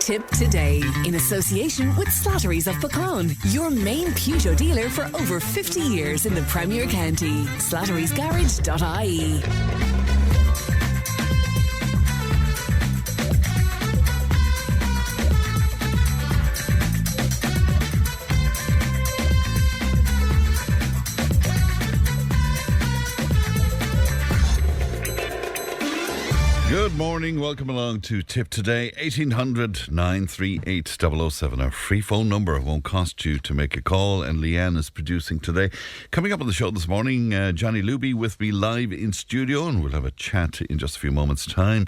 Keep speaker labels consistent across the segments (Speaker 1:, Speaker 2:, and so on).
Speaker 1: Tipp today, in association with Slattery's of Pecan, your main Peugeot dealer for over 50 years in the Premier County. Slattery'sGarage.ie.
Speaker 2: Good morning, welcome along to Tipp today. 1800 938 007, our free phone number. It won't cost you to make a call, and Leanne is producing today. Coming up on the show this morning, Johnny Luby with me live in studio, and we'll have a chat in just a few moments' time.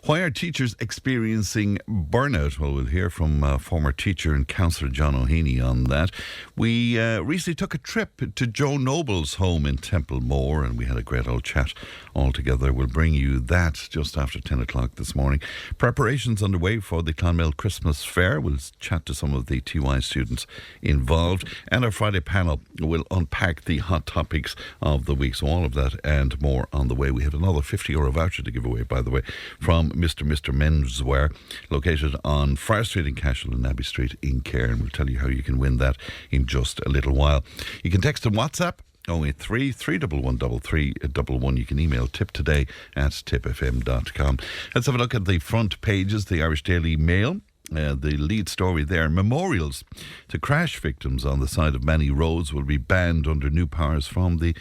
Speaker 2: Why are teachers experiencing burnout? Well, we'll hear from former teacher and counsellor John O'Heney on that. We recently took a trip to Joe Noble's home in Templemore, and we had a great old chat all together. We'll bring you that just after 10 o'clock this morning. Preparations underway for the Clonmel Christmas Fair. We'll chat to some of the TY students involved. And our Friday panel will unpack the hot topics of the week. So all of that and more on the way. We have another €50 voucher to give away, by the way, from Mr. Menswear, located on Friar Street in Cashel and Abbey Street in Cairn. We'll tell you how you can win that in just a little while. You can text and WhatsApp 083 311 3311. You can email tiptoday@tippfm.com. Let's have a look at the front pages, the Irish Daily Mail. The lead story there: memorials to crash victims on the side of many roads will be banned under new powers from the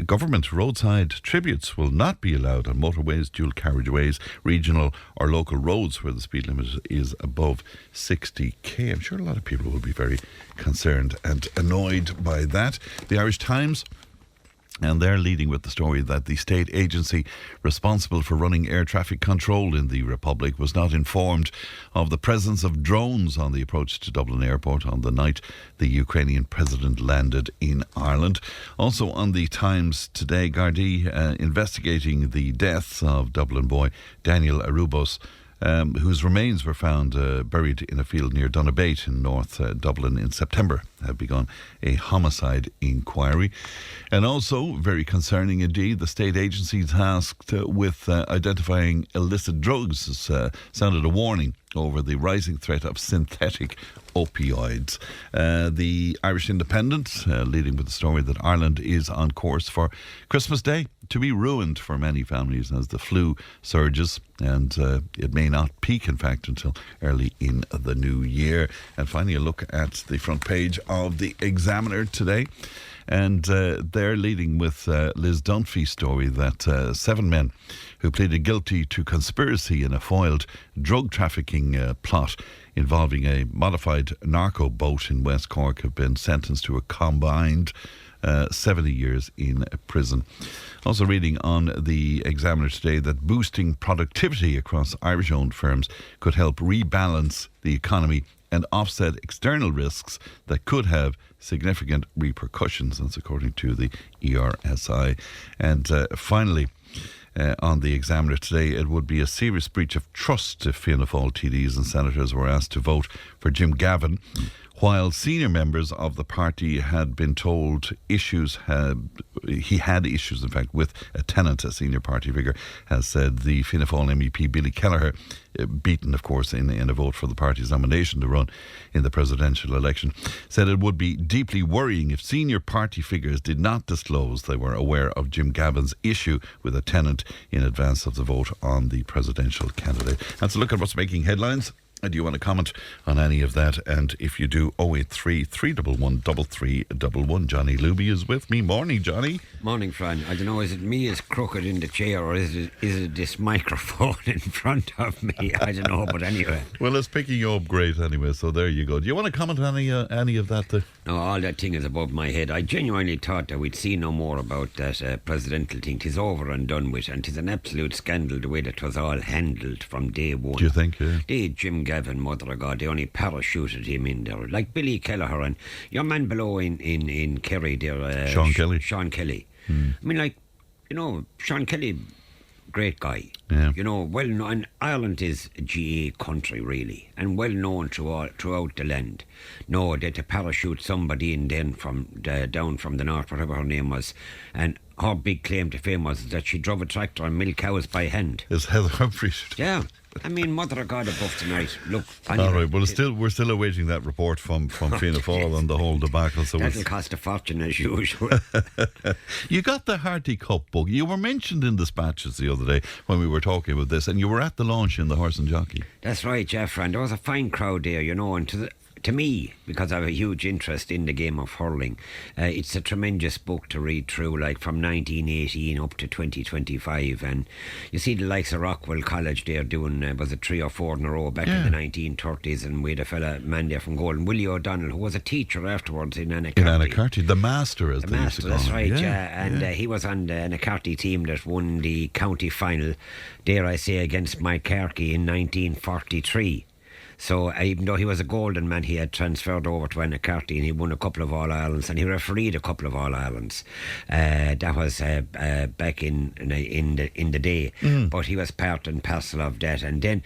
Speaker 2: government. Roadside tributes will not be allowed on motorways, dual carriageways, regional or local roads where the speed limit is above 60k. I'm sure a lot of people will be very concerned and annoyed by that. The Irish Times, and they're leading with the story that the state agency responsible for running air traffic control in the Republic was not informed of the presence of drones on the approach to Dublin Airport on the night the Ukrainian president landed in Ireland. Also on the Times today, Gardaí investigating the deaths of Dublin boy Daniel Arubos, whose remains were found buried in a field near Donabate in North Dublin in September, have begun a homicide inquiry. And also, very concerning indeed, the state agency tasked with identifying illicit drugs has sounded a warning over the rising threat of synthetic opioids. The Irish Independent leading with the story that Ireland is on course for Christmas Day to be ruined for many families as the flu surges, and it may not peak in fact until early in the new year. And finally, a look at the front page of the Examiner today, and they're leading with Liz Dunphy's story that 7 men who pleaded guilty to conspiracy in a foiled drug trafficking plot involving a modified narco boat in West Cork have been sentenced to a combined 70 years in prison. Also reading on the Examiner today that boosting productivity across Irish-owned firms could help rebalance the economy and offset external risks that could have significant repercussions. That's according to the ERSI. And finally, on the Examiner today, it would be a serious breach of trust if Fianna Fáil TDs and senators were asked to vote for Jim Gavin, while senior members of the party had been told he had issues, in fact, with a tenant. A senior party figure has said the Fianna Fáil MEP Billy Kelleher, beaten of course in a vote for the party's nomination to run in the presidential election, said it would be deeply worrying if senior party figures did not disclose they were aware of Jim Gavin's issue with a tenant in advance of the vote on the presidential candidate. Let's look at what's making headlines. Do you want to comment on any of that? And if you do, 083 311 3311. Johnny Luby is with me. Morning, Johnny.
Speaker 3: Morning, Fran. I don't know, is it me as crooked in the chair, or is it this microphone in front of me? I don't know, but anyway.
Speaker 2: Well, it's picking you up great anyway, so there you go. Do you want to comment on any of that?
Speaker 3: No, all that thing is above my head. I genuinely thought that we'd see no more about that presidential thing. 'Tis over and done with, and 'tis an absolute scandal the way that 'twas all handled from day one.
Speaker 2: Do you think? Yeah.
Speaker 3: Jim Gavin, mother of God, they only parachuted him in there, like Billy Kelleher and your man below in Kerry there,
Speaker 2: Sean Kelly.
Speaker 3: I mean, like, you know, Sean Kelly, great guy.
Speaker 2: Yeah.
Speaker 3: You know, well known. Ireland is a GA country, really, and well known throughout the land. No, they had to parachute somebody in then from down from the north, whatever her name was, and her big claim to fame was that she drove a tractor and milked cows by hand.
Speaker 2: Is Heather Humphreys?
Speaker 3: Yeah. I mean, Mother of God above tonight. Look,
Speaker 2: anyway, all right. Well, we're still awaiting that report from Fianna Fáil on the whole debacle. So
Speaker 3: that'll cost a fortune as usual.
Speaker 2: You got the Harty Cup book. You were mentioned in dispatches the other day when we were talking about this, and you were at the launch in the Horse and Jockey.
Speaker 3: That's right, yeah, Fran. There was a fine crowd there, you know, and to me, because I have a huge interest in the game of hurling, it's a tremendous book to read through, like from 1918 up to 2025. And you see the likes of Rockwell College there doing, was it 3 or 4 in a row back in the 1930s, and we had a man there from Golden, Willie O'Donnell, who was a teacher afterwards in Anacarty.
Speaker 2: In Anacarty, the master, as they used to call him.
Speaker 3: That's right, yeah. And he was on the Anacarty team that won the county final, dare I say, against Mycarkey in 1943. So even though he was a golden man, he had transferred over to Anacarty and he won a couple of All-Irelands and he refereed a couple of All-Irelands. That was back in the day. But he was part and parcel of that. And then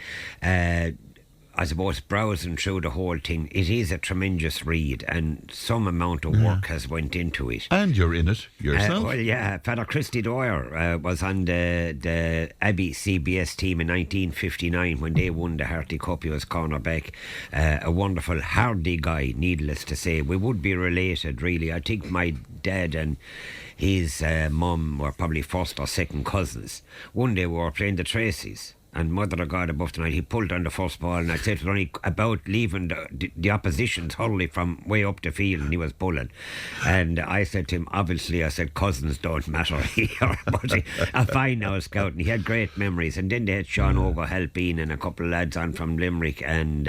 Speaker 3: I suppose browsing through the whole thing, it is a tremendous read and some amount of work has went into it.
Speaker 2: And you're in it yourself?
Speaker 3: Well, yeah, Father Christy Dwyer was on the Abbey CBS team in 1959 when they won the Harty Cup. He was cornerback, a wonderful hardy guy, needless to say. We would be related, really. I think my dad and his mum were probably first or second cousins. One day we were playing the Tracys, and Mother of God above tonight, he pulled on the first ball, and I said it was only about leaving the opposition's hurley from way up the field, and he was pulling. And I said to him, obviously, I said, cousins don't matter here. But a fine now scouting. He had great memories. And then they had Sean O'Heney and a couple of lads on from Limerick and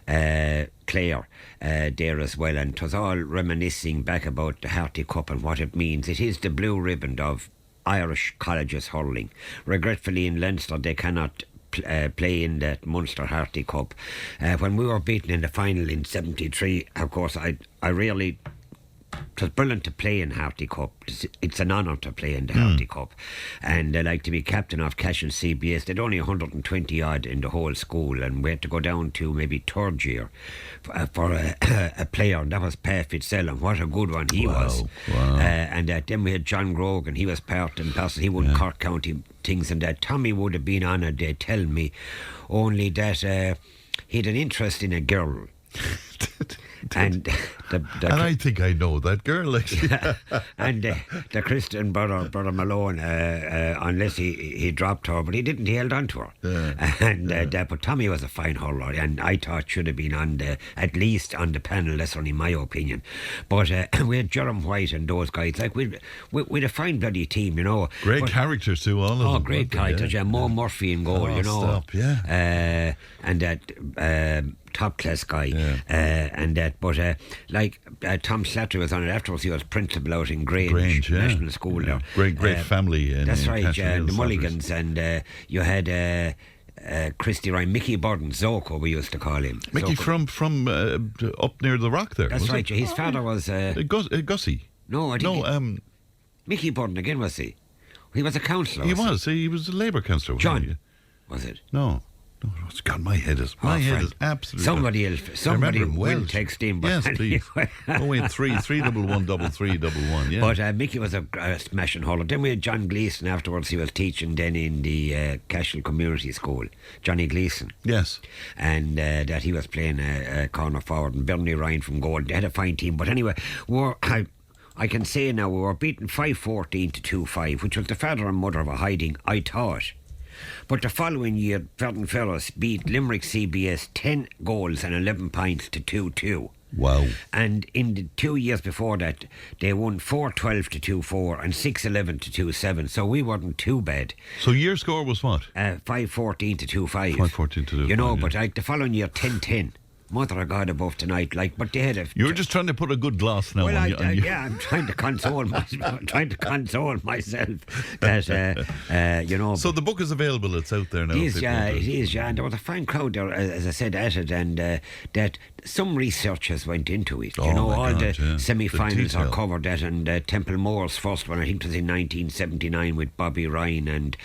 Speaker 3: Cllr there as well. And it was all reminiscing back about the Harty Cup and what it means. It is the blue ribbon of Irish colleges hurling. Regretfully in Leinster they cannot play in that Munster Harty Cup. When we were beaten in the final in 73, of course I really, it was brilliant to play in Harty Cup. It's an honour to play in the Harty Cup, and I like to be captain of Cashel CBS. They'd only 120 odd in the whole school, and we had to go down to maybe third year for a player, and that was Per Fitzell, and what a good one he was. And then we had John Grogan. He was part and parcel. He won Cork County things, and that Tommy would have been on it, they tell me, only that he had an interest in a girl. And
Speaker 2: I think I know that girl.
Speaker 3: And the Christian brother Malone, unless he dropped her, but he didn't. He held on to her. And but Tommy was a fine hurler, and I thought should have been on at least on the panel. That's only my opinion. But we had Jerome White and those guys. Like we'd a fine bloody team, you know.
Speaker 2: Great characters too, all of them.
Speaker 3: Oh, great characters. Yeah, Mo Murphy in goal, you know. And that. Top class guy, and that, but Tom Slattery was on it afterwards. He was principal out in Grange National School there.
Speaker 2: Great family.
Speaker 3: That's right, the Mulligans, and you had Christy Ryan, Mickey Burden, Zoko we used to call him.
Speaker 2: Mickey
Speaker 3: Zoko.
Speaker 2: from up near the rock there.
Speaker 3: That's right. His father was
Speaker 2: Gussie.
Speaker 3: No, I think Mickey Burden again, was he? He was a councillor.
Speaker 2: He was a Labour councillor.
Speaker 3: John, was it?
Speaker 2: No, God, my head is absolutely.
Speaker 3: Somebody will text him.
Speaker 2: Yes, please. 083-311-3311. Yeah.
Speaker 3: But Mickey was a smashing hurler. Then we had John Gleeson afterwards. He was teaching then in the Cashel Community School. Johnny Gleeson.
Speaker 2: Yes.
Speaker 3: And that he was playing corner forward, and Bernie Ryan from goal. They had a fine team. But anyway, I can say now we were beaten 5-14 to 2-5, which was the father and mother of a hiding, I thought. But the following year, Ferris beat Limerick CBS 10 goals and 11 points to 2-2.
Speaker 2: Wow. And
Speaker 3: in the 2 years before that, they won 4-12 to 2-4 and 6-11 to 2-7. So we weren't too bad.
Speaker 2: So your score was what?
Speaker 3: 5-14 to 2-5.
Speaker 2: 5-14 to 2-5.
Speaker 3: You know, but like the following year, 10-10. mother of God above tonight. Like, but they had a...
Speaker 2: You're just trying to put a good gloss now
Speaker 3: Well,
Speaker 2: on you.
Speaker 3: yeah, I'm trying to console myself. That, you know...
Speaker 2: So the book is available, it's out there now.
Speaker 3: It is, yeah. And there was a fine crowd there, as I said, at it, and that some researchers went into it. You know, all the semi-finals are covered at, and Temple Moore's first one, I think, was in 1979 with Bobby Ryan and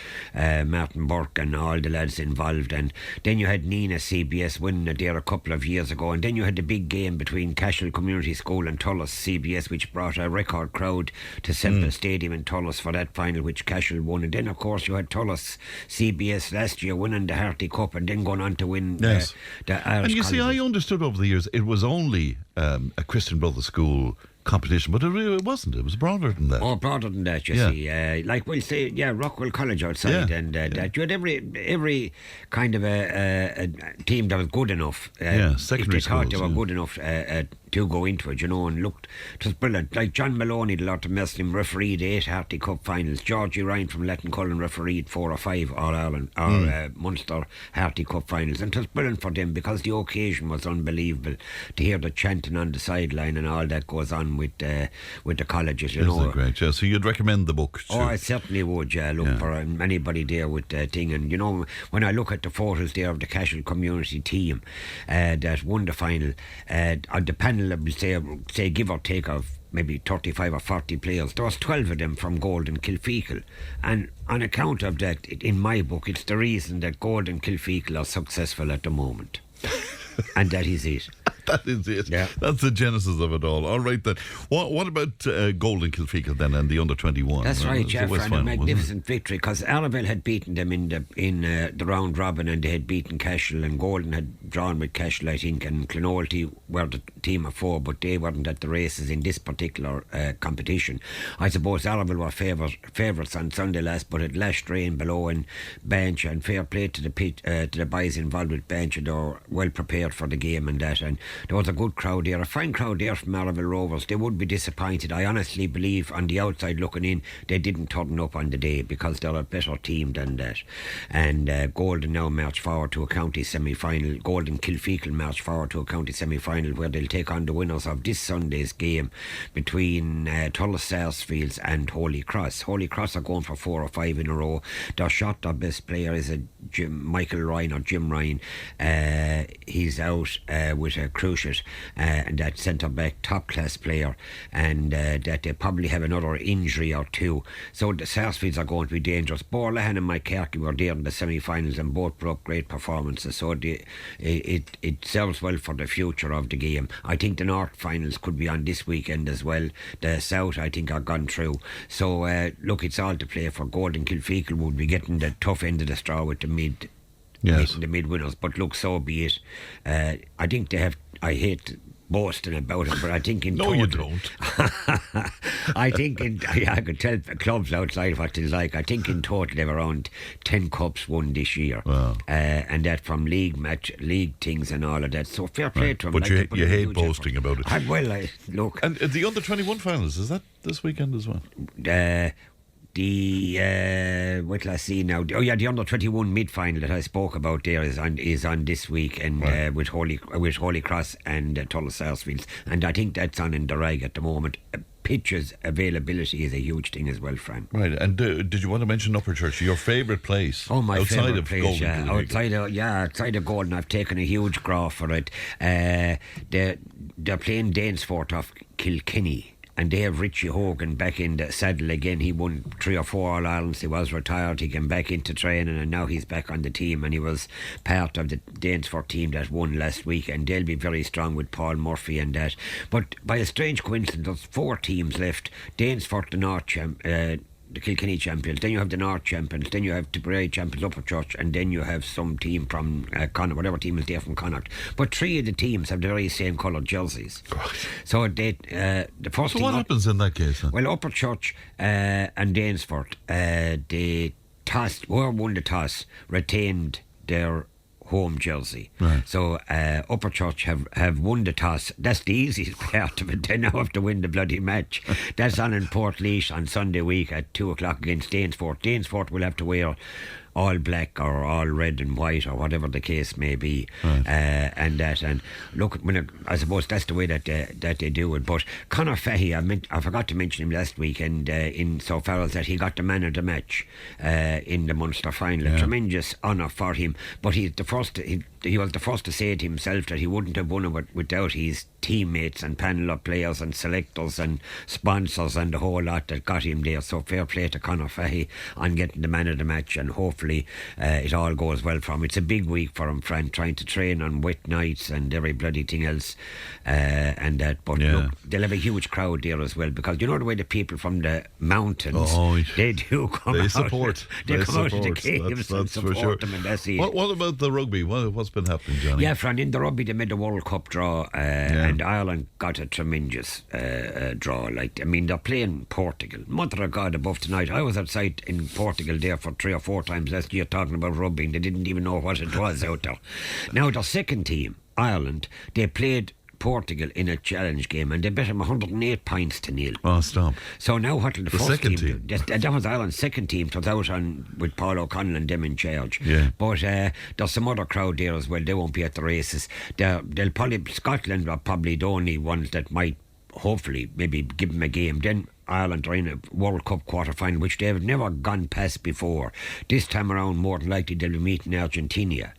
Speaker 3: Martin Burke and all the lads involved. And then you had Nina CBS winning it there a couple of years ago, and then you had the big game between Cashel Community School and Tullis CBS, which brought a record crowd to Semple Stadium in Tullis for that final, which Cashel won. And then, of course, you had Tullis CBS last year winning the Harty Cup and then going on to win the Irish
Speaker 2: And you see, I understood over the years it was only a Christian Brothers school competition, but it really wasn't. It was broader than that.
Speaker 3: Oh, broader than that, you see. Like we'll say, Rockwell College outside, and that you had every kind of a team that was good enough.
Speaker 2: Secondary
Speaker 3: if they thought
Speaker 2: schools,
Speaker 3: they were good enough to go into it, you know, and looked, it was brilliant. Like John Maloney, the Lord of Muslim, refereed 8 Harty Cup finals. Georgie Ryan from Lettencullen refereed 4 or 5 All-Ireland or Munster Harty Cup finals, and it was brilliant for them because the occasion was unbelievable to hear the chanting on the sideline and all that goes on with the colleges, you know.
Speaker 2: Isn't it great? Yeah, so you'd recommend the book too?
Speaker 3: Oh, I certainly would, look for anybody there with the thing. And you know, when I look at the photos there of the Cashel community team that won the final, on the panel, I would say give or take of maybe 35 or 40 players, there was 12 of them from Golden Kilfeacle, and on account of that, in my book, it's the reason that Golden Kilfeacle are successful at the moment. And that is it.
Speaker 2: That is it.
Speaker 3: Yeah.
Speaker 2: That's the genesis of it all. All right then. What about Golden Kilfeacle then and the under-21?
Speaker 3: That's right,
Speaker 2: Jeff,
Speaker 3: and a magnificent victory because Arabelle had beaten them in the round robin, and they had beaten Cashel, and Golden had drawn with Cashel, I think, and Clonolty were the team of 4, but they weren't at the races in this particular competition. I suppose Arabelle were favourites on Sunday last, but it lashed rain below in Banch, and fair play to the boys involved with Banch, and they were well prepared for the game and that, and there was a good crowd there, a fine crowd there from Arabelle Rovers. They would be disappointed. I honestly believe on the outside looking in they didn't turn up on the day because they're a better team than that. And Golden now march forward to a county semi-final. Golden Kilfeacle march forward to a county semi-final where they'll take on the winners of this Sunday's game between Tullis Sarsfields and Holy Cross. Holy Cross are going for 4 or 5 in a row. Their best player is a Michael Ryan or Jim Ryan. He's out with a cruciate, and that centre back top class player, and that they probably have another injury or 2. So the Sarsfields are going to be dangerous. Borlahan and Mike Carkey were there in the semi-finals and both put up great performances, so it serves well for the future of the game. I think the North finals could be on this weekend as well. The South, I think, are gone through. So look, it's all to play for. Golden Kilfeacle would be getting the tough end of the straw with the mid winners, but look, so be it. I think they have, I hate boasting about it, but I think in
Speaker 2: no,
Speaker 3: total,
Speaker 2: you don't.
Speaker 3: I think I could tell clubs outside what it's like. I think in total they've around 10 cups won this year.
Speaker 2: Wow.
Speaker 3: And that from league things and all of that. So fair play to them.
Speaker 2: But you hate boasting about it.
Speaker 3: Well, look.
Speaker 2: And the under-21 finals, is that this weekend as well?
Speaker 3: What will I see now? The under-21 mid-final that I spoke about there is on this week, and with Holy Cross and Tullis Sarsfields, and I think that's on in the rag at the moment. Pitches availability is a huge thing as well, Fran.
Speaker 2: Right, and did you want to mention Upperchurch, your favourite place?
Speaker 3: Oh, my
Speaker 2: outside
Speaker 3: favourite
Speaker 2: of
Speaker 3: place,
Speaker 2: Golden
Speaker 3: outside of Golden. I've taken a huge graft for it. They're playing Danesfort off Kilkenny, and they have Richie Hogan back in the saddle again. He won 3 or 4 All-Irelands. He was retired. He came back into training, and now he's back on the team, and he was part of the Danesfort team that won last week, and they'll be very strong with Paul Murphy and that. But by a strange coincidence, there's 4 teams left. Danesfort, the North the Kilkenny champions, then you have the North champions, then you have Tipperary champions, Upperchurch, and then you have some team from Connacht, whatever team is there from Connacht. But 3 of the teams have the very same coloured jerseys.
Speaker 2: Gosh.
Speaker 3: So the first
Speaker 2: So
Speaker 3: team
Speaker 2: what happens in that case then?
Speaker 3: Well, Upperchurch and Danesfort, they won the toss, retained their home jersey.
Speaker 2: Right.
Speaker 3: So Upperchurch have won the toss. That's the easiest part of it. They now have to win the bloody match. That's on in Portlaoise on Sunday week at 2 o'clock against Danesfort. Danesfort will have to wear all black or all red and white or whatever the case may be.
Speaker 2: Right.
Speaker 3: And look, I suppose that's the way that they do it. But Conor Fahey, I forgot to mention him last weekend in so far as that he got the man of the match in the Munster final. A tremendous honour for him. But he was the first to say it himself that he wouldn't have won it without his teammates and panel of players and selectors and sponsors and the whole lot that got him there. So fair play to Conor Fahey on getting the man of the match, and hopefully it all goes well for him. It's a big week for him, Fran, trying to train on wet nights and every bloody thing else and that. But look, they'll have a huge crowd there as well, because you know the way the people from the mountains, they do come out.
Speaker 2: Support.
Speaker 3: They come
Speaker 2: support.
Speaker 3: out of the caves and support them, and that's it.
Speaker 2: What about the rugby? What's been happening, Johnny?
Speaker 3: Yeah, Fran, in the rugby they made the World Cup draw and Ireland got a tremendous draw. Like, I mean, they're playing Portugal. Mother of God above tonight. I was outside in Portugal there for 3 or 4 times last year talking about rugby, and they didn't even know what it was out there. Now, the second team, Ireland, they played Portugal in a challenge game and they bet him 108 points to nil.
Speaker 2: Oh, stop.
Speaker 3: So now what will the first
Speaker 2: second
Speaker 3: team do? That was Ireland's second team, so that was on with Paul O'Connell and them in charge.
Speaker 2: Yeah.
Speaker 3: But there's some other crowd there as well. They won't be at the races. They'll probably, Scotland are probably the only ones that might hopefully maybe give them a game. Then Ireland are in a World Cup quarter-final, which they have never gone past before. This time around, more than likely they'll be meeting Argentina.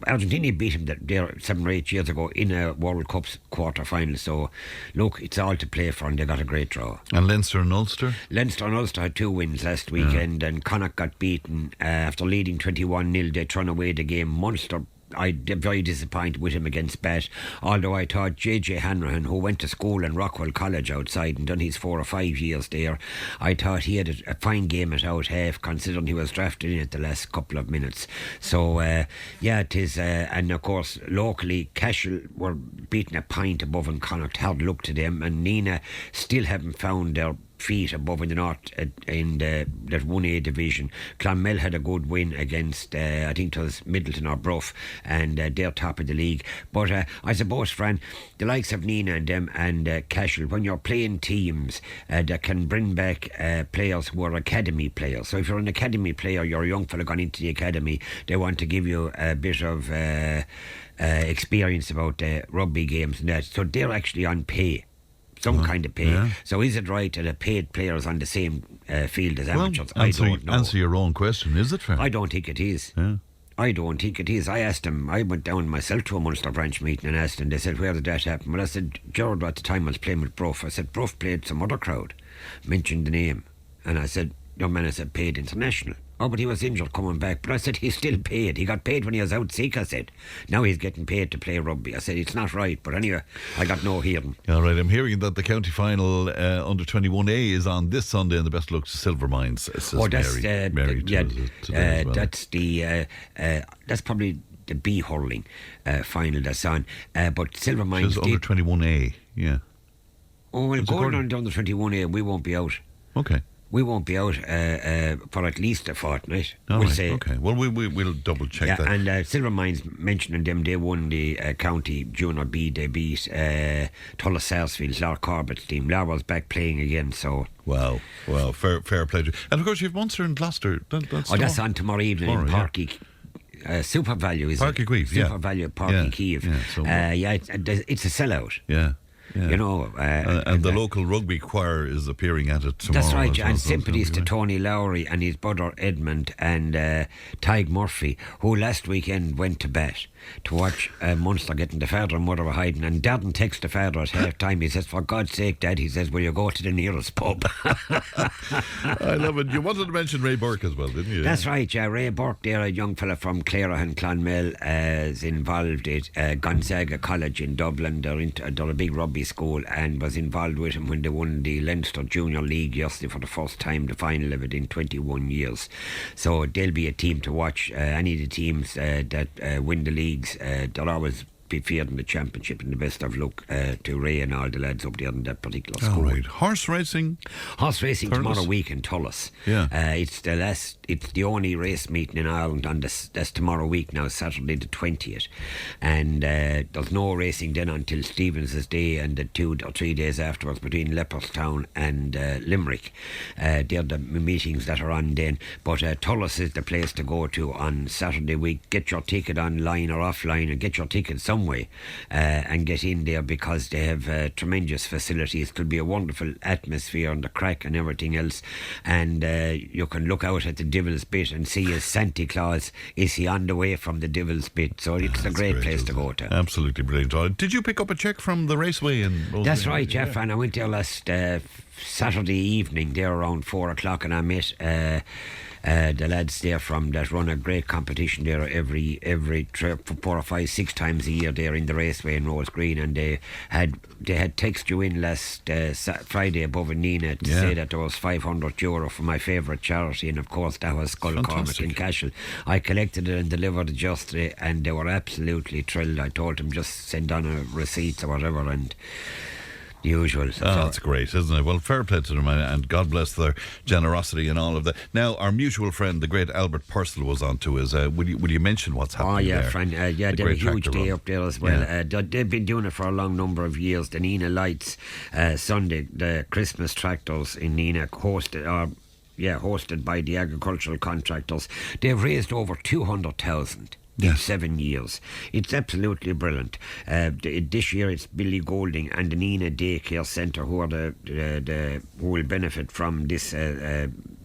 Speaker 3: Argentina beat them there 7 or 8 years ago in a World Cup quarter-final. So look, it's all to play for, and they got a great draw.
Speaker 2: And Leinster and Ulster?
Speaker 3: Leinster and Ulster had 2 wins last weekend, and Connacht got beaten after leading 21-0. They thrown away the game. Munster, I'm very disappointed with him against Bat, although I thought JJ Hanrahan, who went to school in Rockwell College outside and done his 4 or 5 years there, I thought he had a fine game at out half, considering he was drafted in at the last couple of minutes. So it is, and of course locally Cashel were beating a pint above, and Connacht hard look to them, and Nina still haven't found their feet above in the north in that 1A division. Clonmel had a good win against I think it was Middleton or Bruff, and they're top of the league. But I suppose, Fran, the likes of Nina and them and Cashel, when you're playing teams that can bring back players who are academy players. So if you're an academy player, you're a young fella gone into the academy, they want to give you a bit of experience about rugby games and that. So they're actually on pay. Some kind of pay. Yeah. So is it right that a paid player is on the same field as amateurs? I don't know.
Speaker 2: Answer your own question, is it fair?
Speaker 3: I don't think it is.
Speaker 2: Yeah.
Speaker 3: I don't think it is. I asked them, I went down myself to a Munster branch meeting and asked them, they said, where did that happen? Well, I said, Gerard at the time was playing with Bruff. I said, Bruff played some other crowd, mentioned the name, and I said, young man, I said, paid international. Oh, but he was injured coming back. But I said, he's still paid. He got paid when he was out sick, I said. Now he's getting paid to play rugby. I said, it's not right. But anyway, I got no hearing.
Speaker 2: All right, I'm hearing that the county final under 21A is on this Sunday, and the best luck to Silver Mines.
Speaker 3: That's probably the B hurling final that's on. But Silver Mines
Speaker 2: under 21A, yeah.
Speaker 3: Oh, well, going on down the 21A, we won't be out.
Speaker 2: Okay.
Speaker 3: We won't be out for at least a fortnight.
Speaker 2: We'll say. Okay. Well, we'll double check that.
Speaker 3: And Silver Mines, mentioning them, they won the county junior B. They beat Tullis Sarsfield's Lar Corbett's team. Lar was back playing again. So
Speaker 2: wow, fair play. And of course, you've Munster and Gloucester.
Speaker 3: That's on tomorrow evening in Parky. Super Value is
Speaker 2: Parky Queeve.
Speaker 3: Super Value at Parky Queeve. It's a sellout.
Speaker 2: Yeah. Yeah.
Speaker 3: You know,
Speaker 2: and the local rugby choir is appearing at it tomorrow.
Speaker 3: That's right, and sympathies to Tony Lowry and his brother Edmund and Tig Murphy, who last weekend went to Bat to watch Munster getting the father and mother were hiding, and Dad texted the father at half time. He says, for God's sake, Dad, he says, will you go to the nearest pub?
Speaker 2: I love it. You wanted to mention Ray Burke as well, didn't you?
Speaker 3: That's right, yeah. Ray Burke there, a young fella from Clnr Clonmel, is involved at Gonzaga College in Dublin. They're a big rugby school, and was involved with him when they won the Leinster Junior League yesterday for the first time, the final of it in 21 years. So they'll be a team to watch. Any of the teams that win the leagues, they're always be fair in the championship, and the best of luck to Ray and all the lads up there in that particular school.
Speaker 2: Right. Horse racing
Speaker 3: tomorrow week in Tullis.
Speaker 2: Yeah.
Speaker 3: It's the only race meeting in Ireland on this. That's tomorrow week now, Saturday the 20th, and there's no racing then until Stevens' Day and the 2 or 3 days afterwards between Leopardstown and Limerick. They're the meetings that are on then. But Tullis is the place to go to on Saturday week. Get your ticket online or offline, and get your ticket some way and get in there, because they have tremendous facilities. It'll be a wonderful atmosphere and the crack and everything else, and you can look out at the Devil's Bit and see as Santa Claus is he on the way from the Devil's Bit. So it's a great place to go to.
Speaker 2: Absolutely brilliant. Did you pick up a cheque from the raceway?
Speaker 3: That's right, Jeff, and I went there last Saturday evening there around 4 o'clock, and I met the lads there from that run a great competition there every 4 or 5, 6 times a year there in the raceway in Rose Green, and they had texted you in last Friday above in Nina to say that there was €500 for my favourite charity, and of course that was Skull Cormac in Cashel. I collected it and delivered it yesterday, and they were absolutely thrilled. I told them just send on a receipt or whatever, and the usual.
Speaker 2: That's great, isn't it? Well, fair play to them, and God bless their generosity and all of that. Now, our mutual friend, the great Albert Purcell, was on to us. Will you mention what's happening there?
Speaker 3: Fran, they had a huge day up there as well. They've been doing it for a long number of years. The Nina Lights Sunday, the Christmas tractors in Nina hosted by the agricultural contractors. They've raised over 200,000 in 7 years. It's absolutely brilliant. This year it's Billy Golding and the Nina Daycare Centre who are who will benefit from this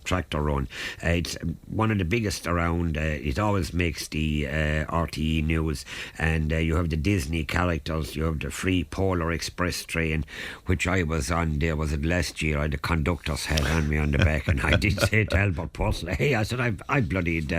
Speaker 3: tractor run. It's one of the biggest around. It always makes the RTE news, and you have the Disney characters, you have the free Polar Express train, which I was on there, was it last year? I had the conductor's hat on me on the back, and I did say to Albert Purcell, hey, I said, I bloodied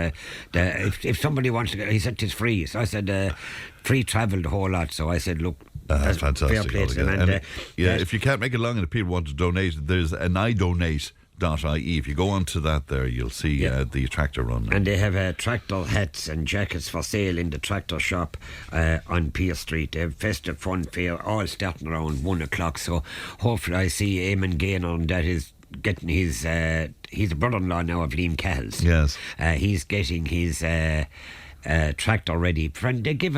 Speaker 3: if somebody wants to go, he said it's free, so I said free travel the whole lot, so I said, look,
Speaker 2: that's fantastic.
Speaker 3: Fair play to them. And,
Speaker 2: if you can't make it long and if people want to donate, there's an iDonate.ie. If you go onto that there, you'll see the tractor run.
Speaker 3: And they have tractor hats and jackets for sale in the tractor shop on Pier Street. They have festive fun fair all starting around 1 o'clock, so hopefully I see Eamon Gaynor, and that is getting his he's a brother-in-law now of Liam Cahill's.
Speaker 2: Yes.
Speaker 3: He's getting his tractor ready. Friend, they give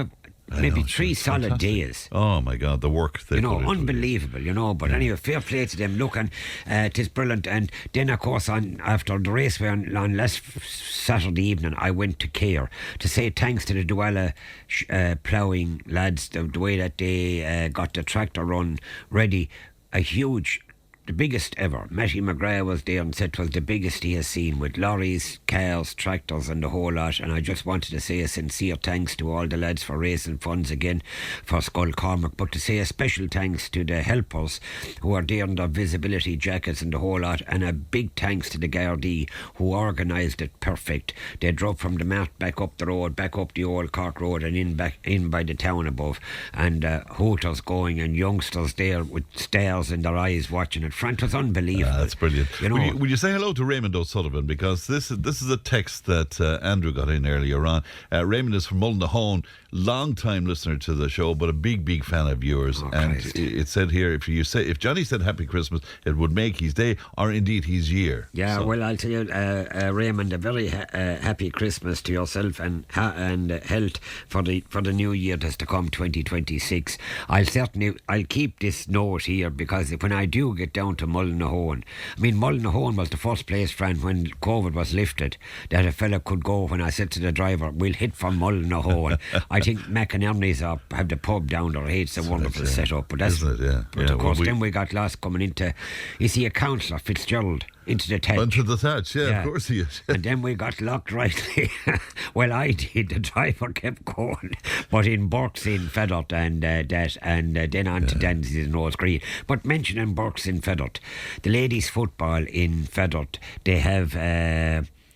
Speaker 3: maybe 3 solid days.
Speaker 2: Oh my God, the work they put into
Speaker 3: unbelievable, but anyway, fair play to them. Look, and it is brilliant. And then of course after the raceway on last Saturday evening, I went to Cllr to say thanks to the Douala ploughing lads, the way that they got the tractor run ready. The biggest ever. Matty McGrath was there and said it was the biggest he has seen, with lorries, cars, tractors and the whole lot, and I just wanted to say a sincere thanks to all the lads for raising funds again for Skull Cormac, but to say a special thanks to the helpers who are there in their visibility jackets and the whole lot, and a big thanks to the Gardaí who organised it perfect. They drove from the Mart back up the road, back up the old Cork Road and in by the town above, and hooters going and youngsters there with stars in their eyes watching it. Frank, was unbelievable.
Speaker 2: That's brilliant. Will you say hello to Raymond O'Sullivan, because this is a text that Andrew got in earlier on. Raymond is from Mullinahone, long time listener to the show, but a big fan of yours. And it said here, if Johnny said Happy Christmas, it would make his day, or indeed his year.
Speaker 3: Yeah, so. Well, I'll tell you, Raymond, a very happy Christmas to yourself and health for the new year that's to come, 2026. I'll keep this note here, because when I do get down to Mullinahone, Mullinahone was the first place, Fran, when COVID was lifted, that a fella could go. When I said to the driver, we'll hit from Mullinahone. I think McInerney's have the pub down there. It's a wonderful setup. But that's
Speaker 2: Isn't it?
Speaker 3: But of course, then we got lost coming into, is he a councillor, Fitzgerald, into the thatch.
Speaker 2: Into the thatch, of course he is.
Speaker 3: And then we got locked rightly. Well, I did. The driver kept going. But in Burke's in Feddart and then on to Danzy's in Rose Green. But mentioning Burke's in Feddart, the ladies' football in Feddart, they have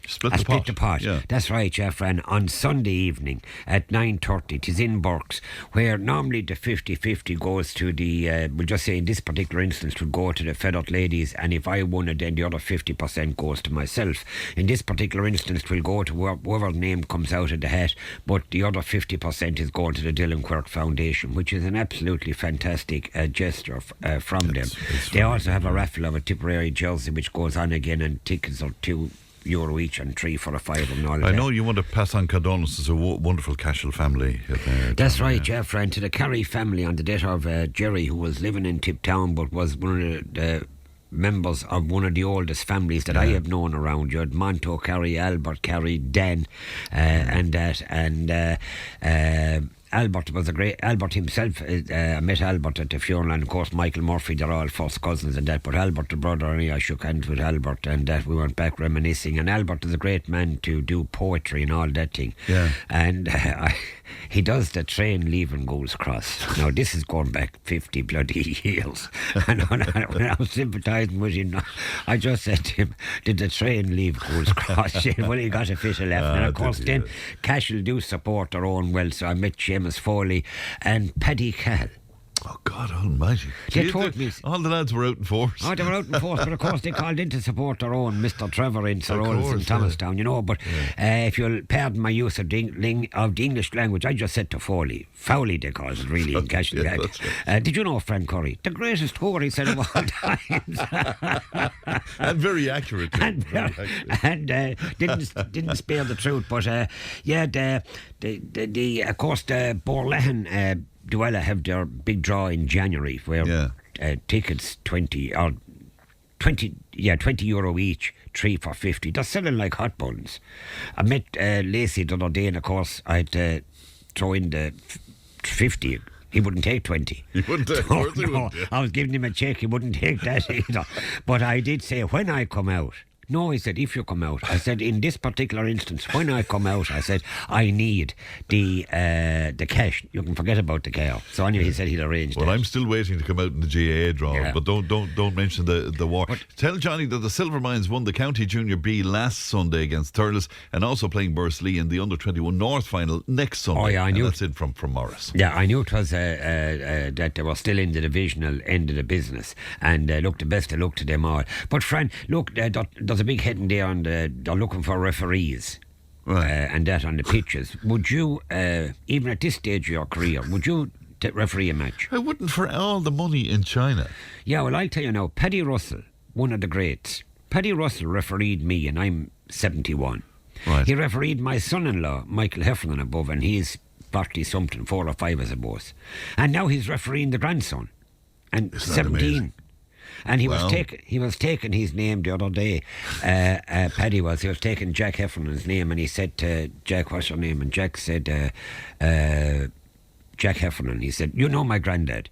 Speaker 2: Split the pot. Yeah.
Speaker 3: That's right, yeah, Fran. On Sunday evening at 9:30, 'tis in Burke's, where normally the 50-50 goes to the, we'll just say in this particular instance, would go to the Fed Up ladies, and if I won it, then the other 50% goes to myself. In this particular instance, it will go to whoever's name comes out of the hat, but the other 50% is going to the Dylan Quirk Foundation, which is an absolutely fantastic gesture from them. They also have a raffle of a Tipperary jersey, which goes on again, and tickets are €2 each and 3 for a fiver and all of
Speaker 2: I
Speaker 3: that.
Speaker 2: know you want to pass on condolences to a wonderful Cashel family.
Speaker 3: That's right, yeah, Fran. To the Carey family on the death of Jerry, who was living in Tipp Town but was one of the members of one of the oldest families that I have known around. You had Monto Carey, Albert Carey, Dan, and that, and Albert was a great. Albert himself, I met Albert at the funeral, and of course Michael Murphy, they're all first cousins and that. But Albert, the brother, and I shook hands with Albert, and that we went back reminiscing. And Albert is a great man to do poetry and all that thing. Yeah. And he does the train leaving Goals Cross. Now this is going back 50 bloody years. And when I was sympathising with him, I just said to him, "Did the train leave Goals Cross?" Well, he got a fish left. And of course, then Cashel do support their own well. So I met Seamus Foley and Paddy Cahill.
Speaker 2: Oh, God almighty.
Speaker 3: They told me
Speaker 2: all the lads were out in force.
Speaker 3: Oh, they were out in force, but of course they called in to support their own Mr. Trevor in Sir Olds in Thomastown, you know. But if you'll pardon my use of the English language, I just said to Foley, Fowley they called it really in Cashel. Did you know Fran Curry? The greatest whore, he said, of all times.
Speaker 2: And very accurate.
Speaker 3: And didn't spare the truth. But of course the Borlehan Duella have their big draw in January, where tickets €20 each, 3 for 50. They're selling like hot buns. I met Lacey the other day, and of course I'd throw in the 50. He wouldn't take 20.
Speaker 2: He wouldn't take 20? No,
Speaker 3: I was giving him a check. He wouldn't take that either. But I did say, when I come out, no, he said, if you come out. I said, in this particular instance, when I come out, I said, I need the cash. You can forget about the car. So anyway, he said he'd arrange that.
Speaker 2: I'm still waiting to come out in the GAA draw, but don't mention the war. But tell Johnny that the Silver Mines won the County Junior B last Sunday against Thurles, and also playing Bursley in the Under-21 North final next Sunday. Oh, yeah, I knew. And that's it from Morris.
Speaker 3: Yeah, I knew it was that they were still in the divisional end of the business, and look, the best of luck to them all. But Fran, look, there's a big heading there on they're looking for referees, and that on the pitches. Would you, even at this stage of your career, would you referee a match?
Speaker 2: I wouldn't for all the money in China.
Speaker 3: Yeah, well, I'll tell you now, Paddy Russell, one of the greats. Paddy Russell refereed me, and I'm 71. Right. He refereed my son-in-law, Michael Heffernan, above, and he's 40-something, 4 or 5 I suppose. And now he's refereeing the grandson, and
Speaker 2: Isn't
Speaker 3: 17. And he was taking his name the other day. Paddy was. He was taking Jack Heffernan's name, and he said to Jack, "What's your name?" And Jack said, "Jack Heffernan." He said, "You know my granddad."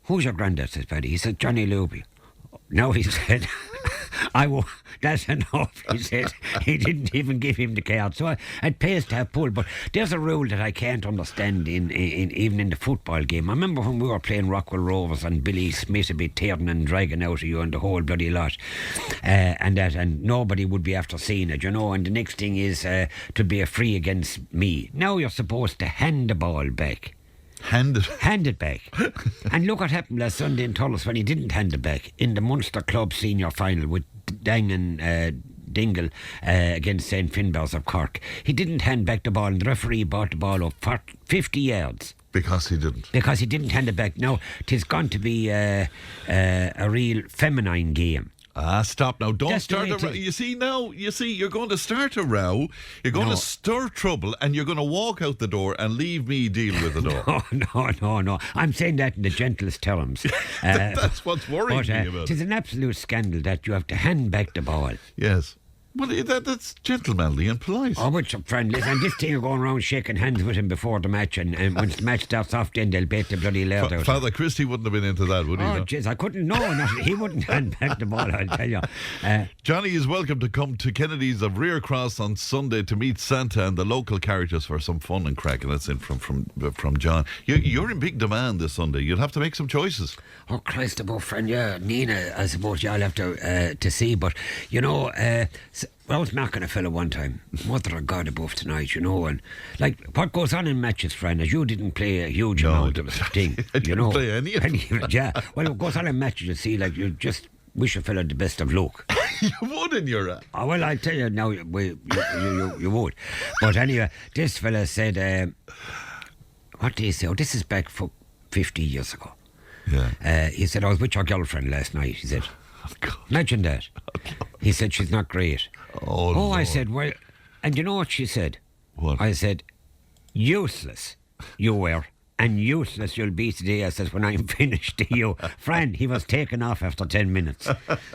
Speaker 3: "Who's your granddad?" says Paddy. He said, "Johnny Luby." No, he said, "I won't. That's enough." He said he didn't even give him the card. So it pays to have pull. But there's a rule that I can't understand in even in the football game. I remember when we were playing Rockwell Rovers and Billy Smith would be tearing and dragging out of you and the whole bloody lot, and nobody would be after seeing it, you know. And the next thing is to be a free against me. Now you're supposed to hand the ball back. Hand it back. And look what happened last Sunday in Thurles when he didn't hand it back in the Munster Club senior final with Dang and Dingle against St Finbarrs of Cork. He didn't hand back the ball, and the referee brought the ball up for 50 yards.
Speaker 2: Because he didn't.
Speaker 3: Because he didn't hand it back. Now, 'tis going to be a real feminine game.
Speaker 2: Stop now. Don't start a row. You see, you're going to start a row, you're going to stir trouble, and you're going to walk out the door and leave me deal with the door.
Speaker 3: No. I'm saying that in the gentlest terms.
Speaker 2: That's what's worrying me about it.
Speaker 3: It's an absolute scandal that you have to hand back the ball.
Speaker 2: Yes. Well, that's gentlemanly and polite.
Speaker 3: Oh, but friendly. And this thing of going around shaking hands with him before the match, and once the match starts off, then they'll bait the bloody loud out.
Speaker 2: Father Christie wouldn't have been into that, would he?
Speaker 3: Oh, jeez, I couldn't. No, he wouldn't hand back the ball, I'll tell you.
Speaker 2: Johnny is welcome to come to Kennedy's of Rear Cross on Sunday to meet Santa and the local characters for some fun and crack. And that's in from John. You're in big demand this Sunday. You'll have to make some choices.
Speaker 3: Oh, Christ above, friend, yeah. Nina, I suppose you'll have to see. But, you know, I was marking a fella one time, mother of God above tonight, you know, and like what goes on in matches, Fran, as you didn't play a huge amount of thing,
Speaker 2: I didn't play any of
Speaker 3: it. Yeah, well, what goes on in matches, you see, like you just wish a fella the best of luck.
Speaker 2: You would in your...
Speaker 3: Oh, well, I tell you now, you would. But anyway, this fella said, what did he say? Oh, this is back for 50 years ago.
Speaker 2: Yeah.
Speaker 3: He said, I was with your girlfriend last night. He said,
Speaker 2: Oh, God.
Speaker 3: imagine that. He said, she's not great.
Speaker 2: Oh, Lord.
Speaker 3: I said, well, and you know what she said?
Speaker 2: What?
Speaker 3: I said, useless you were, and useless you'll be today. I said, when I'm finished to you. Fran, he was taken off after 10 minutes.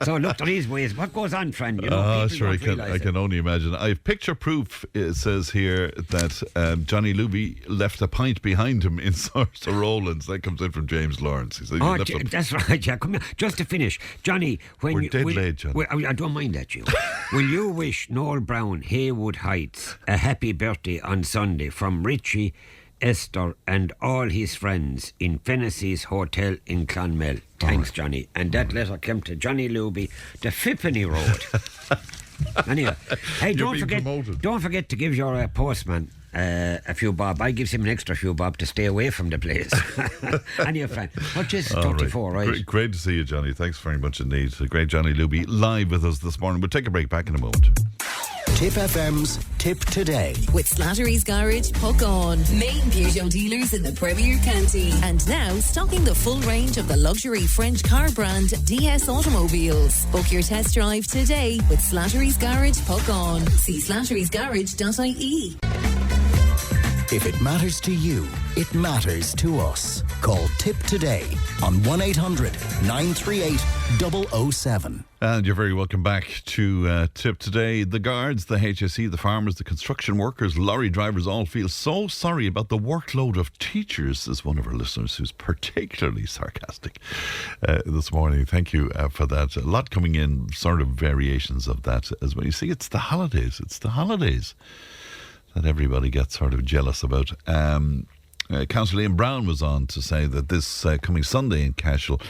Speaker 3: So look at these ways. What goes on, Fran? You know,
Speaker 2: Sure, I can only imagine. I have picture proof, it says here, that Johnny Luby left a pint behind him in Sir Rowlands. That comes in from James Lawrence. He said,
Speaker 3: that's right, yeah. Come here. Just to finish, Johnny,
Speaker 2: we're dead late, Johnny.
Speaker 3: I don't mind that, you. Will you wish Noel Brown, Haywood Heights, a happy birthday on Sunday from Richie, Esther and all his friends in Fennessy's Hotel in Clonmel? Thanks, Johnny. And that letter came to Johnny Luby, the Fippany Road. Anyway, hey, don't forget to give your postman a few bob. I gives him an extra few bob to stay away from the place. Anyway, Fran, what is 34, right?
Speaker 2: Great to see you, Johnny. Thanks very much indeed. The great Johnny Luby live with us this morning. We'll take a break, back in a moment.
Speaker 4: Tipp FM's Tipp Today.
Speaker 1: With Slattery's Garage, Puck On. Main Peugeot dealers in the Premier County. And now stocking the full range of the luxury French car brand DS Automobiles. Book your test drive today with Slattery's Garage, Puck On. See slatterysgarage.ie.
Speaker 4: If it matters to you, it matters to us. Call Tipp today on 1800 938 007.
Speaker 2: And you're very welcome back to Tipp Today. The guards, the HSE, the farmers, the construction workers, lorry drivers all feel so sorry about the workload of teachers, is one of our listeners who's particularly sarcastic this morning. Thank you for that. A lot coming in, sort of variations of that as well. You see, it's the holidays. It's the holidays that everybody gets sort of jealous about. Councillor Ian Brown was on to say that this coming Sunday in Cashel,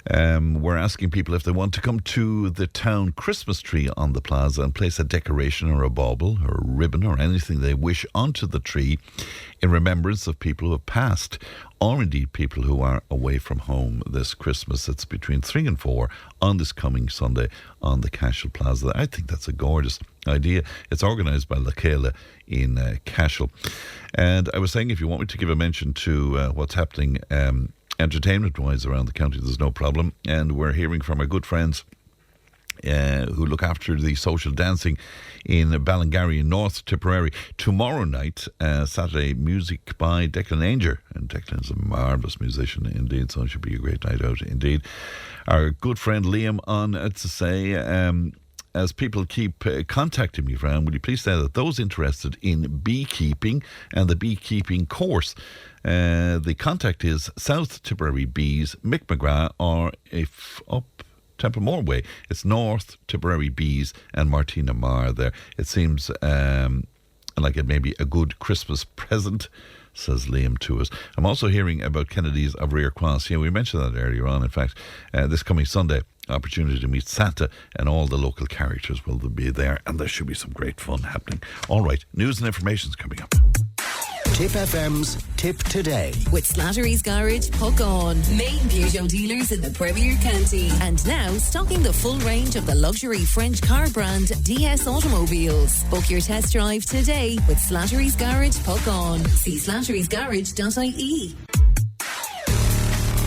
Speaker 2: we're asking people if they want to come to the town Christmas tree on the plaza and place a decoration or a bauble or a ribbon or anything they wish onto the tree in remembrance of people who have passed, or indeed people who are away from home this Christmas. It's between 3 and 4 on this coming Sunday on the Cashel Plaza. I think that's a gorgeous idea. It's organised by Cllr in Cashel. And I was saying, if you want me to give a mention to what's happening entertainment-wise around the county, there's no problem. And we're hearing from our good friends who look after the social dancing in Ballingarry in North Tipperary. Tomorrow night, Saturday, music by Declan Ainger. And Declan's a marvellous musician indeed, so it should be a great night out indeed. Our good friend Liam on to say, as people keep contacting me, Fran, will you please say that those interested in beekeeping and the beekeeping course, the contact is South Tipperary Bees, Mick McGrath, or if up Templemore Way, it's North Tipperary Bees and Martina Marr there. It seems like it may be a good Christmas present, says Liam to us. I'm also hearing about Kennedy's of Rear Cross. Yeah, we mentioned that earlier on. In fact, this coming Sunday, opportunity to meet Santa and all the local characters will be there, and there should be some great fun happening. All right, news and information is coming up.
Speaker 4: Tipp FM's Tipp Today.
Speaker 1: With Slattery's Garage, Puck On. Main Peugeot dealers in the Premier County. And now stocking the full range of the luxury French car brand DS Automobiles. Book your test drive today with Slattery's Garage, Puck On. See slatterysgarage.ie.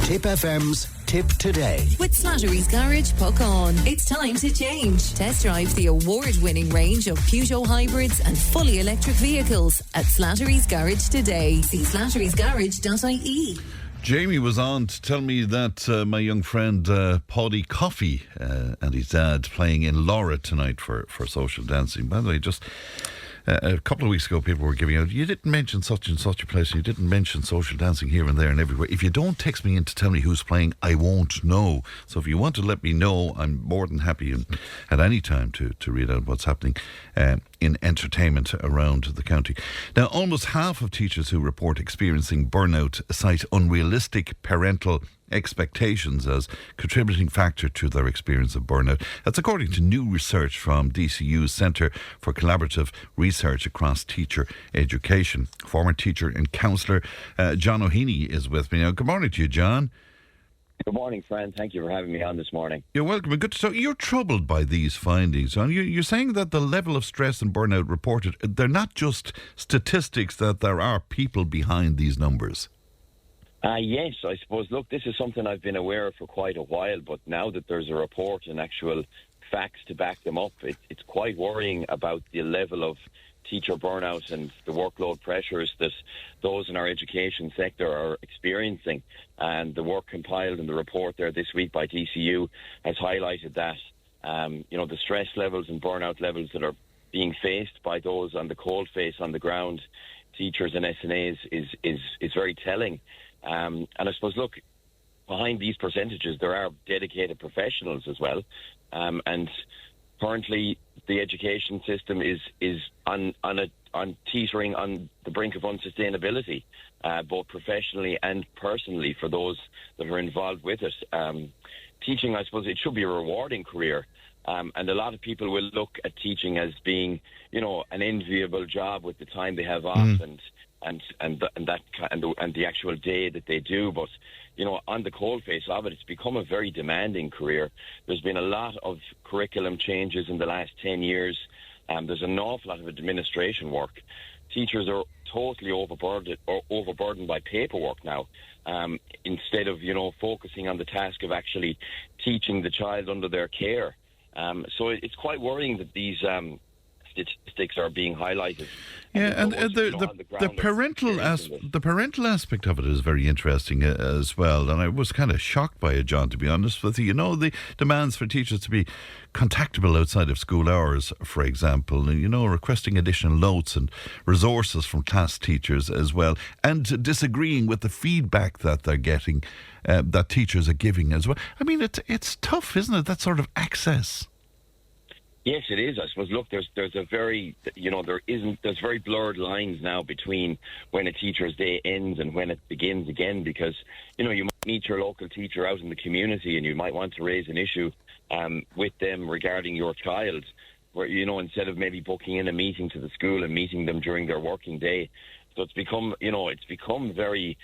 Speaker 4: Tipp FM's Tipp Today.
Speaker 1: With Slattery's Garage, Puck On. It's time to change. Test drive the award-winning range of Peugeot hybrids and fully electric vehicles at Slattery's Garage today. See slatterysgarage.ie.
Speaker 2: Jamie was on to tell me that my young friend Paddy Coffey and his dad playing in Laura tonight for social dancing. By the way, just a couple of weeks ago, people were giving out, you didn't mention such and such a place, you didn't mention social dancing here and there and everywhere. If you don't text me in to tell me who's playing, I won't know. So if you want to let me know, I'm more than happy at any time to read out what's happening. in entertainment around the county. Now, almost half of teachers who report experiencing burnout cite unrealistic parental expectations as contributing factor to their experience of burnout. That's according to new research from DCU's Centre for Collaborative Research across teacher education. Former teacher and counsellor John O'Heney is with me now. Good morning to you, John.
Speaker 5: Good morning, Fran. Thank you for having me on this morning.
Speaker 2: You're welcome. Good. So you're troubled by these findings. And you're saying that the level of stress and burnout reported, they're not just statistics, that there are people behind these numbers.
Speaker 5: Yes, I suppose, look, this is something I've been aware of for quite a while, but now that there's a report and actual facts to back them up, it's quite worrying about the level of teacher burnout and the workload pressures that those in our education sector are experiencing. And the work compiled in the report there this week by DCU has highlighted that, the stress levels and burnout levels that are being faced by those on the cold face on the ground, teachers and SNAs, is very telling. And I suppose, look, behind these percentages, there are dedicated professionals as well. And currently, the education system is on teetering on the brink of unsustainability, both professionally and personally for those that are involved with it. Teaching, I suppose, it should be a rewarding career. And a lot of people will look at teaching as being, an enviable job with the time they have off and the actual day that they do. But on the coalface of it, it's become a very demanding career. There's been a lot of curriculum changes in the last 10 years. There's an awful lot of administration work. Teachers are totally overburdened by paperwork now, instead of focusing on the task of actually teaching the child under their care. So it's quite worrying that these statistics are being highlighted.
Speaker 2: Yeah, and the parental aspect of it is very interesting as well. And I was kind of shocked by it, John, to be honest with you. The demands for teachers to be contactable outside of school hours, for example, requesting additional notes and resources from class teachers as well, and disagreeing with the feedback that they're getting, that teachers are giving as well. I mean, it's tough, isn't it? That sort of access.
Speaker 5: Yes, it is. I suppose, look, there's very blurred lines now between when a teacher's day ends and when it begins again, because, you might meet your local teacher out in the community and you might want to raise an issue with them regarding your child, where, instead of maybe booking in a meeting to the school and meeting them during their working day. So it's become very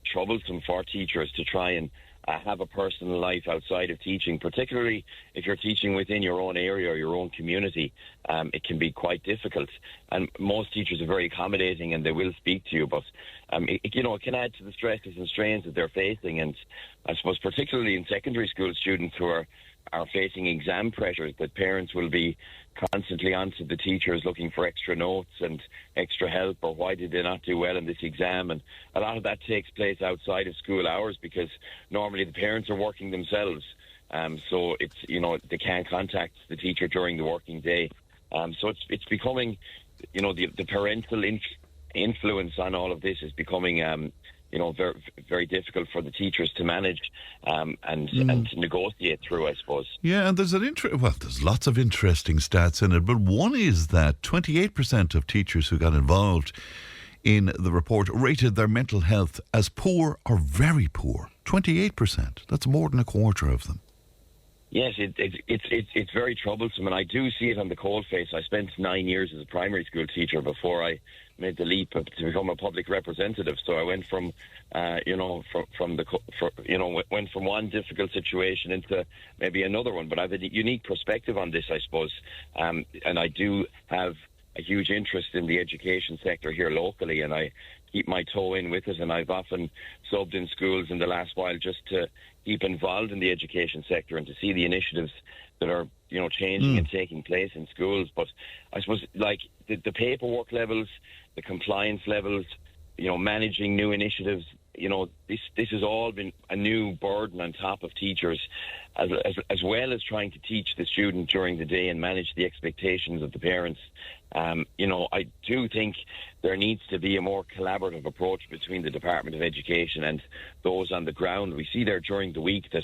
Speaker 5: troublesome for teachers to try and have a personal life outside of teaching, particularly if you're teaching within your own area or your own community. It can be quite difficult. And most teachers are very accommodating and they will speak to you, but it can add to the stresses and strains that they're facing. And I suppose particularly in secondary school students who are facing exam pressures, that parents will be constantly onto the teachers looking for extra notes and extra help, or why did they not do well in this exam. And a lot of that takes place outside of school hours because normally the parents are working themselves. So it's, they can't contact the teacher during the working day. So it's becoming, the parental influence on all of this is becoming very, very difficult for the teachers to manage and to negotiate through, I suppose.
Speaker 2: Yeah, and there's there's lots of interesting stats in it, but one is that 28% of teachers who got involved in the report rated their mental health as poor or very poor. 28%. That's more than a quarter of them.
Speaker 5: Yes, it's very troublesome, and I do see it on the coalface. I spent 9 years as a primary school teacher before I made the leap to become a public representative. So I went from, went from one difficult situation into maybe another one. But I have a unique perspective on this, I suppose, and I do have a huge interest in the education sector here locally, and I keep my toe in with it, and I've often subbed in schools in the last while just to keep involved in the education sector and to see the initiatives that are, changing and taking place in schools. But I suppose, like, the paperwork levels, the compliance levels, managing new initiatives, this has all been a new burden on top of teachers, as well as trying to teach the student during the day and manage the expectations of the parents. I do think there needs to be a more collaborative approach between the Department of Education and those on the ground. We see there during the week that,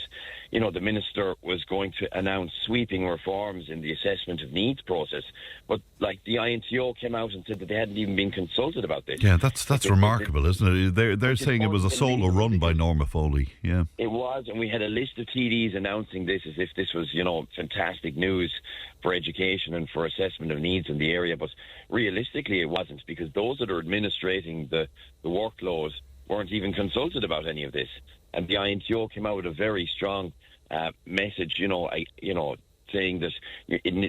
Speaker 5: the Minister was going to announce sweeping reforms in the assessment of needs process, but the INTO came out and said that they hadn't even been consulted about this.
Speaker 2: Yeah, that's remarkable, isn't it? They're saying it was a solo run by Norma Foley. Yeah,
Speaker 5: it was, and we had a list of TDs announcing this as if this was, fantastic news for education and for assessment of needs in the area, but realistically it wasn't, because those that are administrating the workload weren't even consulted about any of this. And the INTO came out with a very strong message, saying that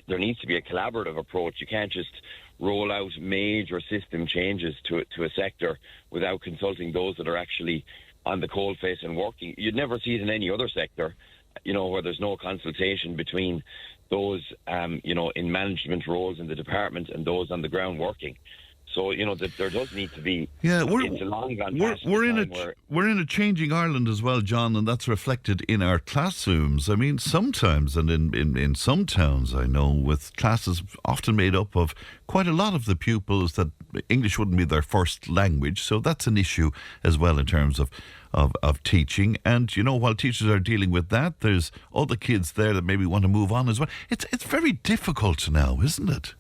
Speaker 5: there needs to be a collaborative approach. You can't just roll out major system changes to a sector without consulting those that are actually on the coalface and working. You'd never see it in any other sector, where there's no consultation between those, in management roles in the department and those on the ground working. So, there does need to be.
Speaker 2: Yeah, we're in a changing Ireland as well, John, and that's reflected in our classrooms. I mean, sometimes, and in some towns, I know, with classes often made up of quite a lot of the pupils that English wouldn't be their first language. So that's an issue as well in terms of teaching. And, while teachers are dealing with that, there's other kids there that maybe want to move on as well. It's very difficult now, isn't it?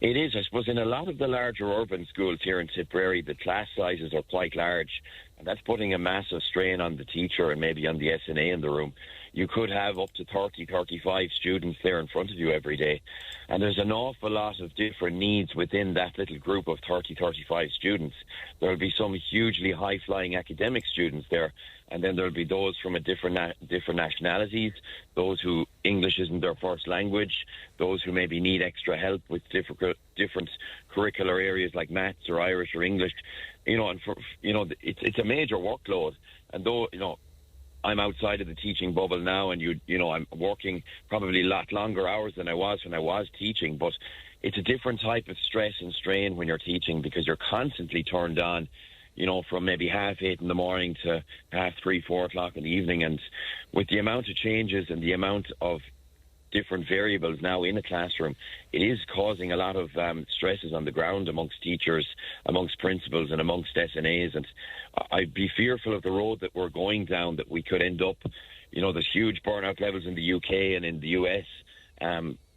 Speaker 5: It is. I suppose in a lot of the larger urban schools here in Tipperary, the class sizes are quite large, and that's putting a massive strain on the teacher and maybe on the SNA in the room. You could have up to 30, 35 students there in front of you every day, and there's an awful lot of different needs within that little group of 30, 35 students. There will be some hugely high-flying academic students there, and then there'll be those from different nationalities, those who English isn't their first language, those who maybe need extra help with different curricular areas like maths or Irish or English, it's a major workload. And though, I'm outside of the teaching bubble now, and I'm working probably a lot longer hours than I was when I was teaching, but it's a different type of stress and strain when you're teaching, because you're constantly turned on, from maybe 8:30 in the morning to 3:30, 4 o'clock in the evening. And with the amount of changes and the amount of different variables now in a classroom, it is causing a lot of stresses on the ground amongst teachers, amongst principals and amongst SNAs. And I'd be fearful of the road that we're going down, that we could end up, there's huge burnout levels in the UK and in the US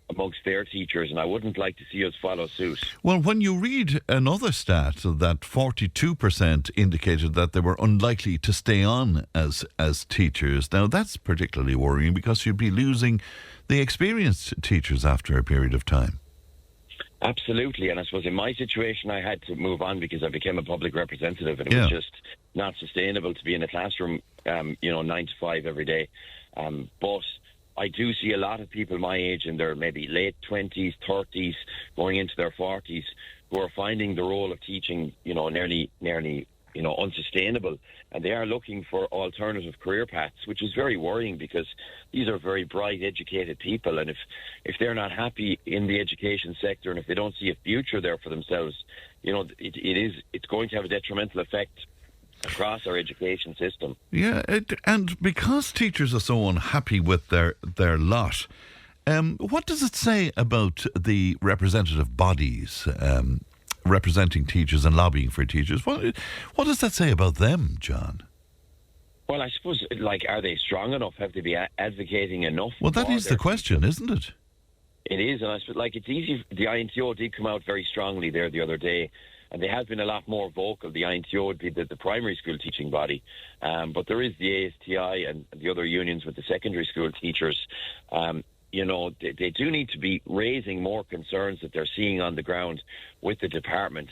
Speaker 5: amongst their teachers, and I wouldn't like to see us follow suit.
Speaker 2: Well, when you read another stat that 42% indicated that they were unlikely to stay on as teachers, now that's particularly worrying, because you'd be losing the experienced teachers after a period of time.
Speaker 5: Absolutely, and I suppose in my situation I had to move on because I became a public representative, and it was just not sustainable to be in a classroom 9 to 5 every day. But I do see a lot of people my age, in their maybe late 20s, 30s, going into their 40s, who are finding the role of teaching, nearly unsustainable, and they are looking for alternative career paths, which is very worrying, because these are very bright, educated people, and if they're not happy in the education sector, and if they don't see a future there for themselves, it's going to have a detrimental effect across our education system.
Speaker 2: Yeah, and because teachers are so unhappy with their lot, what does it say about the representative bodies representing teachers and lobbying for teachers? What does that say about them, John?
Speaker 5: Well, I suppose, are they strong enough? Have they been advocating enough?
Speaker 2: Well, that is the question, isn't it?
Speaker 5: It is, and I suppose, it's easy. The INTO did come out very strongly there the other day, and they have been a lot more vocal. The INTO would be the primary school teaching body, but there is the ASTI and the other unions with the secondary school teachers. They do need to be raising more concerns that they're seeing on the ground with the department.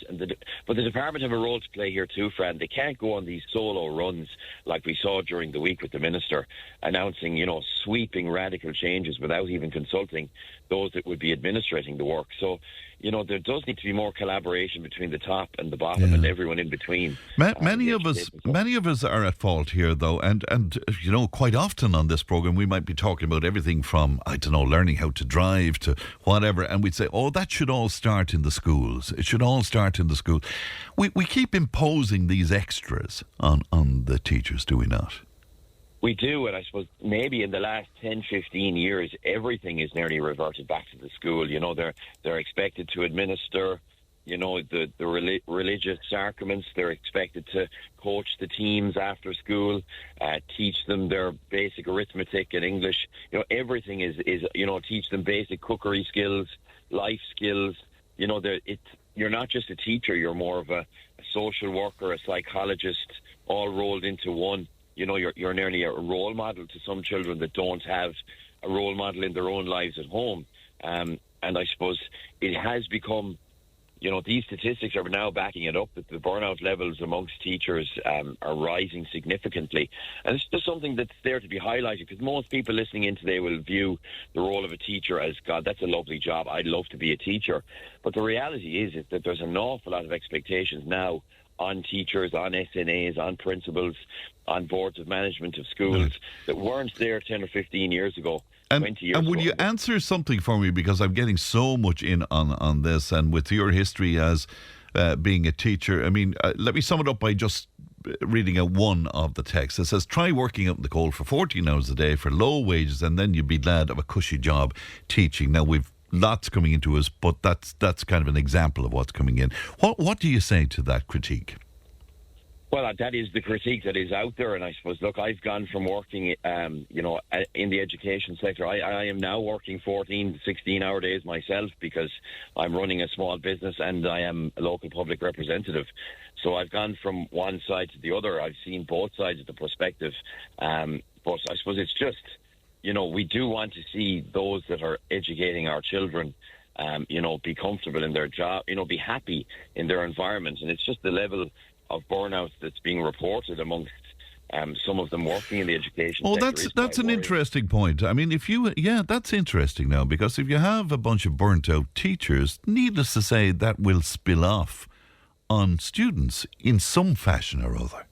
Speaker 5: But the department have a role to play here too, Fran. They can't go on these solo runs like we saw during the week with the minister, announcing, sweeping radical changes without even consulting those that would be administrating the work. So, there does need to be more collaboration between the top and the bottom and everyone in between.
Speaker 2: Many of us are at fault here, though, and quite often on this programme we might be talking about everything from, I don't know, learning how to drive to whatever, and we'd say, that should all start in the schools. It should all start in the school. We keep imposing these extras on the teachers, do we not?
Speaker 5: We do, and I suppose maybe in the last 10, 15 years, everything is nearly reverted back to the school. They're expected to administer, the religious sacraments. They're expected to coach the teams after school, teach them their basic arithmetic and English. Everything is teach them basic cookery skills, life skills. You're not just a teacher, you're more of a social worker, a psychologist, all rolled into one. You're nearly a role model to some children that don't have a role model in their own lives at home. And I suppose it has become, these statistics are now backing it up, that the burnout levels amongst teachers are rising significantly. And it's just something that's there to be highlighted, because most people listening in today will view the role of a teacher as, God, that's a lovely job. I'd love to be a teacher. But the reality is that there's an awful lot of expectations now on teachers, on SNAs, on principals, on boards of management of schools that weren't there 10 or 15 years ago, 20 years ago.
Speaker 2: And will you answer something for me, because I'm getting so much in on this, and with your history as being a teacher, let me sum it up by just reading out one of the texts. It says, try working out in the cold for 14 hours a day for low wages, and then you'd be glad of a cushy job teaching. Now, we've lots coming into us, but that's kind of an example of what's coming in. What do you say to that critique?
Speaker 5: Well, that is the critique that is out there, and I suppose, look, I've gone from working, in the education sector. I am now working 14 to 16-hour days myself, because I'm running a small business and I am a local public representative. So I've gone from one side to the other. I've seen both sides of the perspective, but I suppose it's just, we do want to see those that are educating our children, be comfortable in their job, be happy in their environment. And it's just the level of burnout that's being reported amongst some of them working in the education sector.
Speaker 2: That's an interesting point. That's interesting now, because if you have a bunch of burnt out teachers, needless to say, that will spill off on students in some fashion or other.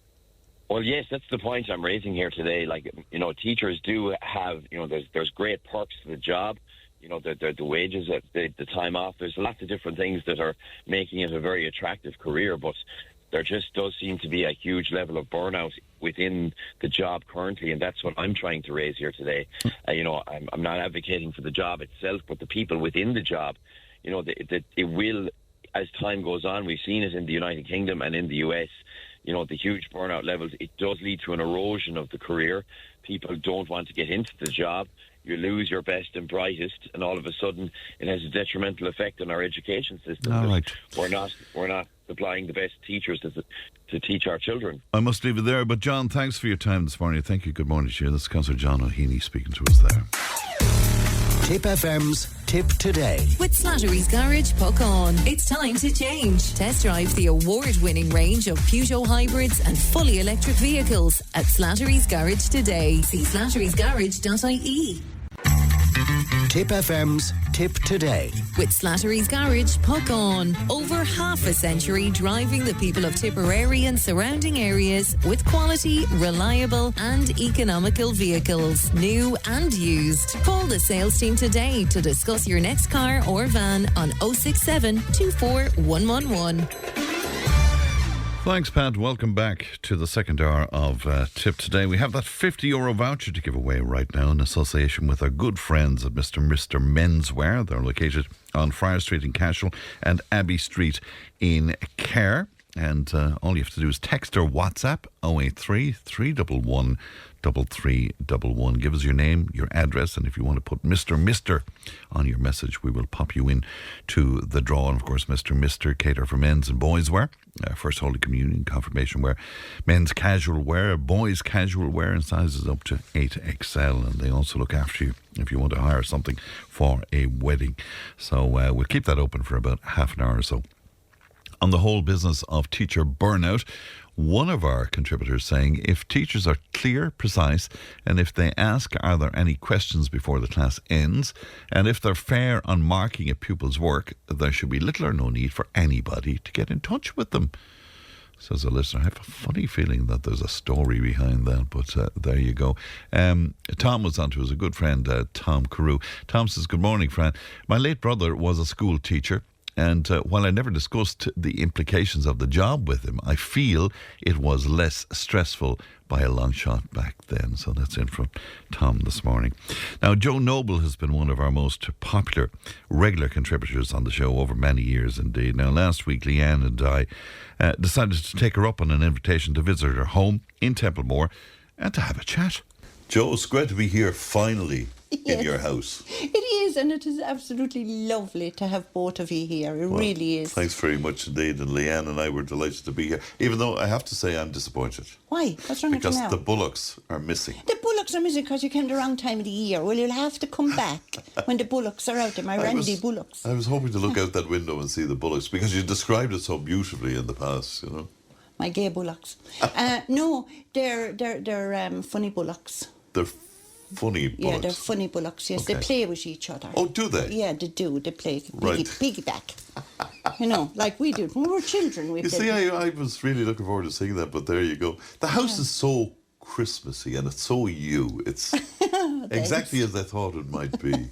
Speaker 5: Well, yes, that's the point I'm raising here today. Teachers do have, there's great perks to the job. The wages, the time off. There's lots of different things that are making it a very attractive career, but there just does seem to be a huge level of burnout within the job currently, and that's what I'm trying to raise here today. I'm not advocating for the job itself, but the people within the job. That it will, as time goes on, we've seen it in the United Kingdom and in the US. The huge burnout levels, it does lead to an erosion of the career. People don't want to get into the job. You lose your best and brightest, and all of a sudden it has a detrimental effect on our education system.
Speaker 2: All right.
Speaker 5: We're not supplying the best teachers to teach our children.
Speaker 2: I must leave it there, but John, thanks for your time this morning. Thank you. Good morning to you. This is Cllr John O'Heney speaking to us there.
Speaker 4: Tipp FM's Tipp Today.
Speaker 1: With Slattery's Garage, puck on. It's time to change. Test drive the award-winning range of Peugeot hybrids and fully electric vehicles at Slattery's Garage today. See slatterysgarage.ie.
Speaker 4: Tipp FM's Tipp Today.
Speaker 1: With Slattery's Garage, puck on. Over half a century driving the people of Tipperary and surrounding areas with quality, reliable and economical vehicles, new and used. Call the sales team today to discuss your next car or van on 067 24111.
Speaker 2: Thanks, Pat. Welcome back to the second hour of Tipp Today. We have that €50 voucher to give away right now in association with our good friends at Mr. Menswear. They're located on Friar Street in Cashel and Abbey Street in Kerr. And all you have to do is text or WhatsApp 083 311 3311. Give us your name, your address, and if you want to put Mr. on your message, we will pop you in to the draw. And of course, Mr. cater for men's and boys wear, First Holy Communion, confirmation wear, men's casual wear, boys casual wear, and sizes up to 8XL. And they also look after you if you want to hire something for a wedding. So we'll keep that open for about half an hour or so on the whole business of teacher burnout. One of our contributors saying if teachers are clear, precise, and if they ask are there any questions before the class ends, and if they're fair on marking a pupil's work, there should be little or no need for anybody to get in touch with them. Says a listener. I have a funny feeling that there's a story behind that, but there you go. Tom was on to us, a good friend, Tom Carew. Tom says, good morning, Fran. My late brother was a school teacher. And while I never discussed the implications of the job with him, I feel it was less stressful by a long shot back then. So that's in from Tom this morning. Now, Joe Noble has been one of our most popular regular contributors on the show over many years indeed. Now, last week, Leanne and I decided to take her up on an invitation to visit her home in Templemore and to have a chat. Joe, it's great to be here finally in your house.
Speaker 6: It is, and it is absolutely lovely to have both of you here. It really is.
Speaker 2: Thanks very much indeed. And Leanne and I were delighted to be here, even though I have to say I'm disappointed.
Speaker 6: Why? What's wrong with you now?
Speaker 2: Because the bullocks are missing.
Speaker 6: The bullocks are missing because you came the wrong time of the year. Well, you'll have to come back when the bullocks are out there, my randy bullocks.
Speaker 2: I was hoping to look out that window and see the bullocks, because you described it so beautifully in the past, you know.
Speaker 6: My gay bullocks. No, they're funny bullocks.
Speaker 2: They're funny bullocks?
Speaker 6: Yeah, they're funny bullocks, yes. Okay. They play with each other.
Speaker 2: Oh, do they?
Speaker 6: Yeah, they do. They play
Speaker 2: right.
Speaker 6: piggyback. You know, like we did when we were children.
Speaker 2: You see, I was really looking forward to seeing that, but there you go. The house is so Christmassy and it's so you. It's exactly as I thought it might be.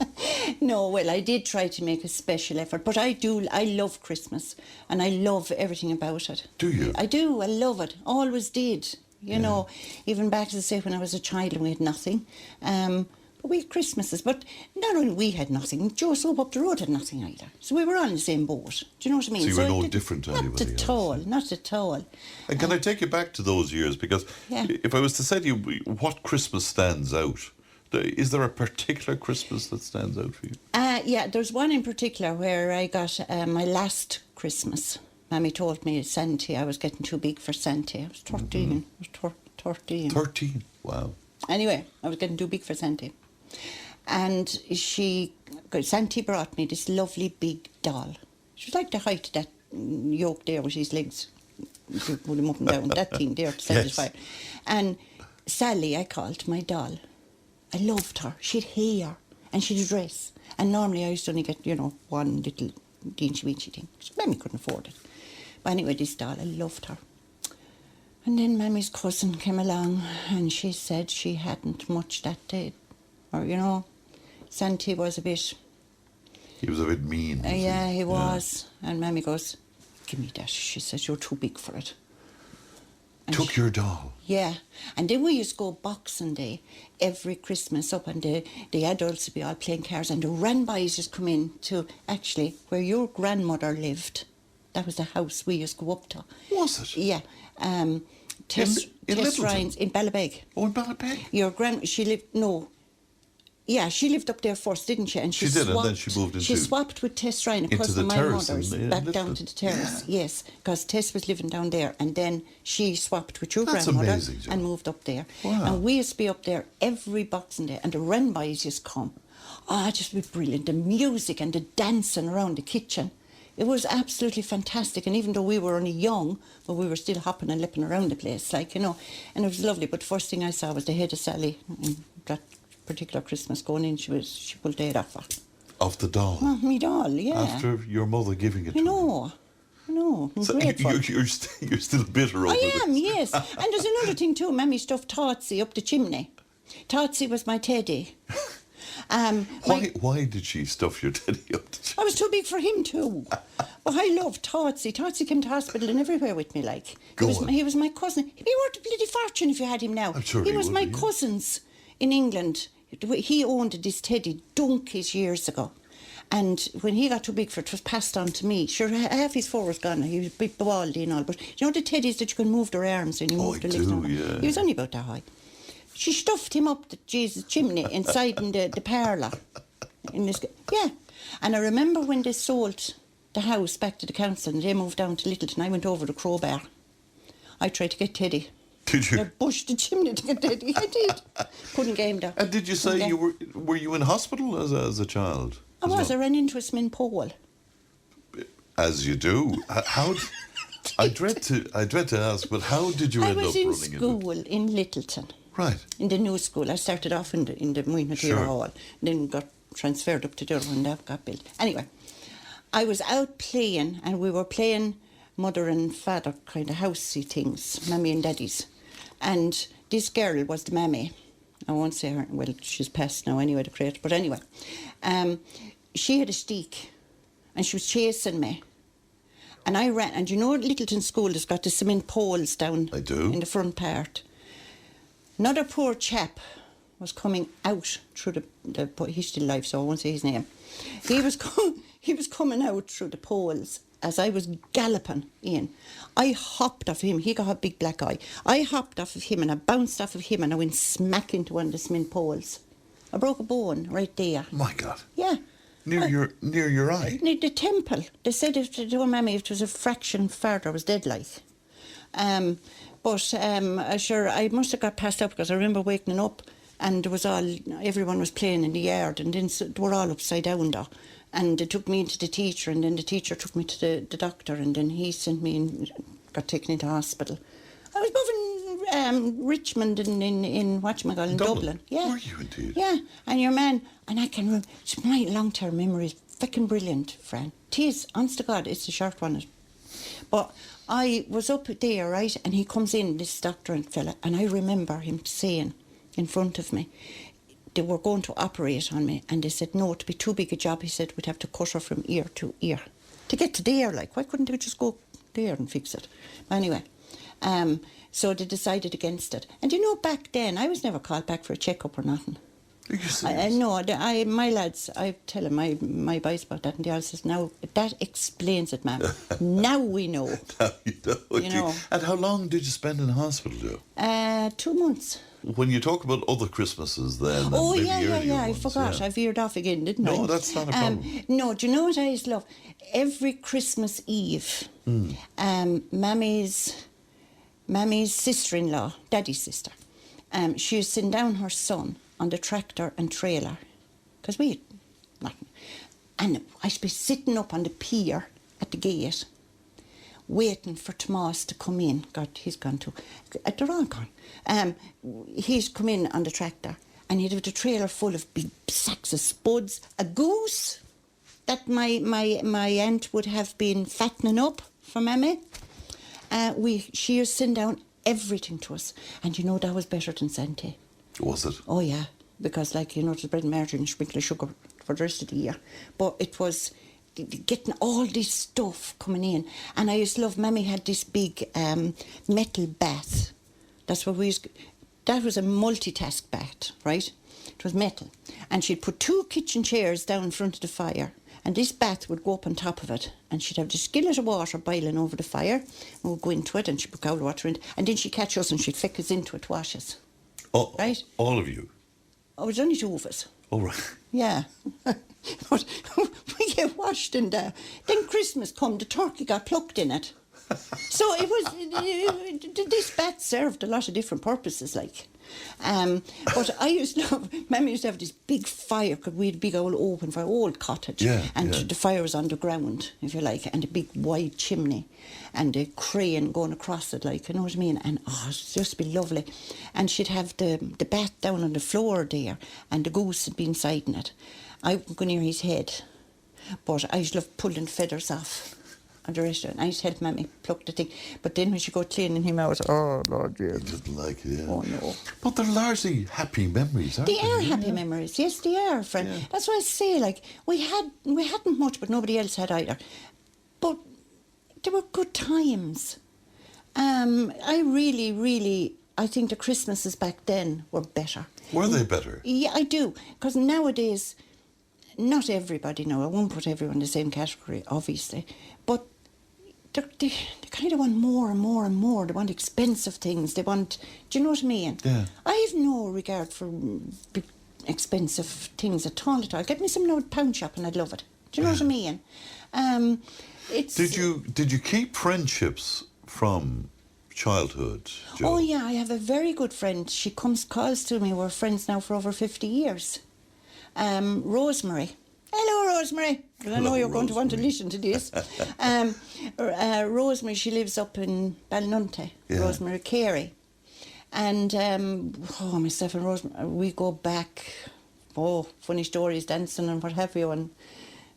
Speaker 6: No, well, I did try to make a special effort, but I love Christmas and I love everything about it.
Speaker 2: Do you?
Speaker 6: I do. I love it. Always did. You know, even back to say when I was a child and we had nothing. But we had Christmases. But not only we had nothing, Joe Soap up the road had nothing either. So we were all in the same boat. Do you know what I mean?
Speaker 2: So you were no different to anybody else?
Speaker 6: Not at all. Not at all.
Speaker 2: And can I take you back to those years? Because if I was to say to you what Christmas stands out, is there a particular Christmas that stands out for you?
Speaker 6: Yeah, there's one in particular where I got my last Christmas. Mammy told me Santa, I was getting too big for Santa. I was 13. I was 13.
Speaker 2: 13? Wow.
Speaker 6: Anyway, I was getting too big for Santa. And Santa brought me this lovely big doll. She was like the height of that yoke there with his legs. You put him up and down, that thing there to satisfy. Yes. And Sally, I called my doll. I loved her. She had hair and she had a dress. And normally I used to only get, one little teensy-weensy thing. So Mammy couldn't afford it. But anyway, this doll, I loved her. And then Mammy's cousin came along and she said she hadn't much that day. Or, Santa was a bit...
Speaker 2: He was a bit mean.
Speaker 6: Yeah, he was. And Mammy goes, give me that. She says, you're too big for it. And
Speaker 2: took your doll?
Speaker 6: Yeah. And then we used to go Boxing Day every Christmas up, and the adults would be all playing cards, and the grandboys just come in to actually where your grandmother lived. That was the house we used to go up to.
Speaker 2: Was it?
Speaker 6: Yeah. Tess Ryan's in Ballabeg.
Speaker 2: Oh, in Ballabeg?
Speaker 6: She lived up there first, didn't she? And
Speaker 2: she did, and then she moved into...
Speaker 6: She swapped with Tess Ryan, a cousin of my mother's, back down to the terrace. Yeah. Yes, because Tess was living down there, and then she swapped with your grandmother
Speaker 2: amazing,
Speaker 6: and moved up there.
Speaker 2: Wow.
Speaker 6: And we used to be up there every Boxing Day, and the grandboys used to come. Oh, it just be brilliant. The music and the dancing around the kitchen. It was absolutely fantastic, and even though we were only young, but we were still hopping and leaping around the place, and it was lovely. But the first thing I saw was the head of Sally, and that particular Christmas going in, she pulled the head off her.
Speaker 2: Of the doll?
Speaker 6: Oh, me doll, yeah.
Speaker 2: After your mother giving it to
Speaker 6: her? I know. I'm
Speaker 2: so
Speaker 6: grateful.
Speaker 2: You're still bitter over it.
Speaker 6: I am, yes. And there's another thing too. Mammy stuffed Totsy up the chimney. Totsy was my teddy.
Speaker 2: Why did she stuff your teddy up the chimney?
Speaker 6: I was too big for him too. But I loved Totsy. Totsy came to hospital and everywhere with me, like. He was my cousin. He'd be worth a bloody fortune if you had him now.
Speaker 2: I'm sure
Speaker 6: he was my cousin's in England. He owned this teddy donkeys years ago. And when he got too big for it, was passed on to me. Sure, half his fur was gone. He was big baldy and all. But you know the teddies that you can move their arms and you move their legs?
Speaker 2: Yeah.
Speaker 6: He was only about that high. She stuffed him up the chimney inside in the parlour. Yeah. And I remember when they sold the house back to the council and they moved down to Littleton, I went over to Crowbar. I tried to get Teddy.
Speaker 2: Did you?
Speaker 6: I pushed the chimney to get Teddy. I did. Couldn't get him down.
Speaker 2: And did you say were you in hospital as a child?
Speaker 6: I was. I ran into a cement pole.
Speaker 2: As you do. How? I dread to ask, but how did you end up running
Speaker 6: I was in school in Littleton.
Speaker 2: Right.
Speaker 6: In the new school. I started off in the Muirgheasa Hall, then got transferred up to Durham and that got built. Anyway, I was out playing, and we were playing mother and father kind of housey things, mammy and daddy's. And this girl was the mammy. I won't say her, well, she's passed now anyway, the creator, but anyway. She had a stick, and she was chasing me. And I ran, and you know Littleton School has got the cement poles down in the front part. Another poor chap was coming out through he's still alive, so I won't say his name. He was coming out through the poles as I was galloping in. I hopped off him. He got a big black eye. I hopped off of him and I bounced off of him and I went smack into one of the cement poles. I broke a bone right there.
Speaker 2: My God.
Speaker 6: Yeah.
Speaker 2: Near your eye?
Speaker 6: Near the temple. They said if it was a fraction farther, I was dead like. Sure, I must have got passed out because I remember waking up and everyone was playing in the yard and then they were all upside down though. And they took me into the teacher and then the teacher took me to the doctor and then he sent me and got taken into hospital. I was moving Richmond in whatchamacallit, in Dublin. Yeah.
Speaker 2: Were you indeed?
Speaker 6: Yeah, and your man, and I can remember, my long-term memory is fucking brilliant, Fran. It is, honest to God, it's a short one. But I was up there, right, and he comes in, this doctor and fella, and I remember him saying in front of me, they were going to operate on me, and they said, no, it'd be too big a job. He said, we'd have to cut her from ear to ear. To get to there, like, why couldn't they just go there and fix it? Anyway, so they decided against it. And you know, back then, I was never called back for a checkup or nothing.
Speaker 2: Are you serious?
Speaker 6: No, my lads, I tell them, my boys about that, and they all says, now, that explains it, ma'am. Now we know.
Speaker 2: Now you know.
Speaker 6: know.
Speaker 2: And how long did you spend in hospital, Joe?
Speaker 6: 2 months.
Speaker 2: When you talk about other Christmases then,
Speaker 6: oh,
Speaker 2: maybe
Speaker 6: yeah, I
Speaker 2: ones,
Speaker 6: forgot. I veered off again, didn't I?
Speaker 2: No, that's not a problem.
Speaker 6: No, do you know what I used to love? Every Christmas Eve, Mammy's sister-in-law, Daddy's sister, she was sitting down her son on the tractor and trailer, because we had nothing. And I used to be sitting up on the pier at the gate, waiting for Tomas to come in. God, he's gone too. They're all gone. He's come in on the tractor, and he'd have the trailer full of big sacks of spuds, a goose that my aunt would have been fattening up for Mammy. She was sending down everything to us, and you know that was better than Santa.
Speaker 2: Was it?
Speaker 6: Oh yeah, because like you know, it was bread and margarine, and sprinkle of sugar for the rest of the year. But it was getting all this stuff coming in, and I used to love. Mammy had this big metal bath. That's what we used. That was a multitask bath, right? It was metal, and she'd put 2 kitchen chairs down in front of the fire, and this bath would go up on top of it, and she'd have this skillet of water boiling over the fire, and we'd go into it, and she'd put cold water in it, and then she'd catch us and she'd flick us into it to wash us.
Speaker 2: Oh,
Speaker 6: right?
Speaker 2: All of you?
Speaker 6: Oh, it was only 2 of us.
Speaker 2: Oh, right.
Speaker 6: Yeah. But we get washed in there. Then Christmas come, the turkey got plucked in it. So it was, this bath served a lot of different purposes, like. But I used to love, Mammy used to have this big fire, because we had a big old open fire, old cottage. And the fire was underground, if you like, and a big wide chimney, and a crane going across it, like, you know what I mean? And it just be lovely. And she'd have the bath down on the floor there, and the goose would be inside in it. I wouldn't go near his head, but I used to love pulling feathers off of the rest of it. And I used to help Mammy pluck the thing. But then when she go cleaning him out, oh, Lord, yeah.
Speaker 2: You didn't like it, yeah.
Speaker 6: Oh, no.
Speaker 2: But they're largely happy memories, aren't they?
Speaker 6: They are happy memories. Yes, they are, friend. Yeah. That's why I say, like, we hadn't much, but nobody else had either. But they were good times. I really, I think the Christmases back then were better.
Speaker 2: Were they better?
Speaker 6: Yeah, I do. Because nowadays, not everybody, no, I won't put everyone in the same category, obviously, but they kind of want more and more and more. They want expensive things. They want, do you know what I mean?
Speaker 2: Yeah. I
Speaker 6: have no regard for big, expensive things at all. Get me some old pound shop and I'd love it. Do you know what I mean?
Speaker 2: Did you keep friendships from childhood, Joe?
Speaker 6: Oh yeah, I have a very good friend. She calls to me. We're friends now for over 50 years. Rosemary. Hello, Rosemary. I know you're going to want to listen to this. Rosemary, she lives up in Ballinunte, Rosemary Carey. And myself and Rosemary, we go back, funny stories, dancing and what have you, and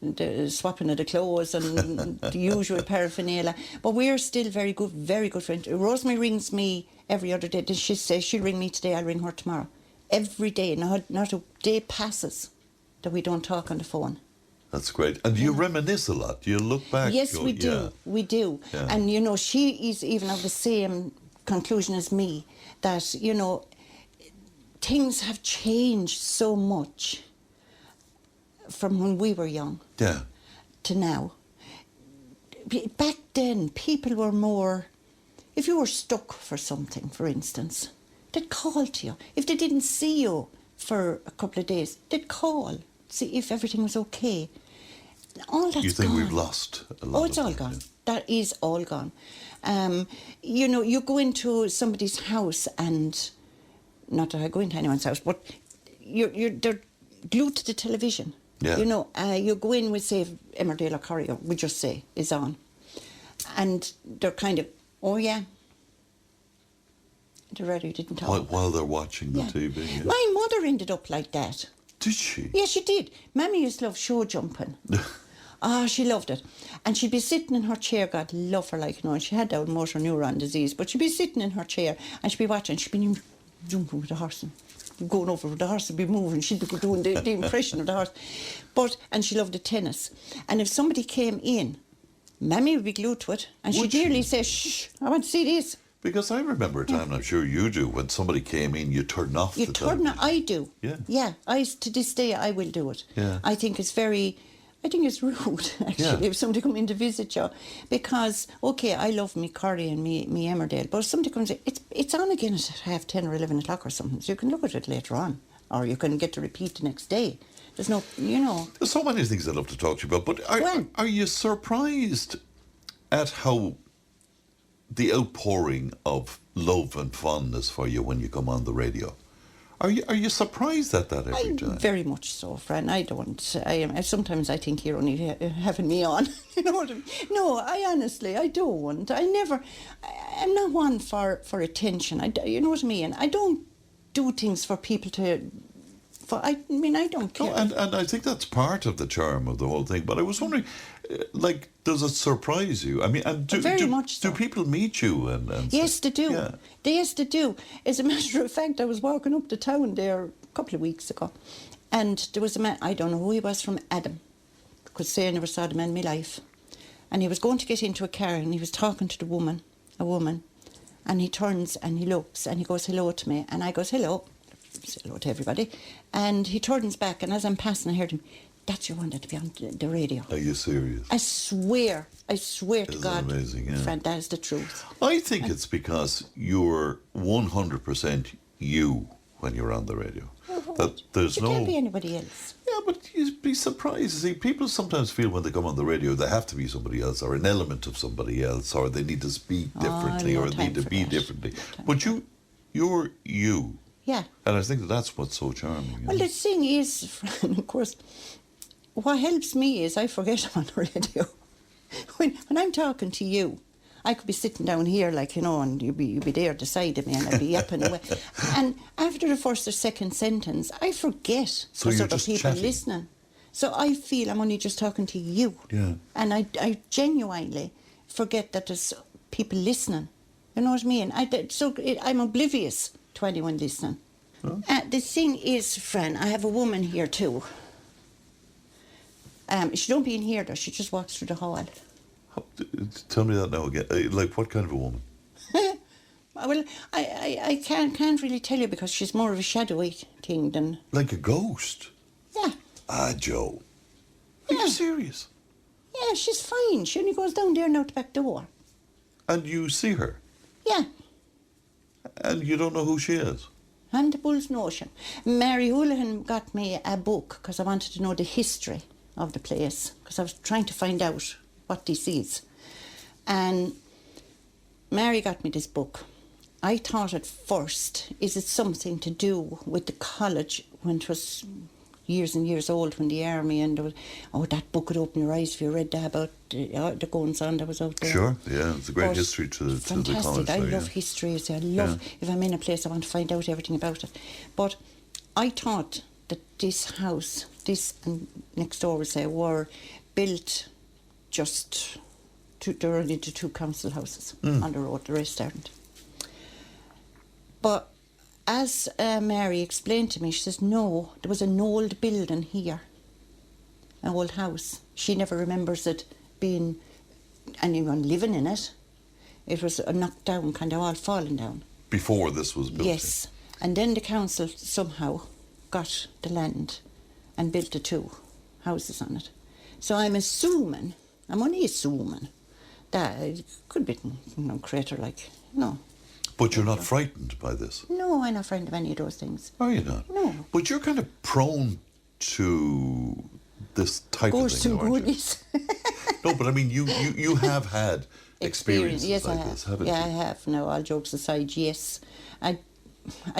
Speaker 6: the swapping of the clothes and the usual paraphernalia. But we're still very good friends. Rosemary rings me every other day. She says she'll ring me today, I'll ring her tomorrow. Every day, not a day passes that we don't talk on the phone.
Speaker 2: That's great. And you reminisce a lot. You look back.
Speaker 6: Yes, we do. We do. Yeah. And, you know, she is even of the same conclusion as me, that, you know, things have changed so much from when we were young to now. Back then, people were more... If you were stuck for something, for instance, they'd call to you. If they didn't see you for a couple of days, they'd call, see if everything was okay. All that's gone.
Speaker 2: You think we've lost a lot?
Speaker 6: Oh, it's all gone. That is all gone. You know, you go into somebody's house and... Not that I go into anyone's house, but they're glued to the television. Yeah. You know, you go in with, say, Emmerdale or Corrie, we just say, is on. And they're kind of, oh, yeah. The radio didn't talk.
Speaker 2: While they're watching the TV. Yeah.
Speaker 6: My mother ended up like that.
Speaker 2: Did she?
Speaker 6: Yeah, she did. Mammy used to love show jumping. She loved it. And she'd be sitting in her chair, God love her, like, you know, and she had that motor neuron disease, but she'd be sitting in her chair and she'd be watching, she'd be jumping with the horse and going over with the horse and be moving. She'd be doing the impression of the horse. And she loved the tennis. And if somebody came in, Mammy would be glued to it, and she'd nearly say, shh, I want to see this.
Speaker 2: Because I remember a time, and I'm sure you do, when somebody came in, you turn off the television.
Speaker 6: I do.
Speaker 2: Yeah.
Speaker 6: Yeah. To this day, I will do it.
Speaker 2: Yeah.
Speaker 6: I think it's rude, actually, if somebody come in to visit you. Because, okay, I love me Corrie and me Emmerdale, but if somebody comes in, it's on again at half 10 or 11 o'clock or something, so you can look at it later on. Or you can get to repeat the next day. There's no, you know.
Speaker 2: There's so many things I'd love to talk to you about, but are you surprised at how the outpouring of love and fondness for you when you come on the radio? Are you surprised at that every time?
Speaker 6: Very much so, Fran. I don't. Sometimes I think you're only having me on. You know what I mean? No, I honestly, I don't. I'm not one for attention. You know what I mean? I don't do things for people to... I don't care.
Speaker 2: No, and I think that's part of the charm of the whole thing. But I was wondering, does it surprise you? I mean, and
Speaker 6: very much so.
Speaker 2: Do people meet you?
Speaker 6: Yes, they do.
Speaker 2: Yeah.
Speaker 6: Yes, they do. As a matter of fact, I was walking up the town there a couple of weeks ago, and there was a man, I don't know who he was, from Adam. Could say I never saw the man in my life. And he was going to get into a car, and he was talking to a woman, and he turns and he looks, and he goes hello to me, and I goes hello. Say hello to everybody, and he turns back, and as I'm passing I heard him, that's your one that to be on the radio.
Speaker 2: Are you serious?
Speaker 6: I swear to God,
Speaker 2: amazing, yeah.
Speaker 6: Friend, that is the truth.
Speaker 2: I think it's because you're 100% you when you're on the radio. That there's
Speaker 6: it can't be anybody else.
Speaker 2: Yeah, but you'd be surprised. See, people sometimes feel when they come on the radio they have to be somebody else or an element of somebody else, or they need to speak differently, or they need to be differently. But you're you.
Speaker 6: Yeah.
Speaker 2: And I think that's what's so charming.
Speaker 6: Well, the thing is, Fran, of course, what helps me is I forget I'm on the radio. When I'm talking to you, I could be sitting down here, like, you know, and you'd be there beside of me, and I'd be yapping away. And after the first or second sentence, I forget there's other people listening. So I feel I'm only just talking to you.
Speaker 2: Yeah.
Speaker 6: And I genuinely forget that there's people listening. You know what I mean? I'm oblivious to anyone listening. Huh? The thing is, Fran, I have a woman here too. She don't be in here though, she just walks through the hall.
Speaker 2: Tell me that now again. Like, what kind of a woman?
Speaker 6: Well, I can't really tell you because she's more of a shadowy thing than...
Speaker 2: Like a ghost?
Speaker 6: Yeah.
Speaker 2: Ah, Joe. Are you serious?
Speaker 6: Yeah, she's fine. She only goes down there and out the back door.
Speaker 2: And you see her?
Speaker 6: Yeah.
Speaker 2: And you don't know who she is?
Speaker 6: And the bull's notion. Mary Houlihan got me a book because I wanted to know the history of the place, because I was trying to find out what this is. And Mary got me this book. I thought at first, is it something to do with the college when it was, years and years old when the army, and there was, that book would open your eyes if you read that about the goings on that was out there.
Speaker 2: Sure, yeah, it's a great
Speaker 6: But
Speaker 2: history to the
Speaker 6: fantastic.
Speaker 2: college.
Speaker 6: I
Speaker 2: there,
Speaker 6: love history. So I love, if I'm in a place, I want to find out everything about it. But I thought that this house, this and next door, say, were built just there are only the 2 council houses on the road, the rest aren't. But as Mary explained to me, she says, no, there was an old building here, an old house. She never remembers it being anyone living in it. It was knocked down, kind of all fallen down.
Speaker 2: Before this was built?
Speaker 6: Yes. And then the council somehow got the land and built the 2 houses on it. So I'm only assuming, that it could be crater like, no.
Speaker 2: But you're not frightened by this?
Speaker 6: No, I'm not frightened of any of those things.
Speaker 2: Are you not?
Speaker 6: No.
Speaker 2: But you're kind of prone to this type of thing, aren't you?
Speaker 6: Goodies.
Speaker 2: No, but I mean, you have had experiences
Speaker 6: Yes,
Speaker 2: like
Speaker 6: I have.
Speaker 2: this, haven't
Speaker 6: Yeah,
Speaker 2: you?
Speaker 6: I have. No, all jokes aside, yes. I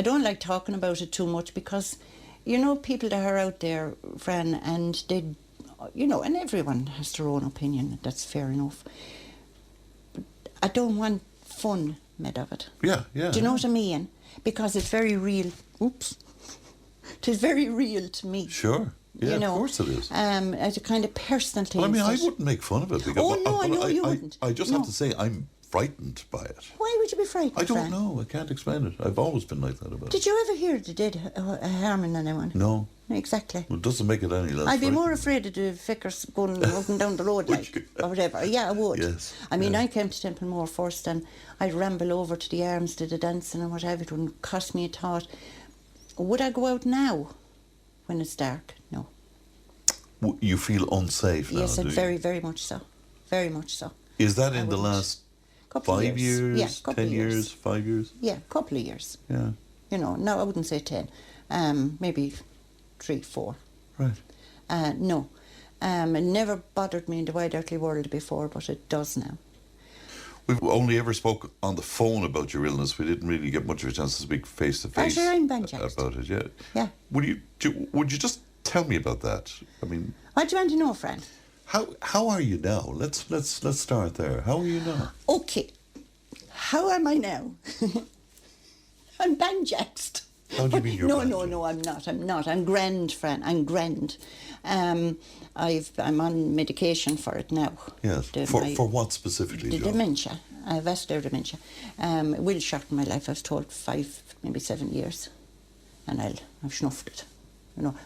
Speaker 6: don't like talking about it too much because, people that are out there, Fran, and they, and everyone has their own opinion. That's fair enough. But I don't want fun made of it.
Speaker 2: Yeah, yeah.
Speaker 6: Do you know what I mean? Because it's very real. Oops. It is very real to me.
Speaker 2: Sure. Yeah,
Speaker 6: of
Speaker 2: course it is.
Speaker 6: As a kind of personal thing.
Speaker 2: Well, I mean, I wouldn't make fun of it. Because
Speaker 6: I know you wouldn't.
Speaker 2: I just have to say I'm frightened by it.
Speaker 6: Why would you be frightened,
Speaker 2: I don't
Speaker 6: Fran?
Speaker 2: know. I can't explain it. I've always been like that about it.
Speaker 6: Did you ever hear they did harming anyone?
Speaker 2: No.
Speaker 6: Exactly.
Speaker 2: Well, it doesn't make it any less
Speaker 6: I'd be more
Speaker 2: frightening.
Speaker 6: afraid of the fickers going up and down the road, like, or whatever. Yeah, I would.
Speaker 2: Yes,
Speaker 6: I mean,
Speaker 2: yeah.
Speaker 6: I came to Templemore first, and I'd ramble over to the arms, to the dancing and whatever. It wouldn't cost me a thought. Would I go out now when it's dark? No.
Speaker 2: You feel unsafe now,
Speaker 6: Yes,
Speaker 2: do
Speaker 6: and
Speaker 2: you?
Speaker 6: very, very much so. Very much so.
Speaker 2: Is that
Speaker 6: I
Speaker 2: in the
Speaker 6: wouldn't.
Speaker 2: last
Speaker 6: Couple of
Speaker 2: 5 years,
Speaker 6: Yeah, couple
Speaker 2: 10
Speaker 6: of
Speaker 2: years, 5 years?
Speaker 6: Yeah, couple of years.
Speaker 2: Yeah.
Speaker 6: No, I wouldn't say 10. Maybe 3, 4.
Speaker 2: Right.
Speaker 6: No. It never bothered me in the wide earthly world before, but it does now.
Speaker 2: We've only ever spoke on the phone about your illness. We didn't really get much of a chance to speak face to face
Speaker 6: Sure, I'm banjaxed.
Speaker 2: about it. Yeah.
Speaker 6: Yeah.
Speaker 2: Would you just tell me about that? I mean,
Speaker 6: What do you want to know, Fran?
Speaker 2: how are you now? Let's start there. How are you now?
Speaker 6: Okay. How am I now? I'm banjaxed.
Speaker 2: How do you mean you're banjaxed?
Speaker 6: No, I'm not. I'm grand, Fran. I'm grand. I'm on medication for it now.
Speaker 2: Yes. For what specifically,
Speaker 6: The
Speaker 2: Joe?
Speaker 6: dementia. I have vascular dementia. It will shorten my life. I was told 5, maybe 7 years. And I've snuffed it.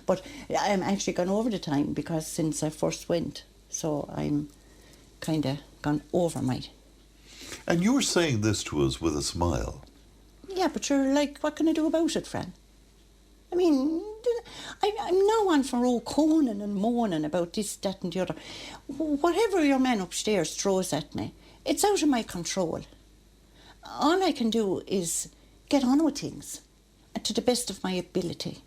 Speaker 6: But I'm actually gone over the time because since I first went, so I'm kind of gone over my...
Speaker 2: And you were saying this to us with a smile.
Speaker 6: Yeah, but you're like, what can I do about it, Fran? I mean, I'm no one for coning and moaning about this, that and the other. Whatever your man upstairs throws at me, it's out of my control. All I can do is get on with things to the best of my ability.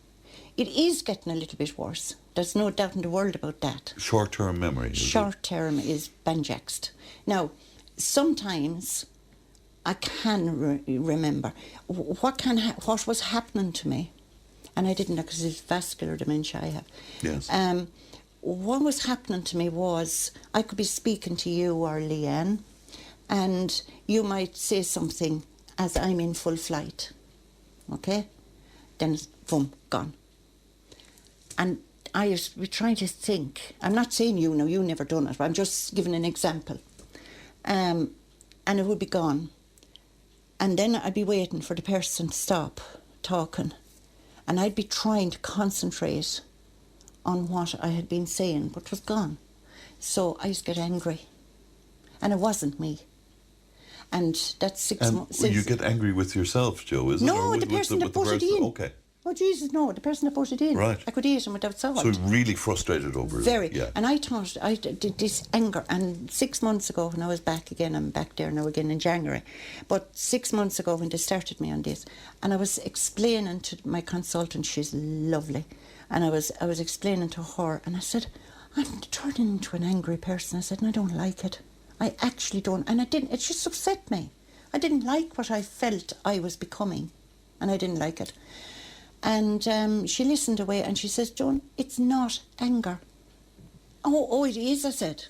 Speaker 6: It is getting a little bit worse. There's no doubt in the world about that.
Speaker 2: Short-term memory. is it?
Speaker 6: Short term is banjaxed. Now, sometimes I can remember what was happening to me, and I didn't know because it's vascular dementia I have.
Speaker 2: Yes.
Speaker 6: What was happening to me was I could be speaking to you or Leanne, and you might say something as I'm in full flight. Okay? Then it's boom, gone. And I was trying to think. I'm not saying you never done it, but I'm just giving an example. And it would be gone. And then I'd be waiting for the person to stop talking. And I'd be trying to concentrate on what I had been saying, but it was gone. So I used to get angry. And it wasn't me. And that's 6 months.
Speaker 2: And you get angry with yourself, Joe, is it?
Speaker 6: No,
Speaker 2: Or
Speaker 6: the person that put it in.
Speaker 2: Okay.
Speaker 6: Oh, Jesus, no, the person that put it in.
Speaker 2: Right.
Speaker 6: I could eat him without salt.
Speaker 2: So really frustrated over it.
Speaker 6: Very.
Speaker 2: Yeah.
Speaker 6: And I thought, I did this anger, and 6 months ago when I was back again, I'm back there now again in January, but 6 months ago when they started me on this, and I was explaining to my consultant, she's lovely, and I was explaining to her, and I said, I'm turning into an angry person. I said, and I don't like it. I actually don't, and I didn't, it just upset me. I didn't like what I felt I was becoming, and I didn't like it. And she listened away and she says, Joan, it's not anger. Oh, it is, I said.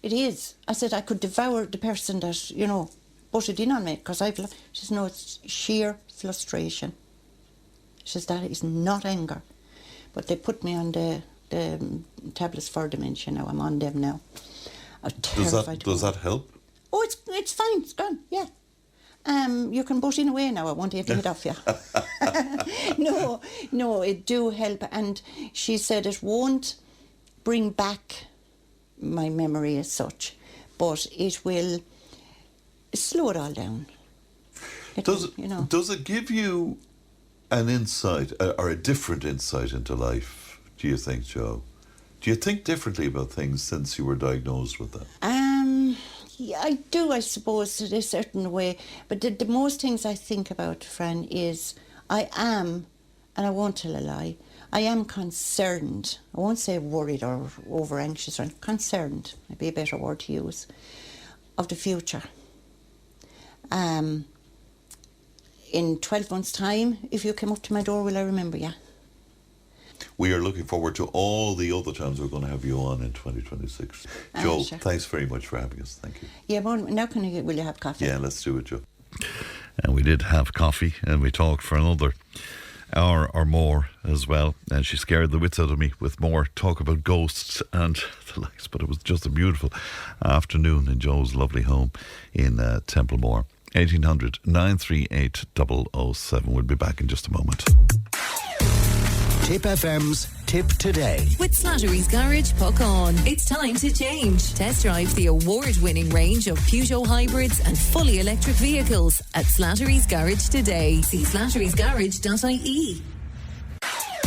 Speaker 6: It is. I said, I could devour the person that, butted in on me because she says, no, it's sheer frustration. She says, that is not anger. But they put me on the tablets for dementia now. I'm on them now.
Speaker 2: Does that help?
Speaker 6: Oh, it's fine. It's gone. Yeah. You can butt in away now. I won't have to hit off you. No, it do help. And she said it won't bring back my memory as such, but it will slow it all down.
Speaker 2: Does it give you an insight or a different insight into life, do you think, Joe? Do you think differently about things since you were diagnosed with that?
Speaker 6: Yeah, I do, I suppose, in a certain way. But the most things I think about, Fran, is I am, and I won't tell a lie, I am concerned. I won't say worried or over anxious, or concerned, might be a better word to use, of the future. In 12 months' time, if you came up to my door, will I remember you?
Speaker 2: We are looking forward to all the other times we're going to have you on in 2026. Joe,
Speaker 6: sure.
Speaker 2: Thanks very much for having us. Thank you.
Speaker 6: Yeah, but now will you have coffee?
Speaker 2: Yeah, let's do it, Joe. And we did have coffee and we talked for another hour or more as well. And she scared the wits out of me with more talk about ghosts and the likes. But it was just a beautiful afternoon in Joe's lovely home in Templemore. 1800 938 007. We'll be back in just a moment.
Speaker 4: Tipp FM's Tipp Today.
Speaker 1: With Slattery's Garage, puck on. It's time to change. Test drive the award-winning range of Peugeot hybrids and fully electric vehicles at Slattery's Garage today. See slatterysgarage.ie.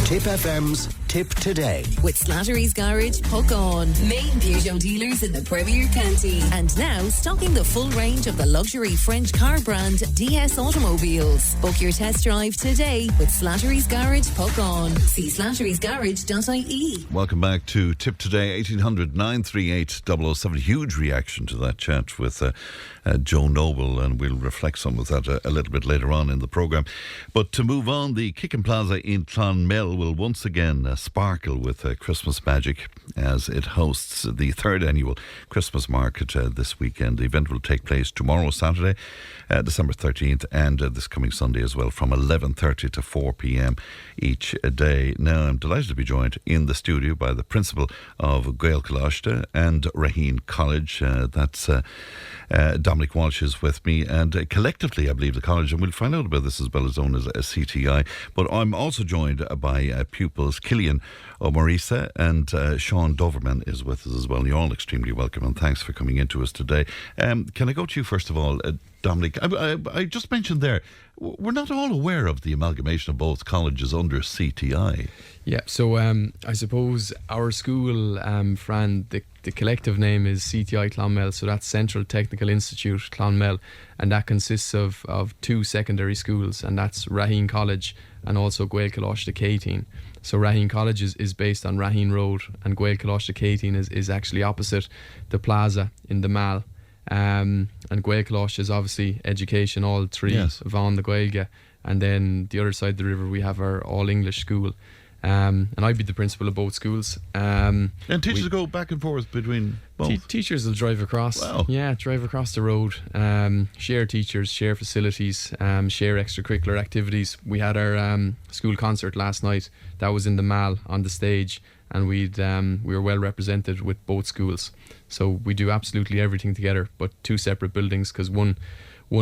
Speaker 4: Tipp FM's Tipp Today.
Speaker 1: With Slattery's Garage, puck on. Main Peugeot dealers in the Premier County. And now stocking the full range of the luxury French car brand DS automobiles. Book your test drive today with Slattery's Garage, puck on. See slatterysgarage.ie.
Speaker 2: Welcome back to Tipp Today, 1800 938 007. Huge reaction to that chat with Joe Noble, and we'll reflect some of that a little bit later on in the programme. But to move on, the Kickin' Plaza in Clonmel will once again sparkle with Christmas magic as it hosts the third annual Christmas market this weekend. The event will take place tomorrow, Saturday, December 13th, and this coming Sunday as well, from 11:30 to 4 p.m. each day. Now, I'm delighted to be joined in the studio by the principal of Gael Cholaiste and Raheen College. That's Dominic Walsh is with me, and collectively, I believe, the college, and we'll find out about this as well, as known as a CTI. But I'm also joined by pupils Cillian O Muirgheasa and Sean Doverman is with us as well. You're all extremely welcome, and thanks for coming into us today. Can I go to you first of all, Dominic? I just mentioned there, we're not all aware of the amalgamation of both colleges under CTI.
Speaker 7: Yeah, so I suppose our school, Fran, the collective name is CTI Clonmel, so that's Central Technical Institute Clonmel, and that consists of two secondary schools, and that's Raheen College and also Gael Cholaiste Dominic. So Raheen College is based on Raheen Road, and Gael Cholaiste Dominic is actually opposite the plaza in the Mall. And Gael Cholaiste is obviously education, all three,
Speaker 2: yes.
Speaker 7: Vaughan the Gaeilge, and then the other side of the river we have our all English school. And I'd be the principal of both schools. And
Speaker 2: teachers go back and forth between both?
Speaker 7: Teachers will drive across.
Speaker 2: Wow.
Speaker 7: Yeah, drive across the road. Share teachers, share facilities, share extracurricular activities. We had our school concert last night. That was in the Mall on the stage, and we were well represented with both schools. So we do absolutely everything together, but two separate buildings, because one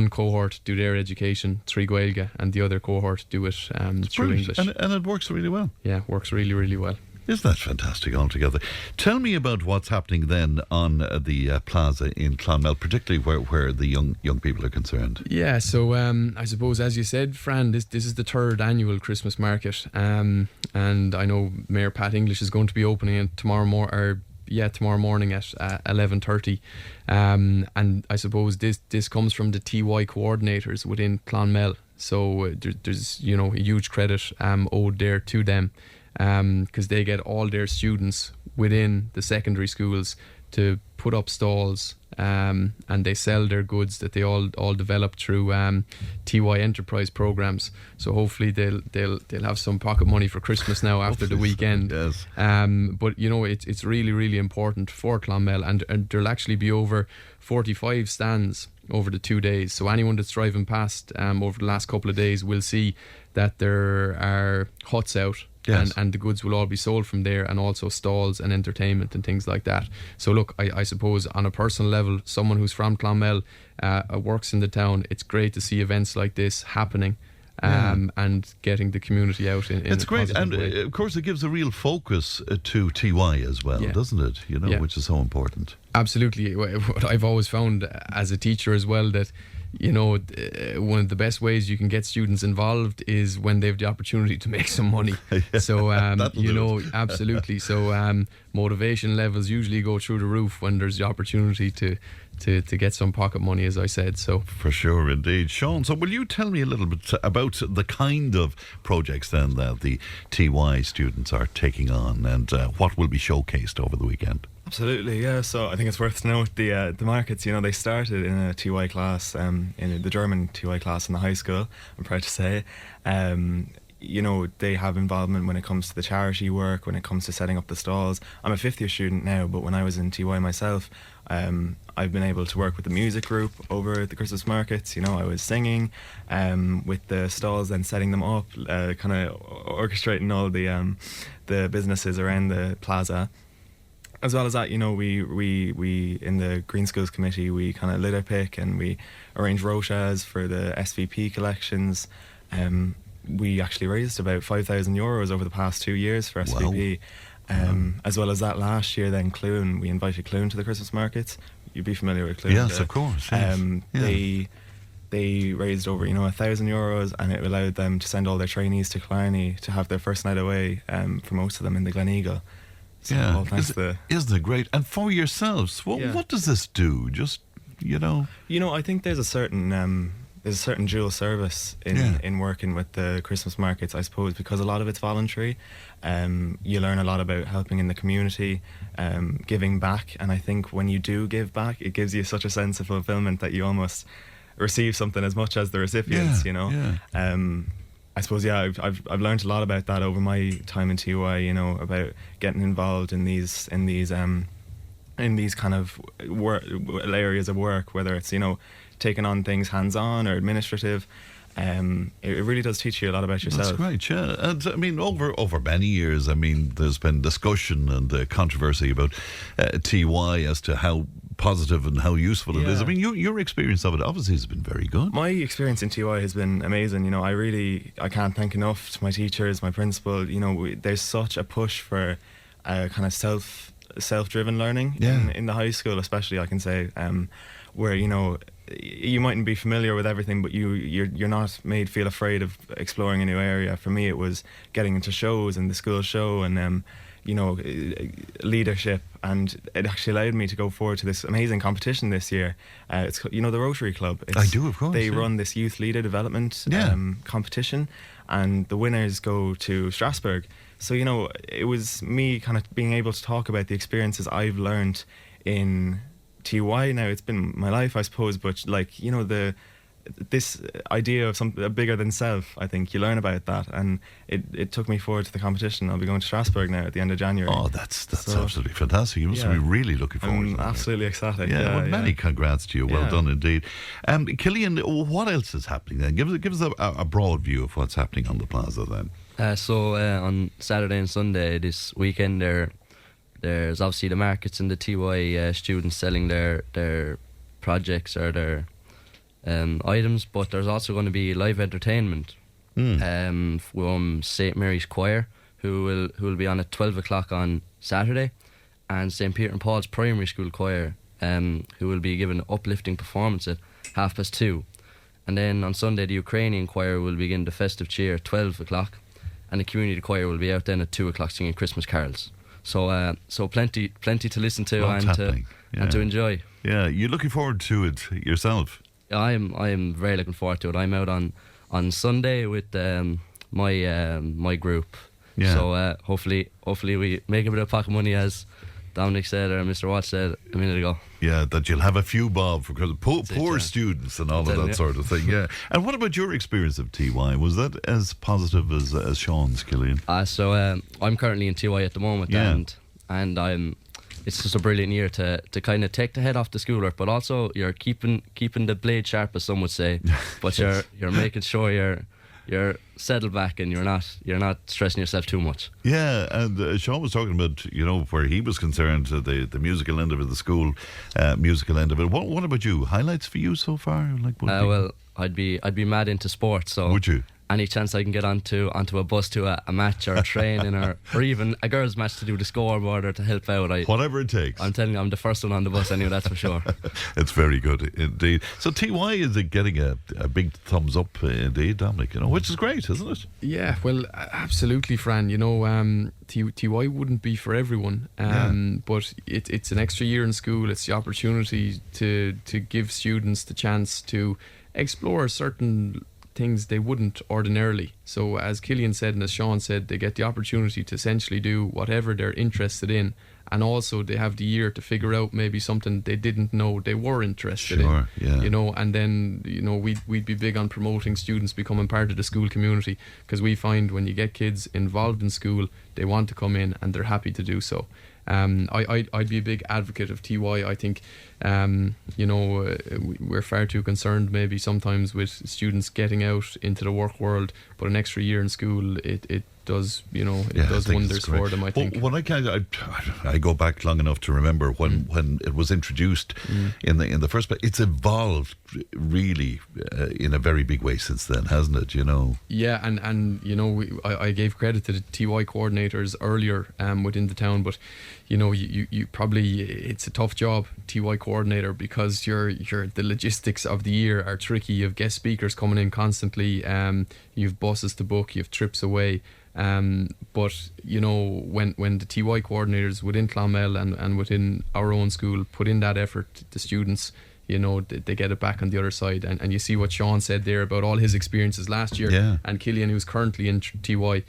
Speaker 7: cohort do their education, three Gaeilge, and the other cohort do it through English.
Speaker 2: And it works really well.
Speaker 7: Yeah, works really, really well.
Speaker 2: Isn't that fantastic altogether? Tell me about what's happening then on the plaza in Clonmel, particularly where the young people are concerned.
Speaker 7: Yeah, so I suppose, as you said, Fran, this is the third annual Christmas market, and I know Mayor Pat English is going to be opening it tomorrow morning at 11:30, and I suppose this comes from the TY coordinators within Clonmel. So there's a huge credit owed there to them, because they get all their students within the secondary schools to put up stalls and they sell their goods that they all develop through TY enterprise programs. So hopefully they'll have some pocket money for Christmas now after the weekend.
Speaker 2: Yes.
Speaker 7: But it's really, really important for Clonmel, and there'll actually be over 45 stands over the 2 days. So anyone that's driving past over the last couple of days will see that there are huts out.
Speaker 2: Yes.
Speaker 7: And the goods will all be sold from there, and also stalls and entertainment and things like that. So look, I suppose on a personal level, someone who's from Clonmel, works in the town, it's great to see events like this happening. And getting the community out in
Speaker 2: it's
Speaker 7: a
Speaker 2: great, and
Speaker 7: way.
Speaker 2: of course it gives a real focus to TY as well, doesn't it? Which is so important.
Speaker 7: Absolutely. What I've always found as a teacher as well, that one of the best ways you can get students involved is when they have the opportunity to make some money. So absolutely. So motivation levels usually go through the roof when there's the opportunity to get some pocket money, as I said. So
Speaker 2: for sure, indeed. Sean, so will you tell me a little bit about the kind of projects then that the TY students are taking on, and what will be showcased over the weekend?
Speaker 8: Absolutely, yeah. So I think it's worth to note the markets. They started in a TY class, in the German TY class in the high school. I'm proud to say. They have involvement when it comes to the charity work, when it comes to setting up the stalls. I'm a fifth year student now, but when I was in TY myself, I've been able to work with the music group over at the Christmas markets. I was singing with the stalls and setting them up, kind of orchestrating all the businesses around the plaza. As well as that, we in the Green Schools Committee, we kind of litter pick and we arrange rochas for the SVP collections. We actually raised about €5,000 over the past 2 years for SVP. Wow. As well as that, last year then Clune, we invited Clune to the Christmas markets. You'd be familiar with Clune.
Speaker 2: Yes, of course. Yes.
Speaker 8: They raised over €1,000, and it allowed them to send all their trainees to Killarney to have their first night away, for most of them in the Glen Eagle. So
Speaker 2: isn't it great? And for yourselves, what does this do? Just
Speaker 8: I think there's a certain dual service in working with the Christmas markets, I suppose, because a lot of it's voluntary. You learn a lot about helping in the community, giving back, and I think when you do give back, it gives you such a sense of fulfillment that you almost receive something as much as the recipients. I suppose, I've learned a lot about that over my time in TY. About getting involved in these kind of areas of work, whether it's taking on things hands-on or administrative. It really does teach you a lot about yourself.
Speaker 2: That's great, yeah. And I mean, over many years, there's been discussion and controversy about TY as to how positive and how useful it is. Your experience of it obviously has been very good.
Speaker 8: My experience in TY has been amazing. I can't thank enough to my teachers, my principal. There's such a push for kind of self-driven learning in the high school, especially, I can say, where you mightn't be familiar with everything, but you're not made feel afraid of exploring a new area. For me, it was getting into shows and the school show and leadership, and it actually allowed me to go forward to this amazing competition this year. It's the Rotary Club.
Speaker 2: I do, of course.
Speaker 8: They run this youth leader development competition, and the winners go to Strasbourg. So it was me kind of being able to talk about the experiences I've learned in TY. Now it's been my life, I suppose, but this idea of something bigger than self, I think you learn about that, and it took me forward to the competition. I'll be going to Strasbourg now at the end of January.
Speaker 2: Oh, that's absolutely fantastic. You must be really looking forward to that.
Speaker 8: I'm absolutely ecstatic.
Speaker 2: Many congrats to you. Well done indeed. Cillian, what else is happening then? Give us a broad view of what's happening on the plaza then.
Speaker 9: So on Saturday and Sunday this weekend, there's obviously the markets and the TY students selling their projects or their items, but there's also going to be live entertainment from St Mary's Choir, who will be on at 12 o'clock on Saturday, and St Peter and Paul's Primary School Choir, who will be giving an uplifting performance at 2:30. And then on Sunday, the Ukrainian Choir will begin the festive cheer at 12 o'clock, and the community choir will be out then at 2 o'clock singing Christmas carols. So plenty to listen to and to enjoy.
Speaker 2: Yeah, you're looking forward to it yourself.
Speaker 9: I am very looking forward to it. I'm out on Sunday with my group. Yeah. So hopefully we make a bit of pocket money as Dominic said, or Mr. Watts said a minute ago.
Speaker 2: Yeah, that you'll have a few bob because poor students and all of that sort of thing. Yeah. And what about your experience of TY? Was that as positive as Sean's, Cillian?
Speaker 9: So I'm currently in TY at the moment, and it's just a brilliant year to kind of take the head off the schoolwork, but also you're keeping the blade sharp, as some would say. But you're making sure you're settled back and you're not stressing yourself too much.
Speaker 2: Yeah, and Sean was talking about, where he was concerned, the musical end of it, the school musical end of it. What about you? Highlights for you so far?
Speaker 9: Well, I'd be mad into sports. So
Speaker 2: would you?
Speaker 9: Any chance I can get onto a bus to a match or a training or even a girls' match to do the scoreboard or to help out.
Speaker 2: Whatever it takes.
Speaker 9: I'm telling you, I'm the first one on the bus anyway, that's for sure.
Speaker 2: It's very good indeed. So TY is getting a big thumbs up indeed, Dominic, which is great, isn't it?
Speaker 7: Yeah, well, absolutely, Fran. TY wouldn't be for everyone, but it's an extra year in school. It's the opportunity to give students the chance to explore certain things they wouldn't ordinarily. So as Cillian said and as Sean said, they get the opportunity to essentially do whatever they're interested in, and also they have the year to figure out maybe something they didn't know they were interested in.
Speaker 2: Yeah.
Speaker 7: And then we'd be big on promoting students becoming part of the school community, because we find when you get kids involved in school, they want to come in and they're happy to do so. I'd be a big advocate of TY. I think we're far too concerned maybe sometimes with students getting out into the work world, but an extra year in school it does does wonders for them, I think.
Speaker 2: When I go back long enough to remember when it was introduced in the first place, it's evolved really in a very big way since then, hasn't it?
Speaker 7: Yeah, and I gave credit to the TY coordinators earlier within the town, but you probably, it's a tough job, TY coordinator, because the logistics of the year are tricky. You have guest speakers coming in constantly, you have buses to book, you have trips away. But when the TY coordinators within Clonmel and within our own school put in that effort, the students, they get it back on the other side. And you see what Sean said there about all his experiences last year.
Speaker 2: Yeah.
Speaker 7: And Cillian, who's currently in TY,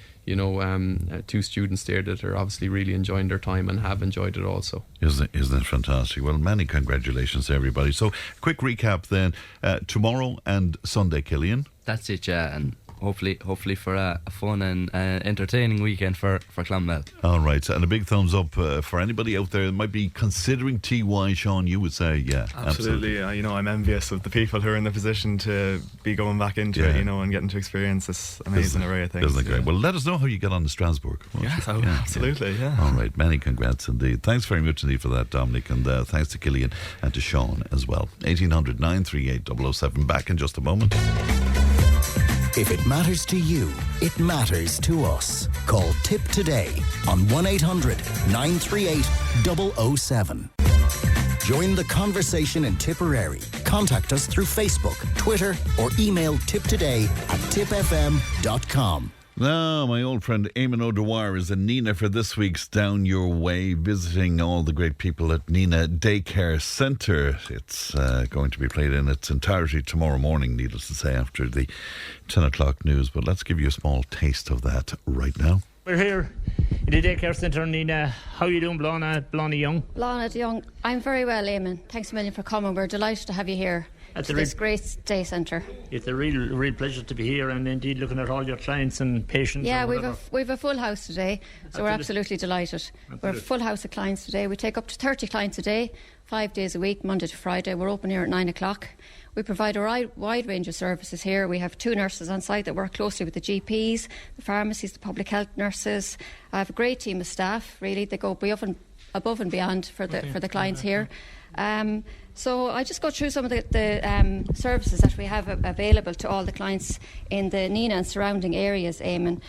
Speaker 7: two students there that are obviously really enjoying their time and have enjoyed it also.
Speaker 2: Isn't it fantastic? Well, many congratulations to everybody. So, quick recap then. Tomorrow and Sunday, Cillian.
Speaker 9: That's it, yeah. And hopefully for a fun and entertaining weekend for Clonmel.
Speaker 2: All right, and a big thumbs up for anybody out there that might be considering TY. Sean, you would say, yeah, absolutely.
Speaker 8: I'm envious of the people who are in the position to be going back into it, and getting to experience this amazing array of things.
Speaker 2: Isn't it great? Well, let us know how you get on to Strasbourg.
Speaker 8: Yes, absolutely, yeah.
Speaker 2: All right, many congrats indeed. Thanks very much indeed for that, Dominic, and thanks to Cillian and to Sean as well. 1800 938 007. Back in just a moment.
Speaker 4: If it matters to you, it matters to us. Call Tipp today on 1800 938 007. Join the conversation in Tipperary. Contact us through Facebook, Twitter, or email tipptoday@tippfm.com.
Speaker 2: Now, my old friend Eamon O'Dwyer is in Nina for this week's Down Your Way, visiting all the great people at Nina Daycare Centre. It's going to be played in its entirety tomorrow morning, needless to say, after the 10 o'clock news. But let's give you a small taste of that right now.
Speaker 10: We're here in the Daycare Centre in Nina. How are you doing, Blana Young?
Speaker 11: Blana Young, I'm very well, Eamon. Thanks a million for coming. We're delighted to have you here. It's this great day centre.
Speaker 10: It's a real pleasure to be here, and indeed looking at all your clients and patients.
Speaker 11: Yeah, we've a full house today, so we're absolutely delighted. We're a full house of clients today. We take up to 30 clients a day, 5 days a week, Monday to Friday. We're open here at 9 o'clock. We provide a wide range of services here. We have 2 nurses on site that work closely with the GPs, the pharmacies, the public health nurses. I have a great team of staff, really. They go above and beyond for the clients here. So I just go through some of the services that we have available to all the clients in the Nina and surrounding areas, Eamon.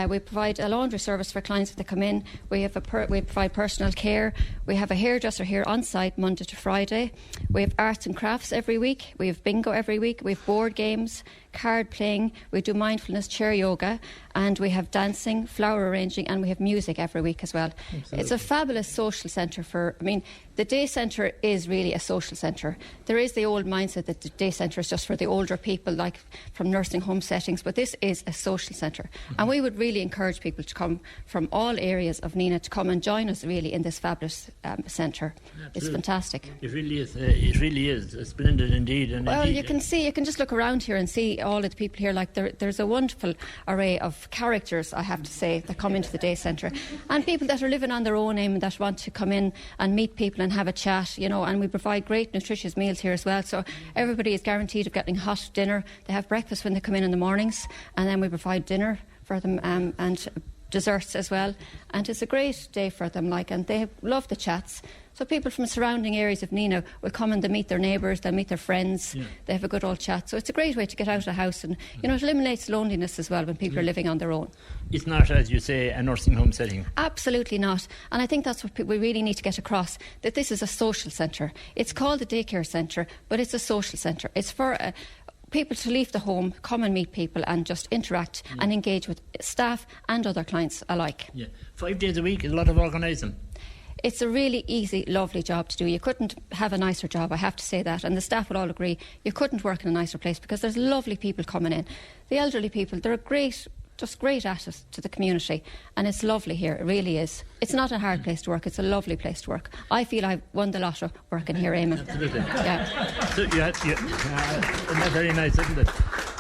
Speaker 11: We provide a laundry service for clients if they come in. We provide personal care. We have a hairdresser here on site Monday to Friday. We have arts and crafts every week. We have bingo every week. We have board games, card playing. We do mindfulness, chair yoga, and we have dancing, flower arranging, and we have music every week as well. Absolutely. It's a fabulous social centre The day centre is really a social centre. There is the old mindset that the day centre is just for the older people, like from nursing home settings, but this is a social centre. And we would really encourage people to come from all areas of Nenagh to come and join us really in this fabulous centre. It's fantastic.
Speaker 10: It really is. It really is. It's splendid indeed. And
Speaker 11: well,
Speaker 10: indeed,
Speaker 11: you can just look around here and see all of the people here. Like there's a wonderful array of characters, I have to say, that come into the day centre. And people that are living on their own aim and that want to come in and meet people and have a chat, and we provide great nutritious meals here as well. So everybody is guaranteed of getting hot dinner. They have breakfast when they come in the mornings, and then we provide dinner for them and desserts as well. And it's a great day for them, and they love the chats. So people from surrounding areas of Nenagh will come and they meet their neighbours, they'll meet their friends, they have a good old chat. So it's a great way to get out of the house, and it eliminates loneliness as well when people are living on their own.
Speaker 10: It's not, as you say, a nursing home setting.
Speaker 11: Absolutely not. And I think that's what we really need to get across, that this is a social centre. It's called a daycare centre, but it's a social centre. It's for people to leave the home, come and meet people and just interact and engage with staff and other clients alike.
Speaker 10: 5 days a week is a lot of organising.
Speaker 11: It's a really easy, lovely job to do. You couldn't have a nicer job, I have to say that. And the staff would all agree. You couldn't work in a nicer place because there's lovely people coming in. The elderly people, they're just great assets to the community. And it's lovely here, it really is. It's not a hard place to work, it's a lovely place to work. I feel I've won the lotto working here, Eamon.
Speaker 10: Absolutely.
Speaker 11: Yeah.
Speaker 10: So, isn't that very nice, isn't it?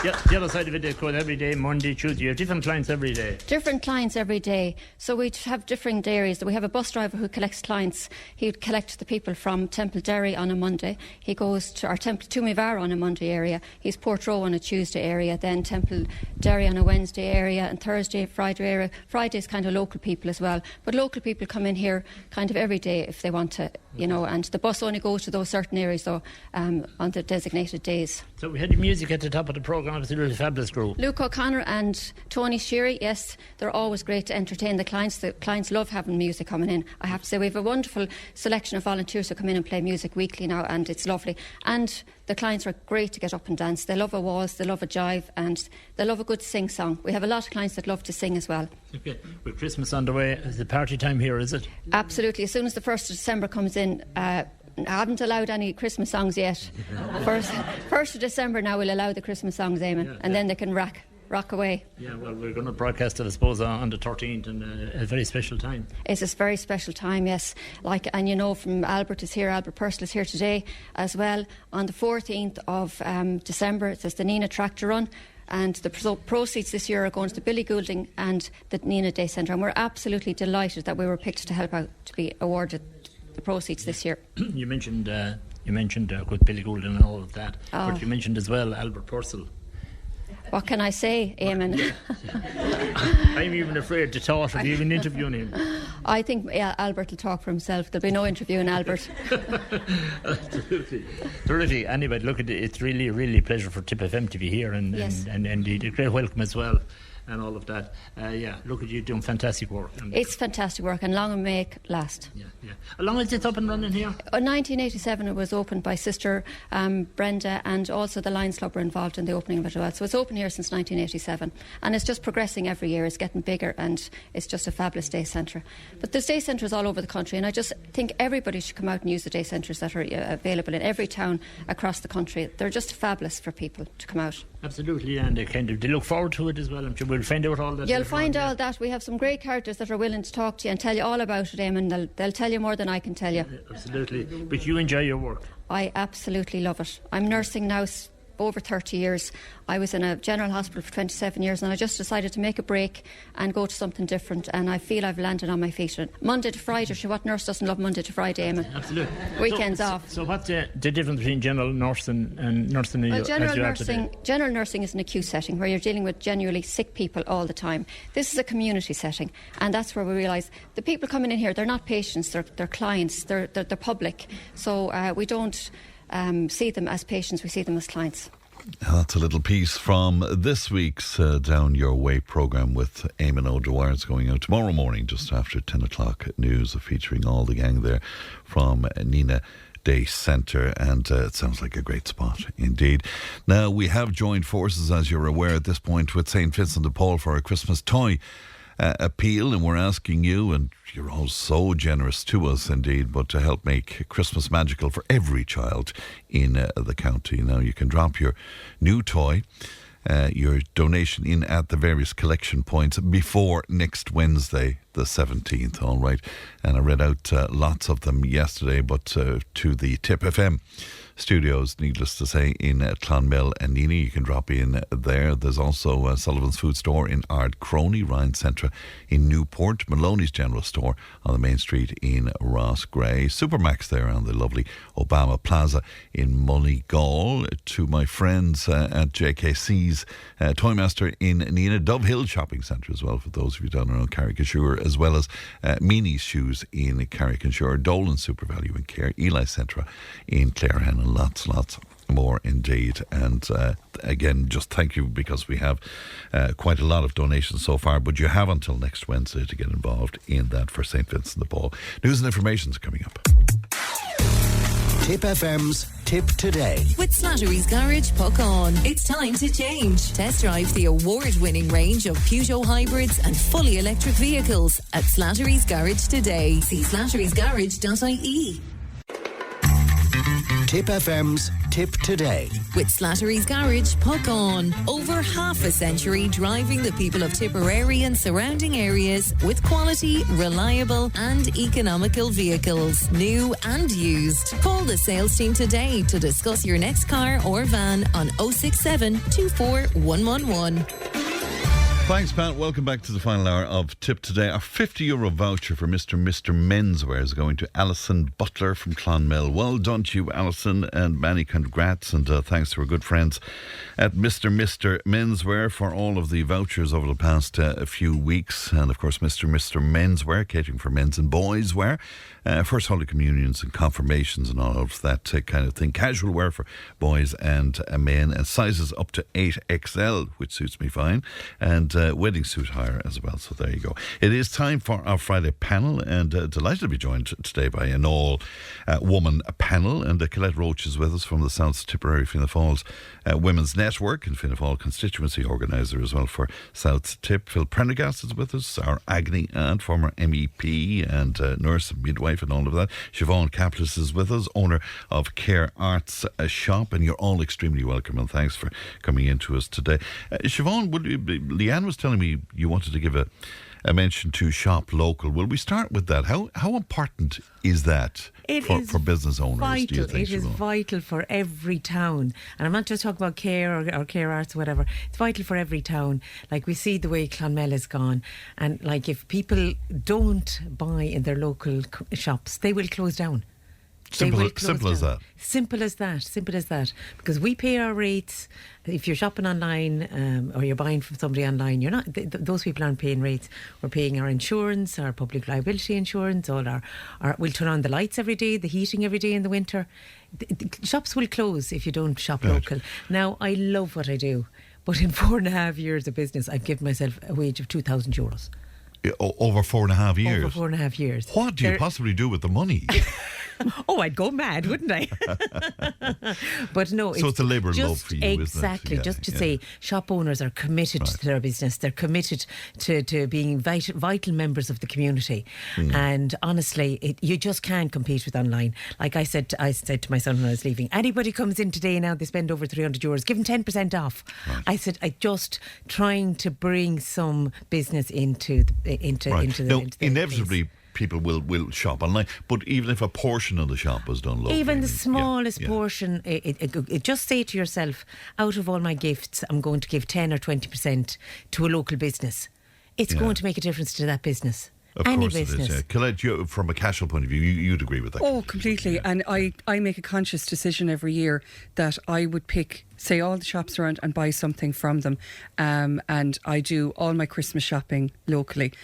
Speaker 10: Yeah, the other side of it is good every day, Monday, Tuesday. You have different clients every day.
Speaker 11: Different clients every day. So we have different areas. We have a bus driver who collects clients. He would collect the people from Temple Derry on a Monday. He goes to our Temple Tumivara on a Monday area. He's Portroe on a Tuesday area. Then Temple Derry on a Wednesday area. And Thursday, Friday area. Friday's kind of local people as well. But local people come in here kind of every day if they want to, and the bus only goes to those certain areas, though, on the designated days.
Speaker 10: So we had the music at the top of the programme. It's a really fabulous group.
Speaker 11: Luke O'Connor and Tony Sheary, yes, they're always great to entertain the clients. The clients love having music coming in. I have to say we have a wonderful selection of volunteers who come in and play music weekly now, and it's lovely. And the clients are great to get up and dance. They love a waltz, they love a jive, and they love a good sing-song. We have a lot of clients that love to sing as well.
Speaker 10: Okay, with Christmas on the way, is the party time here, is it?
Speaker 11: Absolutely. As soon as the 1st of December comes in, I haven't allowed any Christmas songs yet. 1st of December now we'll allow the Christmas songs, Eamon, and then they can rock away.
Speaker 10: Yeah, well, we're going to broadcast it, I suppose, on the 13th, and a very special time.
Speaker 11: It's a very special time, yes. From Albert is here, Albert Purcell is here today as well. On the 14th of December, it's the Nenagh Tractor Run. And the proceeds this year are going to the Billy Goulding and the Nenagh Day Centre. And we're absolutely delighted that we were picked to help out to be awarded the proceeds this year. You mentioned
Speaker 10: good Billy Goulding and all of that, but you mentioned as well Albert Purcell.
Speaker 11: What can I say, Eamon?
Speaker 10: I'm even afraid to talk of even interviewing him.
Speaker 11: I think Albert will talk for himself. There'll be no interviewing Albert.
Speaker 10: Absolutely. Terrific. Anyway, look, it's really, really a pleasure for Tipp FM to be here, and indeed a great welcome as well. And all of that. Look at you doing fantastic work.
Speaker 11: It's fantastic work, and long may it last.
Speaker 10: Yeah. How long is it up and running here?
Speaker 11: In 1987 it was opened by Sister Brenda, and also the Lions Club were involved in the opening of it as well. So it's open here since 1987, and it's just progressing every year. It's getting bigger, and it's just a fabulous day centre. But there's day centres all over the country, and I just think everybody should come out and use the day centres that are available in every town across the country. They're just fabulous for people to come out.
Speaker 10: Absolutely, and they look forward to it as well. I'm sure we'll find out all that.
Speaker 11: You'll find all that. We have some great characters that are willing to talk to you and tell you all about it, Eamon. They'll tell you more than I can tell you.
Speaker 10: Absolutely. But you enjoy your work?
Speaker 11: I absolutely love it. I'm nursing now over 30 years. I was in a general hospital for 27 years, and I just decided to make a break and go to something different, and I feel I've landed on my feet. Monday to Friday, what nurse doesn't love Monday to Friday, Eamon?
Speaker 10: Absolutely.
Speaker 11: Weekends off.
Speaker 10: So what's the difference between general nursing and nursing?
Speaker 11: Well, general nursing is an acute setting where you're dealing with genuinely sick people all the time. This is a community setting, and that's where we realise the people coming in here, they're not patients, they're clients, they're public. So we don't see them as patients, we see them as clients.
Speaker 2: That's a little piece from this week's Down Your Way programme with Eamon O'Dwyer. It's going out tomorrow morning just after 10 o'clock news, featuring all the gang there from Nenagh Day Centre, and it sounds like a great spot indeed. Now, we have joined forces, as you're aware at this point, with St Vincent de Paul for a Christmas toy appeal, and we're asking you, and you're all so generous to us indeed, but to help make Christmas magical for every child in the county. Now you can drop your new toy, your donation in at the various collection points before next Wednesday the 17th, all right? And I read out lots of them yesterday, but to the Tipp FM studios, needless to say, in Clonmel and Nina, you can drop in there. There's also Sullivan's Food Store in Ardcroney, Ryan Centre in Newport, Maloney's General Store on the main street in Rossgray, Supermax there on the lovely Obama Plaza in Mulligall. To my friends at JKC's Toymaster in Nina, Dove Hill Shopping Centre as well, for those of you down around Carrickashire, as well as Meany's Shoes in Carrickashire, Dolan Super Value and Care, Eli Centra in Clarehan, and lots more indeed. And again, just thank you, because we have quite a lot of donations so far, but you have until next Wednesday to get involved in that for St. Vincent de Paul. News and information is coming up.
Speaker 4: Tipp FM's Tipp Today.
Speaker 1: With Slattery's Garage, puck on. It's time to change. Test drive the award-winning range of Peugeot hybrids and fully electric vehicles at Slattery's Garage today. See slatterysgarage.ie.
Speaker 4: Tipp FM's Tipp Today.
Speaker 1: With Slattery's Garage, puck on. Over half a century driving the people of Tipperary and surrounding areas with quality, reliable and economical vehicles, new and used. Call the sales team today to discuss your next car or van on 067 24 111.
Speaker 2: Thanks, Pat. Welcome back to the final hour of Tipp Today. Our €50 voucher for Mr. Menswear is going to Alison Butler from Clonmel. Well done to you, Alison, and many congrats, and thanks to our good friends at Mr. Menswear for all of the vouchers over the past few weeks. And of course, Mr. Menswear, catering for men's and boys wear, First Holy Communions and confirmations and all of that kind of thing. Casual wear for boys and men, and sizes up to 8XL, which suits me fine, and wedding suit hire as well. So there you go. It is time for our Friday panel, and delighted to be joined today by an all-woman panel. And Colette Roach is with us from the South Tipperary Fianna Fáils Women's Network and Fianna Fáil constituency organiser as well for South Tip. Phil Prendergast is with us, our Agony aunt, former MEP and nurse and midwife and all of that. Siobhan Kaplis is with us, owner of Care Arts Shop, and you're all extremely welcome, and thanks for coming in to us today. Siobhan, Leanne was telling me you wanted to give a mention to Shop Local. Will we start with that? How important is that for business owners?
Speaker 12: Vital.
Speaker 2: Do you think,
Speaker 12: it is vital for every town. And I'm not just talking about Care or Care Arts or whatever. It's vital for every town. Like, we see the way Clonmel has gone. And like, if people don't buy in their local shops, they will close down. Simple as that. Simple as that. Because we pay our rates. If you're shopping online or you're buying from somebody online, you're not. Those people aren't paying rates. We're paying our insurance, our public liability insurance, all our. We'll turn on the lights every day, the heating every day in the winter. The shops will close if you don't shop local. Now, I love what I do, but in 4.5 years of business, I've given myself a wage of €2,000.
Speaker 2: Over 4.5 years?
Speaker 12: Over 4.5 years.
Speaker 2: What do you possibly do with the money?
Speaker 12: Oh, I'd go mad, wouldn't I? But no,
Speaker 2: so it's a labour of love for you,
Speaker 12: exactly,
Speaker 2: isn't it?
Speaker 12: Just to say, shop owners are committed to their business. They're committed to being vital members of the community. And honestly, you just can't compete with online. Like I said to my son when I was leaving, anybody comes in today now, they spend over €300, give them 10% off. Right. I said, I just trying to bring some business into the
Speaker 2: inevitably. People will shop online, but even if a portion of the shop was done locally,
Speaker 12: even the smallest portion, it just say to yourself, out of all my gifts, I'm going to give 10 or 20% to a local business. It's going to make a difference to that business.
Speaker 2: Of
Speaker 12: Any
Speaker 2: course
Speaker 12: business.
Speaker 2: It is, Colette, from a casual point of view, you'd agree with that?
Speaker 13: Oh, completely. And I make a conscious decision every year that I would pick, say, all the shops around and buy something from them. And I do all my Christmas shopping locally.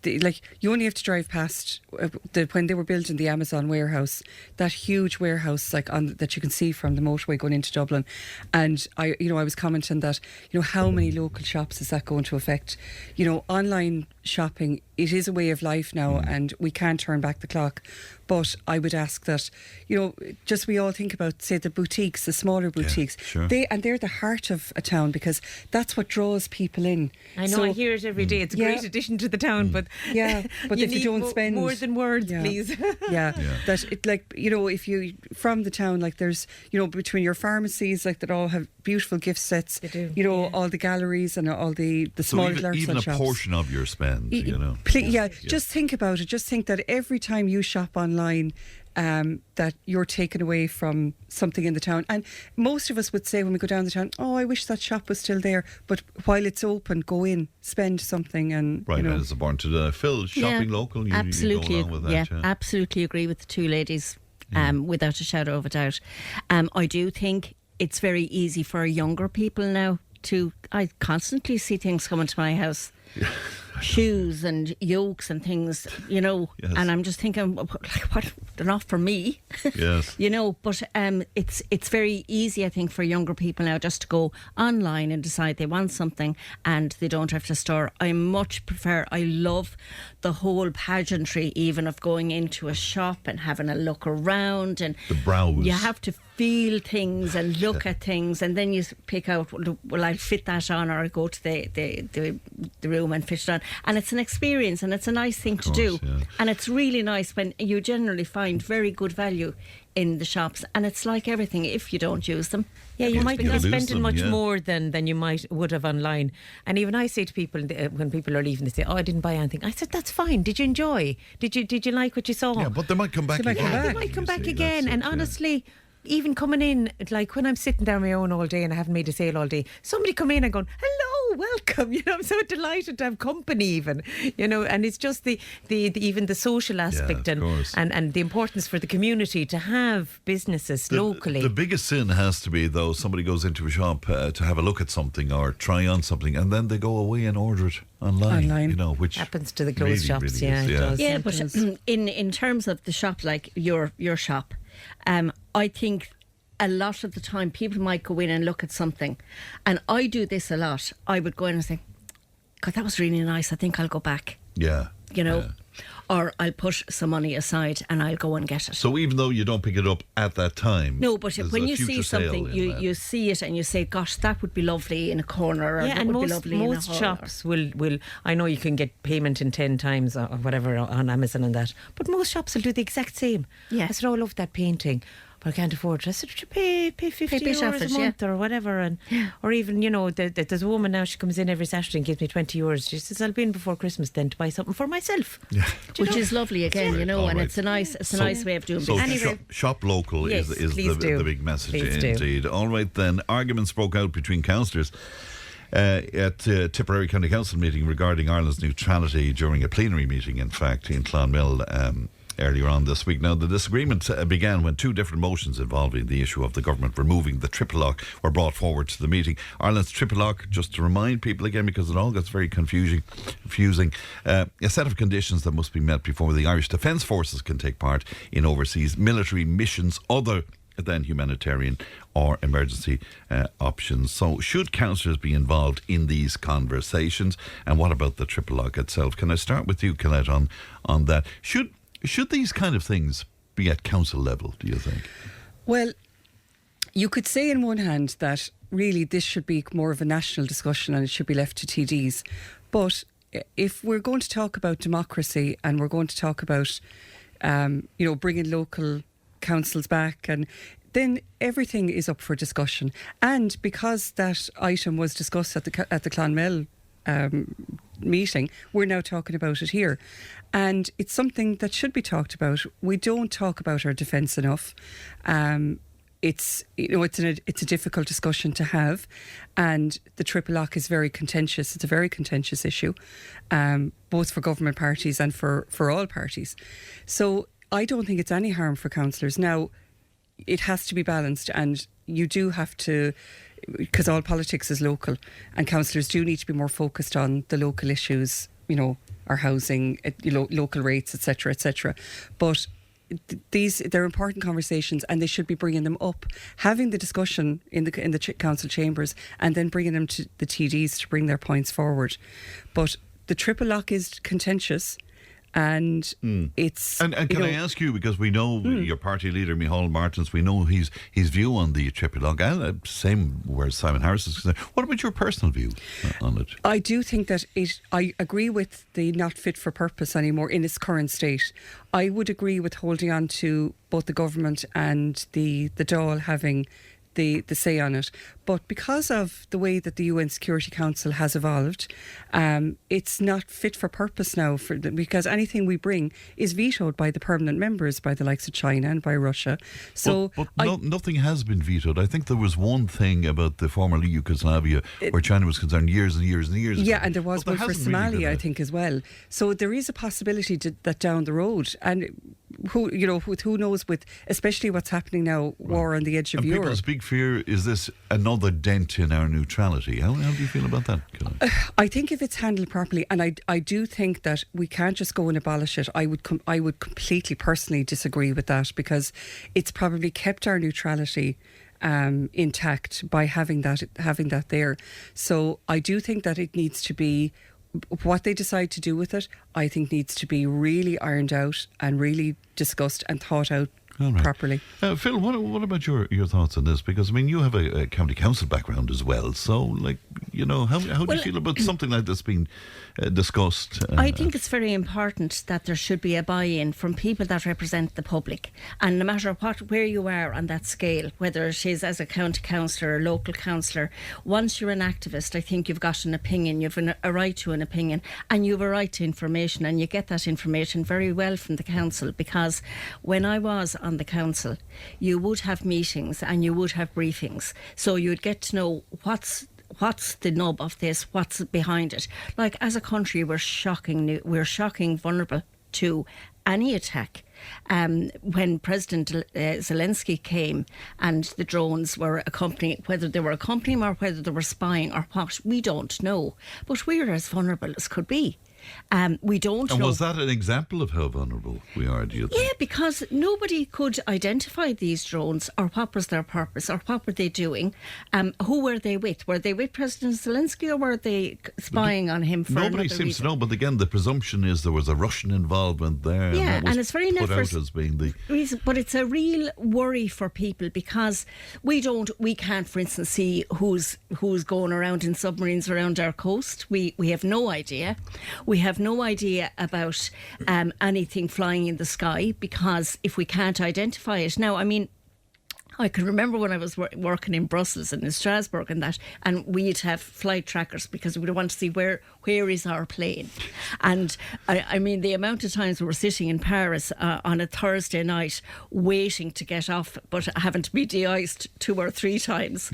Speaker 13: like you only have to drive past when they were building the Amazon warehouse, that huge warehouse like that you can see from the motorway going into Dublin, and I was commenting that how many local shops is that going to affect? Online shopping, it is a way of life now, and we can't turn back the clock. But I would ask that, just we all think about, say, the boutiques, the smaller boutiques.
Speaker 2: Sure.
Speaker 13: They're the heart of a town, because that's what draws people in.
Speaker 12: I know, I hear it every day. It's a great addition to the town, but
Speaker 13: but if you don't spend
Speaker 12: more than words, please.
Speaker 13: That it, like, if you from the town, like there's between your pharmacies, like that all have beautiful gift sets. They do. All the galleries and all the small
Speaker 2: even a
Speaker 13: shops.
Speaker 2: Portion of your spend.
Speaker 13: Just think about it. Just think that every time you shop online, that you're taken away from something in the town. And most of us would say when we go down the town, oh, I wish that shop was still there. But while it's open, go in, spend something. And
Speaker 2: right, and it's born to Phil, shopping local. You
Speaker 14: absolutely,
Speaker 2: go along with that,
Speaker 14: absolutely agree with the two ladies, without a shadow of a doubt. I do think it's very easy for younger people now I constantly see things coming to my house. Shoes and yokes and things, and I'm just thinking, what? They're not for me.
Speaker 2: Yes.
Speaker 14: But it's very easy, I think, for younger people now just to go online and decide they want something and they don't have to store. I love the whole pageantry even of going into a shop and having a look around, and
Speaker 2: the browse.
Speaker 14: You have to feel things and look at things, and then you pick out, will I fit that on, or I go to the room and fit it on. And it's an experience, and it's a nice thing to do. Yeah. And it's really nice when you generally find very good value in the shops, and it's like everything, if you don't use them,
Speaker 12: you might be spending much more than you would have online. And even I say to people, when people are leaving, they say, oh, I didn't buy anything. I said, that's fine. Did you enjoy? Did you like what you saw?
Speaker 2: Yeah, but they might come back again.
Speaker 12: They might come back again. And honestly, even coming in, like when I'm sitting there on my own all day and I haven't made a sale all day, somebody come in and going, hello, welcome. I'm so delighted to have company even, and it's just the even the social aspect and the importance for the community to have businesses locally.
Speaker 2: The biggest sin has to be, though, somebody goes into a shop to have a look at something or try on something, and then they go away and order it online. Which
Speaker 12: happens to the clothes shops.
Speaker 2: Really
Speaker 12: it does.
Speaker 14: Yeah, but in terms of the shop, like your shop, I think a lot of the time people might go in and look at something, and I do this a lot. I would go in and say, God, that was really nice, I think I'll go back. Or I'll put some money aside and I'll go and get it.
Speaker 2: So even though you don't pick it up at that time,
Speaker 14: no, but when you see something, you see it and you say, gosh, that would be lovely in a corner, or that would be lovely in a hall.
Speaker 12: Most shops will, I know you can get payment in 10 times or whatever on Amazon and that, but most shops will do the exact same. I said, oh, I love that painting, but I can't afford it. I said, pay 50 euros a month or whatever. And or even, there's a woman now, she comes in every Saturday and gives me 20 euros. She says, I'll be in before Christmas then to buy something for myself.
Speaker 14: Which is lovely again, and it's a nice way of doing business.
Speaker 2: Anyway, shop local is the big message indeed. All right then, arguments broke out between councillors at Tipperary County Council meeting regarding Ireland's neutrality during a plenary meeting, in fact, in Clonmel earlier on this week. Now, the disagreement began when two different motions involving the issue of the government removing the triple lock were brought forward to the meeting. Ireland's triple lock, just to remind people again, because it all gets very confusing, a set of conditions that must be met before the Irish Defence Forces can take part in overseas military missions other than humanitarian or emergency options. So should councillors be involved in these conversations? And what about the triple lock itself? Can I start with you, Collette, on that? Should these kind of things be at council level, do you think?
Speaker 13: Well, you could say in one hand that really this should be more of a national discussion and it should be left to TDs. But if we're going to talk about democracy and we're going to talk about, bringing local councils back, and then everything is up for discussion. And because that item was discussed at the Clonmel meeting, we're now talking about it here, and it's something that should be talked about. We don't talk about our defence enough. It's a difficult discussion to have, and the triple lock is very contentious. It's a very contentious issue, both for government parties and for all parties. So I don't think it's any harm for councillors. Now, it has to be balanced, and you do have to, because all politics is local, and councillors do need to be more focused on the local issues our housing, local rates, etc., etc. But they're important conversations, and they should be bringing them up, having the discussion in the council chambers, and then bringing them to the TDs to bring their points forward. But the triple lock is contentious. And it's...
Speaker 2: And can I ask you, because we know your party leader, Micheál Martins, we know his view on the triple lock, and same where Simon Harris is concerned. What about your personal view on it?
Speaker 13: I do think that I agree with the not fit for purpose anymore in its current state. I would agree with holding on to both the government and the Dáil having the say on it. But because of the way that the UN Security Council has evolved, it's not fit for purpose now, because anything we bring is vetoed by the permanent members, by the likes of China and by Russia. So,
Speaker 2: but nothing has been vetoed. I think there was one thing about the former Yugoslavia where China was concerned years and years and years ago.
Speaker 13: Yeah, and there was one for Somalia, really, I think, as well. So there is a possibility that down the road, and who knows, with especially what's happening now, war on the edge of Europe.
Speaker 2: People's big fear is this another dent in our neutrality. How do you feel about that?
Speaker 13: I think if it's handled properly, and I do think that we can't just go and abolish it. I would completely personally disagree with that, because it's probably kept our neutrality intact by having that there. So I do think that it needs to be, what they decide to do with it, I think needs to be really ironed out and really discussed and thought out properly.
Speaker 2: Phil, what about your thoughts on this? Because, I mean, you have a county council background as well. So, how do you feel about something like this being discussed?
Speaker 14: I think it's very important that there should be a buy-in from people that represent the public. And no matter where you are on that scale, whether it is as a county councillor or local councillor, once you're an activist, I think you've got an opinion, you've a right to an opinion, and you have a right to information, and you get that information very well from the council. Because when I was on the council, you would have meetings and you would have briefings, so you'd get to know what's the nub of this, what's behind it. Like, as a country, we're shocking vulnerable to any attack. When President Zelensky came and the drones were accompanying, whether they were accompanying or whether they were spying or what, we don't know. But we're as vulnerable as could be. We don't know.
Speaker 2: And was that an example of how vulnerable we are, do you think?
Speaker 14: Yeah, because nobody could identify these drones, or what was their purpose, or what were they doing. Who were they with? Were they with President Zelensky, or were they spying on him for
Speaker 2: nobody seems to know, but again, the presumption is there was a Russian involvement there.
Speaker 14: Yeah, and it's very
Speaker 2: put out as being the
Speaker 14: reason. But it's a real worry for people, because we can't, for instance, see who's going around in submarines around our coast. We have no idea. We have no idea about anything flying in the sky, because if we can't identify it. Now, I mean, I can remember when I was working in Brussels and in Strasbourg and that, and we'd have flight trackers because we'd want to see where is our plane. And I mean, the amount of times we were sitting in Paris on a Thursday night waiting to get off, but having to be de-iced 2 or 3 times,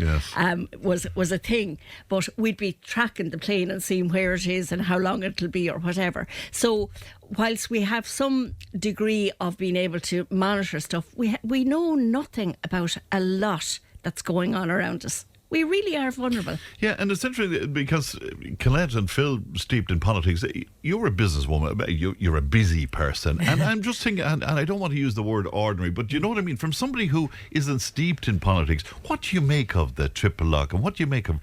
Speaker 14: was a thing. But we'd be tracking the plane and seeing where it is and how long it'll be or whatever. So whilst we have some degree of being able to monitor stuff, we know nothing about a lot that's going on around us. We really are vulnerable.
Speaker 2: Yeah, and it's interesting because Collette and Phil, steeped in politics, you're a businesswoman, you're a busy person, and I'm just thinking, and I don't want to use the word ordinary, but you know what I mean, from somebody who isn't steeped in politics, what do you make of the triple lock, and what do you make of,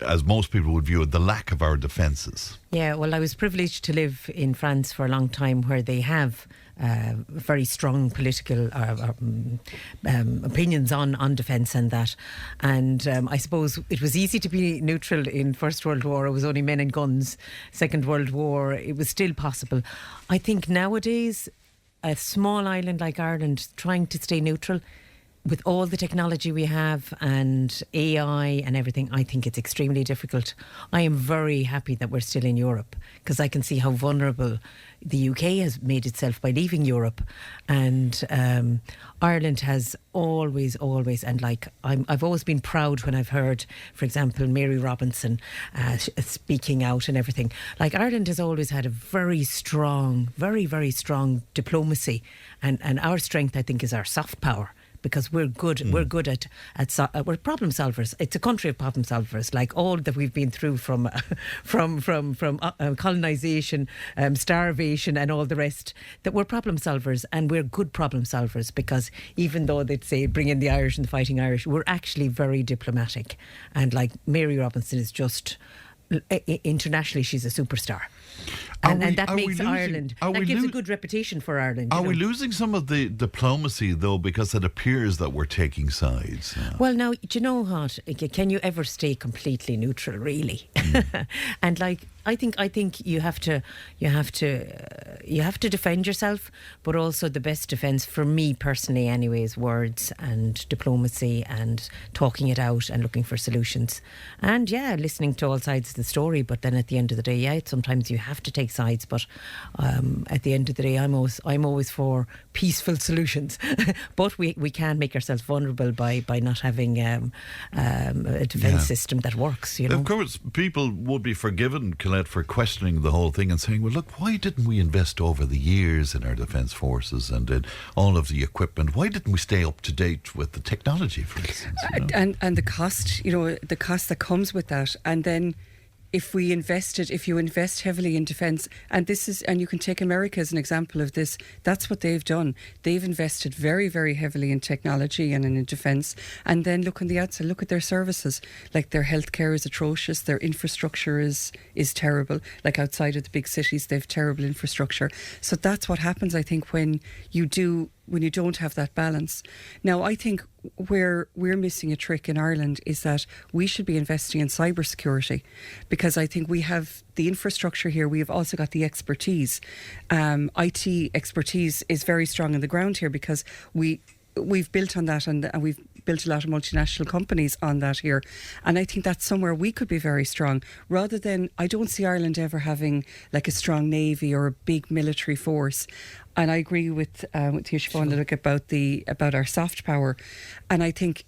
Speaker 2: as most people would view it, the lack of our defences?
Speaker 12: Yeah, well, I was privileged to live in France for a long time, where they have very strong political opinions on defence and that. And I suppose it was easy to be neutral in First World War. It was only men and guns. Second World War, it was still possible. I think nowadays, a small island like Ireland, trying to stay neutral, with all the technology we have and AI and everything, I think it's extremely difficult. I am very happy that we're still in Europe, because I can see how vulnerable the UK has made itself by leaving Europe. And Ireland has always, and like, I've always been proud when I've heard, for example, Mary Robinson speaking out and everything. Like, Ireland has always had a very strong, very, very strong diplomacy. And our strength, I think, is our soft power. because we're good. We're good at we're problem solvers. It's a country of problem solvers, like all that we've been through from colonisation, starvation, and all the rest. That we're problem solvers, and we're good problem solvers, because even though they'd say bring in the Irish and the Fighting Irish, we're actually very diplomatic. And like Mary Robinson is just internationally, she's a superstar. And that makes Ireland, that gives a good reputation for Ireland.
Speaker 2: Are we losing some of the diplomacy, though, because it appears that we're taking sides?
Speaker 12: Well, now, do you know what? Can you ever stay completely neutral, really? And like, I think you have to defend yourself, but also the best defence, for me personally anyway, is words and diplomacy and talking it out and looking for solutions. And yeah, listening to all sides of the story, but then at the end of the day, yeah, sometimes you have to take sides, but at the end of the day, I'm always for peaceful solutions. But we can make ourselves vulnerable by not having a defence system that works, you know.
Speaker 2: Of course, people would be forgiven, Colette, for questioning the whole thing and saying, well, look, why didn't we invest over the years in our defence forces and in all of the equipment? Why didn't we stay up to date with the technology, for instance? You know?
Speaker 13: And the cost, the cost that comes with that. And then if you invest heavily in defence, and you can take America as an example of this, that's what they've done. They've invested very, very heavily in technology and in defence. And then look on the outside, look at their services. Like their healthcare is atrocious, their infrastructure is terrible. Like outside of the big cities, they've terrible infrastructure. So that's what happens, I think, when you don't have that balance. Now, I think where we're missing a trick in Ireland is that we should be investing in cybersecurity, because I think we have the infrastructure here. We have also got the expertise. IT expertise is very strong on the ground here, because we've built on that, and we've built a lot of multinational companies on that here. And I think that's somewhere we could be very strong, rather than, I don't see Ireland ever having like a strong navy or a big military force. And I agree with you, Siobhan, about our soft power. And I think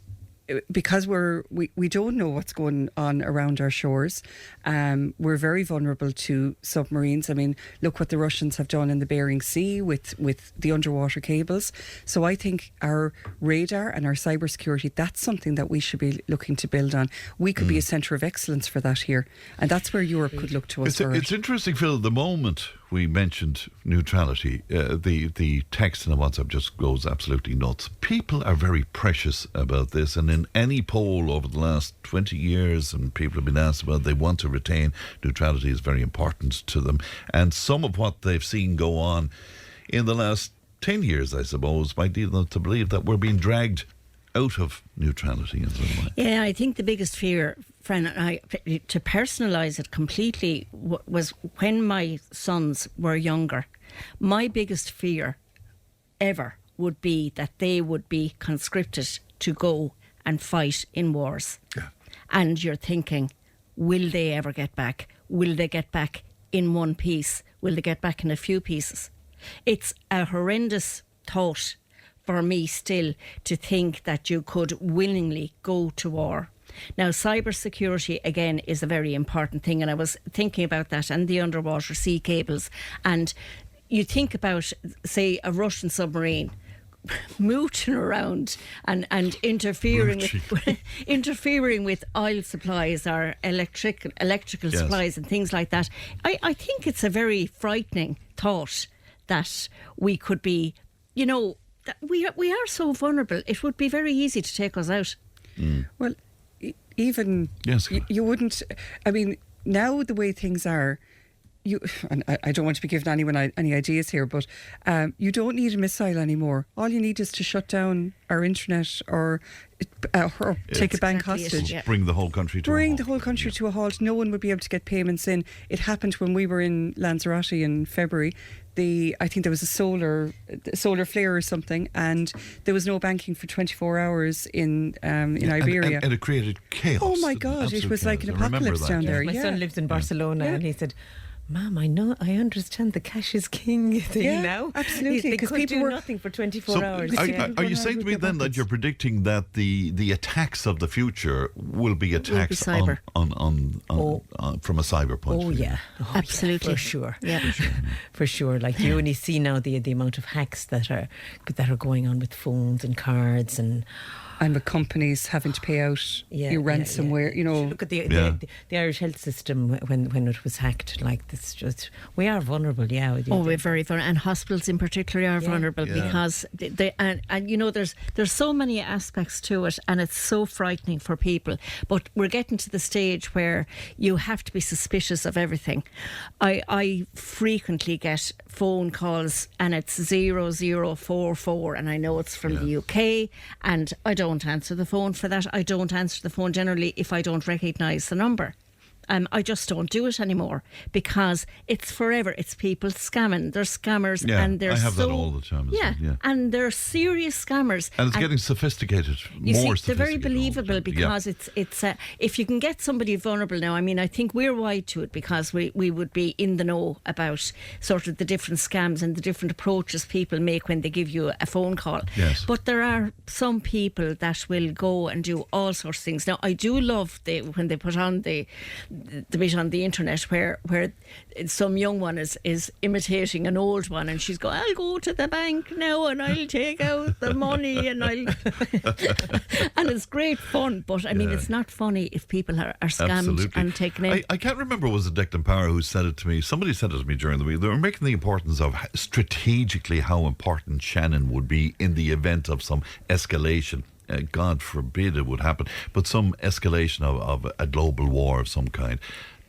Speaker 13: because we don't know what's going on around our shores, we're very vulnerable to submarines. I mean, look what the Russians have done in the Bering Sea with the underwater cables. So I think our radar and our cybersecurity, that's something that we should be looking to build on. We could be a centre of excellence for that here, and that's where Europe could look to us.
Speaker 2: It's interesting, Phil, the moment we mentioned neutrality, the text in the WhatsApp just goes absolutely nuts. People are very precious about this, and in any poll over the last 20 years, and people have been asked about, they want to retain neutrality is very important to them. And some of what they've seen go on in the last 10 years, I suppose, might lead them to believe that we're being dragged out of neutrality in some way.
Speaker 14: Yeah, I think the biggest fear, Fran, to personalise it completely, was when my sons were younger. My biggest fear ever would be that they would be conscripted to go and fight in wars. Yeah. And you're thinking, will they ever get back? Will they get back in one piece? Will they get back in a few pieces? It's a horrendous thought for me still to think that you could willingly go to war. Now, cybersecurity, again, is a very important thing, and I was thinking about that and the underwater sea cables. And you think about, say, a Russian submarine mooching around and interfering with oil supplies or electrical supplies and things like that. I think it's a very frightening thought that we could be, we are so vulnerable. It would be very easy to take us out.
Speaker 13: Well, even you wouldn't. I mean, now the way things are, and I don't want to be giving anyone any ideas here, but you don't need a missile anymore. All you need is to shut down our internet or take a bank hostage.
Speaker 2: Bring the whole country to a halt.
Speaker 13: To a halt. No one would be able to get payments in. It happened when we were in Lanzarote in February. I think there was a solar flare or something, and there was no banking for 24 hours in Iberia.
Speaker 2: And it created chaos.
Speaker 13: Oh my God, it was like an apocalypse down there.
Speaker 12: My son lives in Barcelona, and he said, Ma'am, I know, I understand the cash is king thing now.
Speaker 13: Absolutely.
Speaker 12: Because people do nothing for 24 hours.
Speaker 2: Are you saying to me then that you're predicting that the attacks of the future will be attacks
Speaker 14: cyber.
Speaker 2: from a cyber point of view?
Speaker 12: Yeah.
Speaker 14: Absolutely.
Speaker 12: For sure.
Speaker 14: Yeah.
Speaker 12: For sure. Like you only see now the amount of hacks that are going on with phones and cards and
Speaker 13: with companies having to pay out your ransomware, you know.
Speaker 12: Look at the Irish health system when it was hacked. Like this, just we are vulnerable. Yeah.
Speaker 14: We're very vulnerable, and hospitals in particular are vulnerable because and you know there's so many aspects to it, and it's so frightening for people. But we're getting to the stage where you have to be suspicious of everything. I frequently get phone calls, and it's 0044, and I know it's from the UK, and I don't answer the phone for that. I don't answer the phone generally if I don't recognise the number. I just don't do it anymore because it's forever. It's people scamming. They're scammers, and they're
Speaker 2: I have that all the time.
Speaker 14: And they're serious scammers.
Speaker 2: And it's getting sophisticated.
Speaker 14: They're very believable because it's if you can get somebody vulnerable now. I mean, I think we're wide to it because we would be in the know about sort of the different scams and the different approaches people make when they give you a phone call.
Speaker 2: Yes.
Speaker 14: But there are some people that will go and do all sorts of things. Now, I do love when they put on the bit on the internet where some young one is imitating an old one, and she's going, I'll go to the bank now and I'll take out the money and I'll and it's great fun, but I mean it's not funny if people are scammed and taken in.
Speaker 2: I can't remember, was it Declan Power who said it to me? Somebody said it to me during the week. They were making the importance of strategically how important Shannon would be in the event of some escalation. God forbid it would happen, but some escalation of a global war of some kind.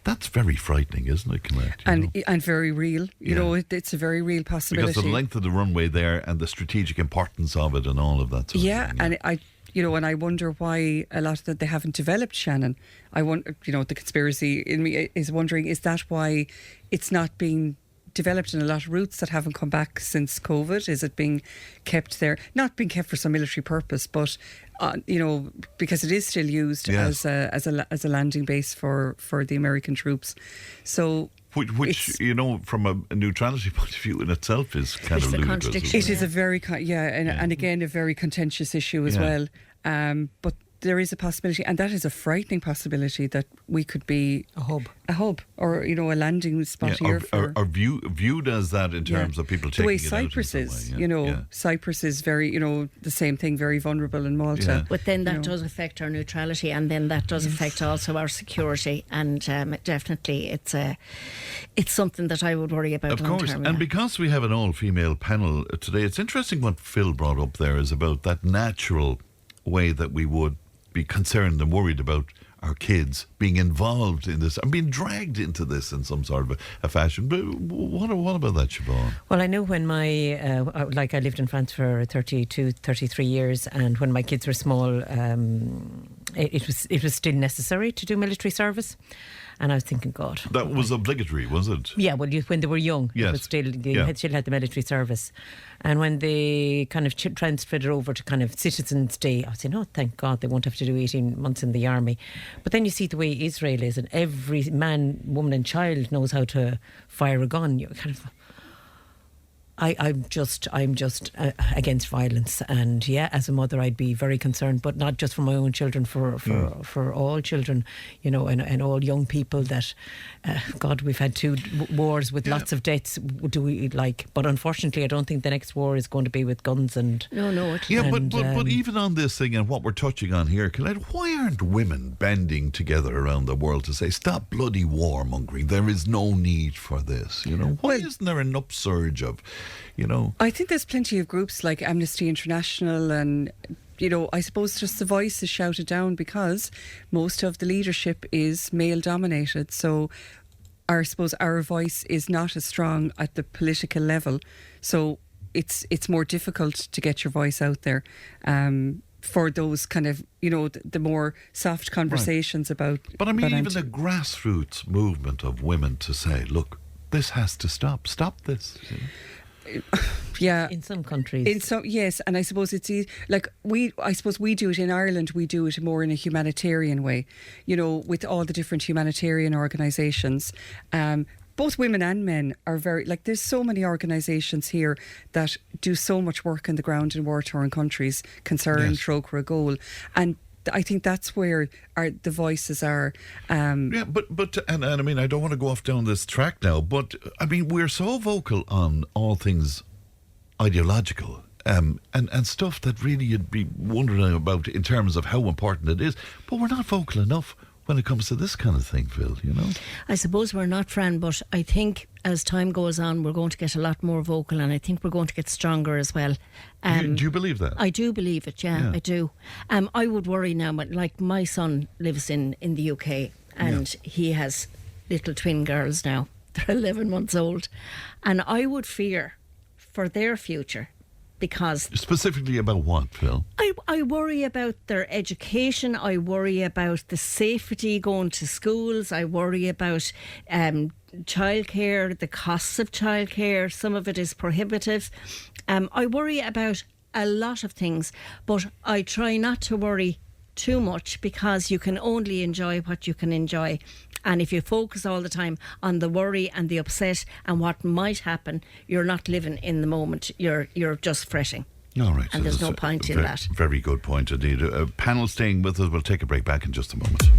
Speaker 2: That's very frightening, isn't it, Colette?
Speaker 13: And very real. You know, it's a very real possibility.
Speaker 2: Because of the length of the runway there and the strategic importance of it and all of that sort of thing.
Speaker 13: And I wonder why a lot of that they haven't developed, Shannon. I wonder, the conspiracy in me is wondering, is that why it's not being developed in a lot of routes that haven't come back since COVID? Is it being kept there? Not being kept for some military purpose, but because it is still used as a landing base for the American troops. So
Speaker 2: which from a neutrality point of view in itself is kind of ludicrous.
Speaker 13: It is a very and again a very contentious issue as well. But there is a possibility, and that is a frightening possibility, that we could be a hub, or a landing spot here.
Speaker 2: Or viewed as that in terms of people taking
Speaker 13: the way
Speaker 2: it
Speaker 13: Cyprus
Speaker 2: out
Speaker 13: is.
Speaker 2: Cyprus
Speaker 13: is very, the same thing, very vulnerable in Malta.
Speaker 14: But then that does affect our neutrality, and then that does affect also our security, and definitely it's something that I would worry about.
Speaker 2: Of course, and because we have an all-female panel today, it's interesting what Phil brought up there is about that natural way that we would be concerned and worried about our kids being involved in this and being dragged into this in some sort of a fashion. But what about that, Siobhan?
Speaker 12: Well, I know when I lived in France for 33 years, and when my kids were small, it was still necessary to do military service. And I was thinking, God.
Speaker 2: That was obligatory, was it?
Speaker 12: Yeah, well, when they were young,
Speaker 2: yes.
Speaker 12: But still, they still had the military service. And when they kind of transferred it over to kind of Citizens' Day, I was saying, oh, thank God, they won't have to do 18 months in the army. But then you see the way Israel is, and every man, woman and child knows how to fire a gun. You kind of... I'm just against violence, and as a mother I'd be very concerned, but not just for my own children, for all children, and all young people that, God, we've had 2 wars with lots of deaths. But unfortunately, I don't think the next war is going to be with guns and
Speaker 14: no.
Speaker 2: But even on this thing and what we're touching on here, Colette, why aren't women banding together around the world to say stop bloody warmongering? There is no need for this. Why isn't there an upsurge of?
Speaker 13: I think there's plenty of groups like Amnesty International, and I suppose just the voice is shouted down because most of the leadership is male dominated. So I suppose our voice is not as strong at the political level. So it's more difficult to get your voice out there. For those kind of, the more soft conversations about.
Speaker 2: But I mean, even the grassroots movement of women to say, look, this has to stop. Stop this.
Speaker 12: Yeah, in some countries,
Speaker 13: yes, and I suppose it's like I suppose we do it in Ireland. We do it more in a humanitarian way, with all the different humanitarian organisations. both women and men are very, like, there's so many organisations here that do so much work on the ground in war-torn countries, Concern, Trócaire Goal, and I think that's where the voices are.
Speaker 2: But I mean, I don't want to go off down this track now, but I mean, we're so vocal on all things ideological and stuff that really you'd be wondering about in terms of how important it is, but we're not vocal enough when it comes to this kind of thing, Phil, you know?
Speaker 14: I suppose we're not, Fran, but I think as time goes on, we're going to get a lot more vocal, and I think we're going to get stronger as well.
Speaker 2: Do you believe that?
Speaker 14: I do believe it, yeah. I do. I would worry now, but like my son lives in the UK, and he has little twin girls now. They're 11 months old. And I would fear for their future. Because
Speaker 2: specifically about what, Phil?
Speaker 14: I worry about their education. I worry about the safety going to schools. I worry about childcare, the costs of childcare. Some of it is prohibitive. I worry about a lot of things, but I try not to worry too much, because you can only enjoy what you can enjoy. And if you focus all the time on the worry and the upset and what might happen, you're not living in the moment. You're just fretting.
Speaker 2: All right.
Speaker 14: And there's no point in that.
Speaker 2: Very good point indeed. Panel staying with us. We'll take a break back in just a moment.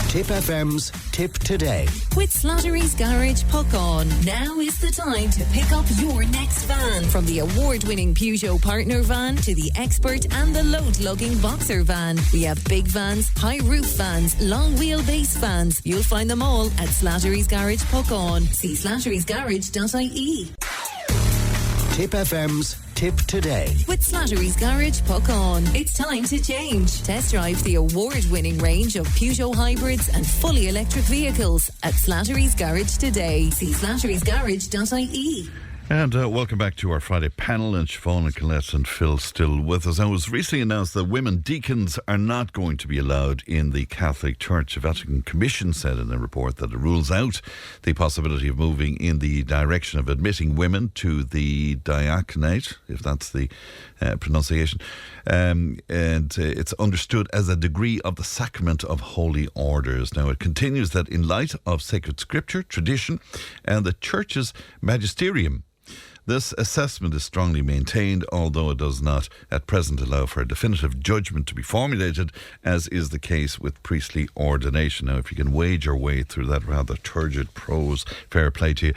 Speaker 4: Tipp FM's Tipp Today.
Speaker 1: With Slattery's Garage Puckon. Now is the time to pick up your next van. From the award-winning Peugeot Partner van to the Expert and the load-lugging Boxer van. We have big vans, high roof vans, long wheelbase vans. You'll find them all at Slattery's Garage Puckon. See slatterysgarage.ie.
Speaker 4: Tipp FM's Tipp Today.
Speaker 1: With Slattery's Garage Puckon. It's time to change. Test drive the award-winning range of Peugeot hybrids and fully electric vehicles at Slattery's Garage today. See slatterysgarage.ie.
Speaker 2: And welcome back to our Friday panel, and Siobhan and Colette and Phil still with us. Now, it was recently announced that women deacons are not going to be allowed in the Catholic Church. The Vatican Commission said in a report that it rules out the possibility of moving in the direction of admitting women to the diaconate, if that's the pronunciation. And it's understood as a degree of the sacrament of holy orders. Now, it continues that in light of sacred scripture, tradition, and the Church's magisterium, this assessment is strongly maintained, although it does not at present allow for a definitive judgment to be formulated, as is the case with priestly ordination. Now, if you can wade your way through that rather turgid prose, fair play to you.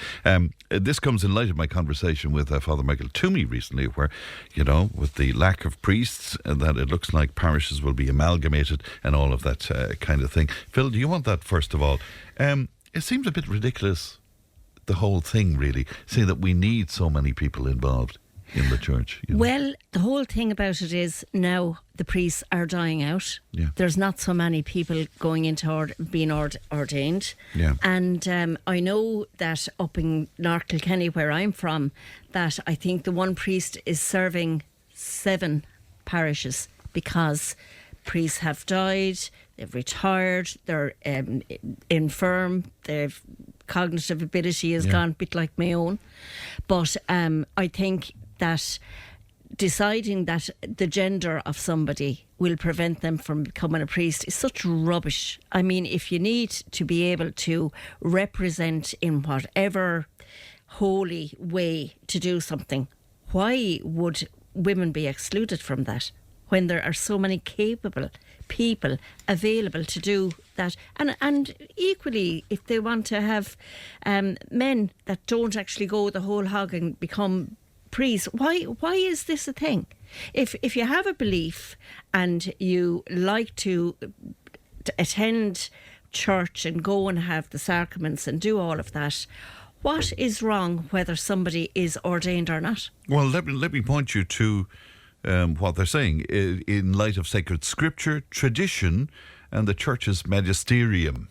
Speaker 2: This comes in light of my conversation with Father Michael Toomey recently, where, you know, with the lack of priests, that it looks like parishes will be amalgamated and all of that kind of thing. Phil, do you want that first of all? It seems a bit ridiculous, the whole thing, really, saying that we need so many people involved in the church. You know?
Speaker 14: Well, the whole thing about it is now the priests are dying out.
Speaker 2: Yeah.
Speaker 14: There's not so many people going into being ordained.
Speaker 2: Yeah.
Speaker 14: And I know that up in North Kilkenny, where I'm from, that I think the one priest is serving 7 parishes because priests have died, they've retired, they're infirm, they've cognitive ability has gone a bit like my own. But I think that deciding that the gender of somebody will prevent them from becoming a priest is such rubbish. I mean, if you need to be able to represent in whatever holy way to do something, why would women be excluded from that when there are so many capable people available to do that? And equally, if they want to have men that don't actually go the whole hog and become priests, why is this a thing? If you have a belief and you like to attend church and go and have the sacraments and do all of that, what is wrong whether somebody is ordained or not?
Speaker 2: Well, let me point you to what they're saying in light of sacred scripture, tradition, and the Church's magisterium.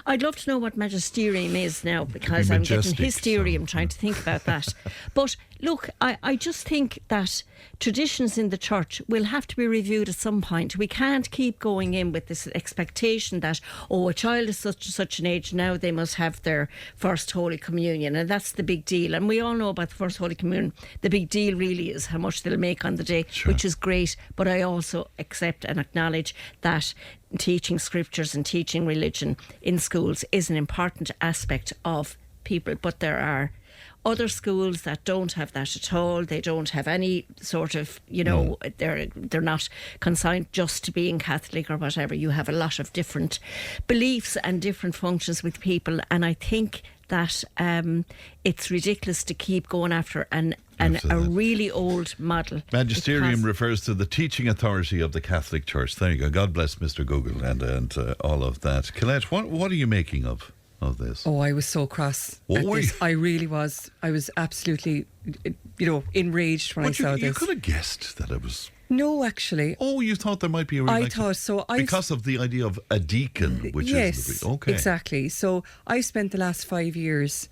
Speaker 14: I'd love to know what magisterium is now, because I'm getting hysterium trying to think about that. But look, I just think that traditions in the church will have to be reviewed at some point. We can't keep going in with this expectation that, a child is such an age now, they must have their first Holy Communion, and that's the big deal. And we all know about the first Holy Communion. The big deal really is how much they'll make on the day, which is great. But I also accept and acknowledge that teaching scriptures and teaching religion in schools is an important aspect of people. But there are other schools that don't have that at all. They don't have any sort of, they're not consigned just to being Catholic or whatever. You have a lot of different beliefs and different functions with people, and I think that it's ridiculous to keep going after a really old model.
Speaker 2: Magisterium refers to the teaching authority of the Catholic Church. There you go. God bless Mr. Google and all of that. Colette, what are you making of this?
Speaker 13: Oh, I was so cross at this. I really was. I was absolutely, enraged when I saw this.
Speaker 2: You could have guessed that it was...
Speaker 13: No, actually.
Speaker 2: Oh, you thought there might be a...
Speaker 13: thought so.
Speaker 2: Because of the idea of a deacon, which is... Okay.
Speaker 13: Exactly. So I spent the last 5 years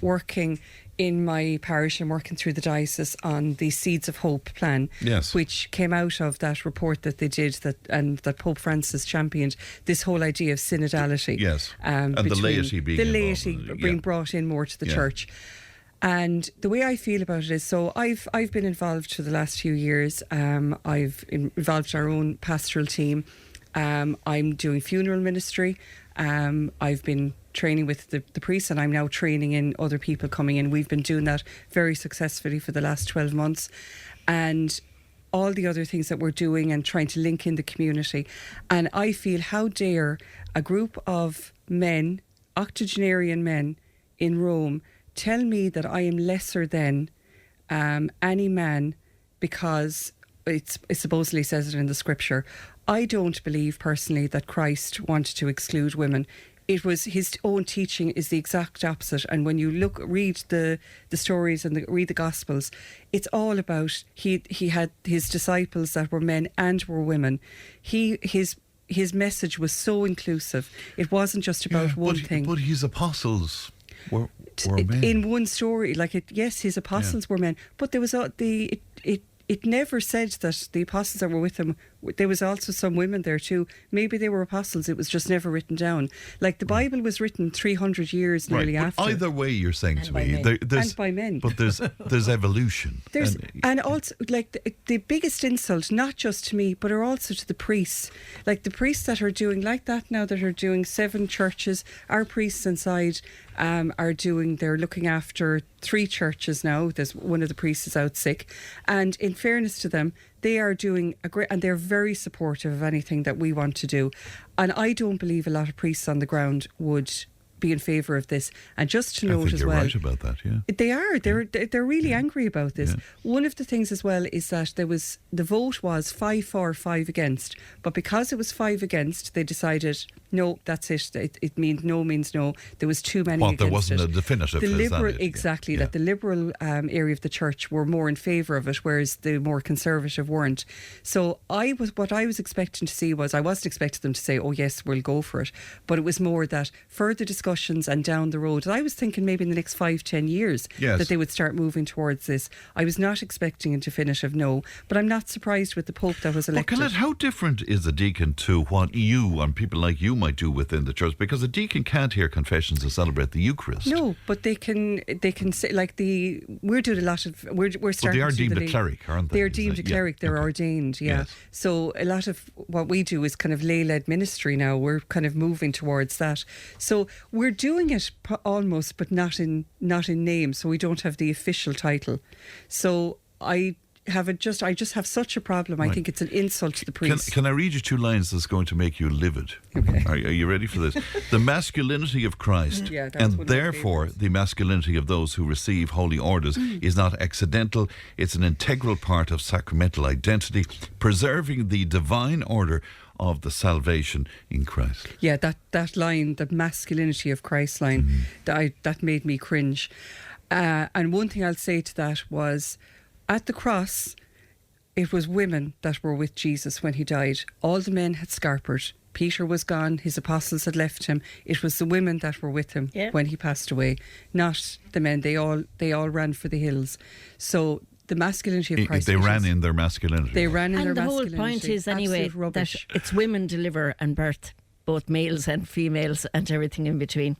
Speaker 13: working in my parish and working through the diocese on the Seeds of Hope plan, which came out of that report that they did, that Pope Francis championed, this whole idea of synodality.
Speaker 2: Yes, and the laity being
Speaker 13: brought in more to the church. And the way I feel about it is, so I've been involved for the last few years. I've involved our own pastoral team. I'm doing funeral ministry. I've been training with the priests, and I'm now training in other people coming in. We've been doing that very successfully for the last 12 months. And all the other things that we're doing and trying to link in the community. And I feel, how dare a group of men, octogenarian men in Rome, tell me that I am lesser than any man because it supposedly says it in the scripture. I don't believe personally that Christ wanted to exclude women. It was his own teaching is the exact opposite. And when you read the stories and read the Gospels, it's all about he had his disciples that were men and were women. His message was so inclusive. It wasn't just about one thing.
Speaker 2: But his apostles were men.
Speaker 13: In one story, his apostles were men, but there was it never said that the apostles that were with him, there was also some women there too. Maybe they were apostles, it was just never written down. Like the Bible was written 300 years nearly after.
Speaker 2: Either way, you're saying to me,
Speaker 13: and by men.
Speaker 2: But there's evolution.
Speaker 13: And also, the biggest insult, not just to me, but are also to the priests. Like the priests that are doing like that now, that are doing 7 churches. Our priests inside they're looking after 3 churches now. There's one of the priests is out sick, and in fairness to them, they are doing a great, and they're very supportive of anything that we want to do. And I don't believe a lot of priests on the ground would be in favour of this. And just to note as well,
Speaker 2: I think you're right about that. Yeah,
Speaker 13: they are. They're really angry about this. Yeah. One of the things as well is that the vote was 5 for, 5 against, but because it was 5 against, they decided no, that's it. It means no means no. There was too many.
Speaker 2: There wasn't a definitive.
Speaker 13: The liberal, exactly, that the liberal area of the church were more in favour of it, whereas the more conservative weren't. So what I was expecting to see was, I wasn't expecting them to say, oh yes, we'll go for it, but it was more that further discussions and down the road. And I was thinking maybe in the next 5-10 years that they would start moving towards this. I was not expecting a definitive no, but I'm not surprised with the Pope that was elected.
Speaker 2: Colette, how different is a deacon to what you and people like you might do within the church? Because a deacon can't hear confessions or celebrate the Eucharist.
Speaker 13: No, but they can say, we're doing a lot of we're starting.
Speaker 2: But they are deemed a cleric, aren't they?
Speaker 13: They're deemed a cleric. They're ordained. Yeah. Yes. So a lot of what we do is kind of lay-led ministry now. We're kind of moving towards that. So we're doing it almost, but not in name. So we don't have the official title. So I just have such a problem. I think it's an insult to the priest.
Speaker 2: Can I read you 2 lines that's going to make you livid?
Speaker 13: Okay.
Speaker 2: Are you ready for this? The masculinity of Christ, and therefore the masculinity of those who receive holy orders, is not accidental. It's an integral part of sacramental identity, preserving the divine order of the salvation in Christ.
Speaker 13: Yeah, that line, the masculinity of Christ line, that made me cringe. And one thing I'll say to that was, at the cross, it was women that were with Jesus when he died. All the men had scarpered Peter was gone, his apostles had left him. It was the women that were with him when he passed away, not the men. They all ran for the hills. So the masculinity of Christ.
Speaker 2: They ran in their masculinity.
Speaker 13: They ran in their masculinity.
Speaker 14: And the whole point is anyway that it's women deliver and birth, both males and females and everything in between.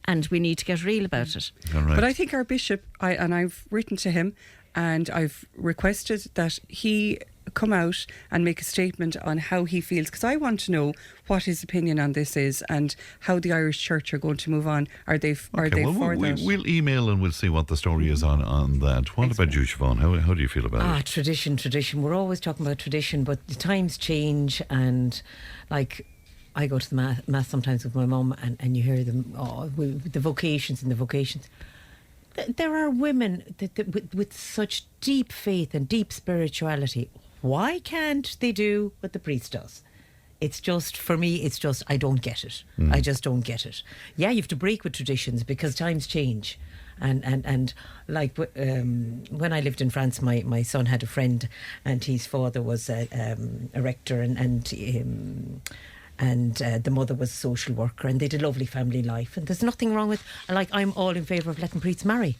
Speaker 14: And we need to get real about it.
Speaker 13: But I think our bishop, I've written to him and I've requested that he come out and make a statement on how he feels, because I want to know what his opinion on this is and how the Irish Church are going to move on. Are they for that?
Speaker 2: We'll email and we'll see what the story is on that. What about you, Siobhan? How do you feel about it?
Speaker 12: Tradition. We're always talking about tradition, but the times change, and like I go to the mass sometimes with my mum, and you hear them, the vocations and the vocations. There are women with such deep faith and deep spirituality. Why can't they do what the priest does? It's just, for me, I don't get it. I just don't get it. Yeah, you have to break with traditions because times change. And like when I lived in France, my son had a friend, and his father was a rector, and the mother was a social worker, and they had a lovely family life. And there's nothing wrong with, like, I'm all in favour of letting priests marry.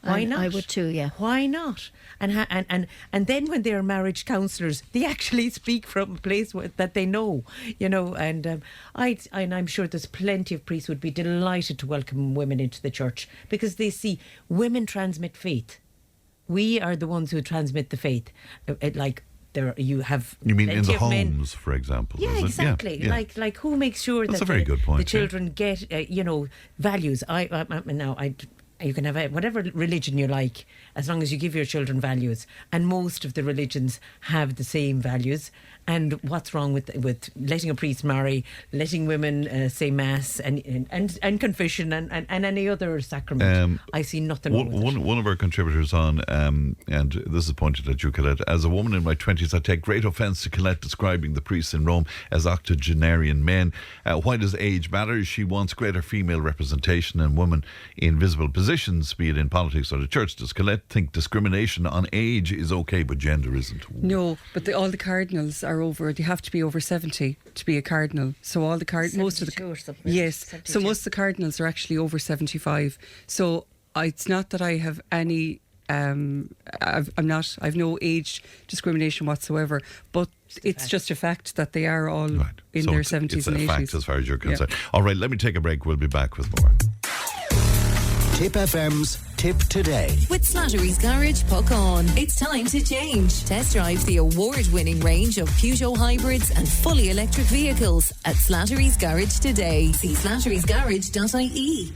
Speaker 12: Why not?
Speaker 14: I would too, yeah.
Speaker 12: Why not? And then when they're marriage counsellors, they actually speak from a place that they know, you know. And I'm sure there's plenty of priests would be delighted to welcome women into the church, because they see women transmit faith. We are the ones who transmit the faith. You
Speaker 2: mean in the homes, for example?
Speaker 12: Yeah, exactly. Yeah. Like who makes sure
Speaker 2: that's
Speaker 12: that
Speaker 2: a very good point,
Speaker 12: the children get values? You can have whatever religion you like, as long as you give your children values. And most of the religions have the same values. And what's wrong with letting a priest marry, letting women say mass and confession and any other sacrament? I see nothing wrong with it.
Speaker 2: One of our contributors on, and this is pointed at you, Collette. As a woman in my 20s, I take great offence to Collette describing the priests in Rome as octogenarian men. Why does age matter? She wants greater female representation and women in visible positions, be it in politics or the church. Does Collette think discrimination on age is okay, but gender isn't?
Speaker 13: No, but all the cardinals are over. They have to be over 70 to be a cardinal. So all the most of the yes. 72. So most of the cardinals are actually over 75. So it's not that I have any. I've no age discrimination whatsoever, but it's just a fact that they are all in their 70s and 80s. It's a
Speaker 2: fact as far as you're concerned. Yeah. All right, let me take a break. We'll be back with more.
Speaker 4: Tipp FM's Tipp Today.
Speaker 1: With Slattery's Garage, puck on. It's time to change. Test drive the award-winning range of Peugeot hybrids and fully electric vehicles at Slattery's Garage today. See slatterysgarage.ie.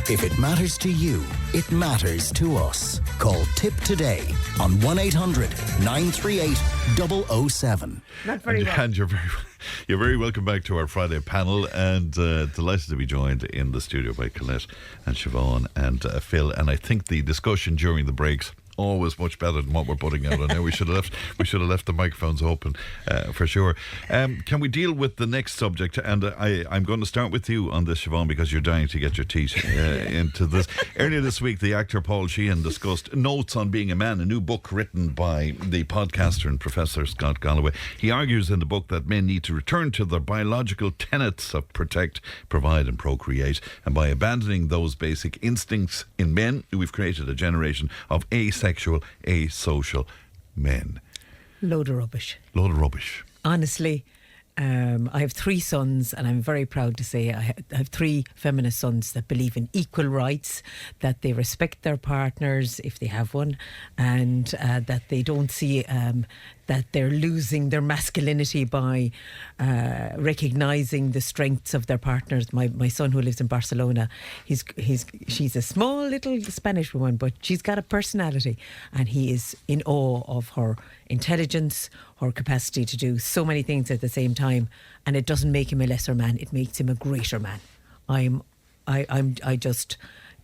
Speaker 4: If it matters to you, it matters to us. Call Tipp today on 1800 938 007.
Speaker 12: Not very well.
Speaker 2: And you're very welcome back to our Friday panel, and delighted to be joined in the studio by Collette and Siobhan and Phil. And I think the discussion during the breaks always much better than what we're putting out on there. We should have left the microphones open for sure. Can we deal with the next subject? And I'm going to start with you on this, Siobhan, because you're dying to get your teeth into this. Earlier this week, the actor Paul Sheehan discussed Notes on Being a Man, a new book written by the podcaster and professor Scott Galloway. He argues in the book that men need to return to their biological tenets of protect, provide and procreate, and by abandoning those basic instincts in men, we've created a generation of asexual, asocial men.
Speaker 12: Load of rubbish. Honestly, I have 3 sons, and I'm very proud to say I have 3 feminist sons that believe in equal rights, that they respect their partners if they have one, and that they don't see that they're losing their masculinity by recognising the strengths of their partners. My son, who lives in Barcelona, she's a small little Spanish woman, but she's got a personality, and he is in awe of her intelligence, her capacity to do so many things at the same time, and it doesn't make him a lesser man, it makes him a greater man. I just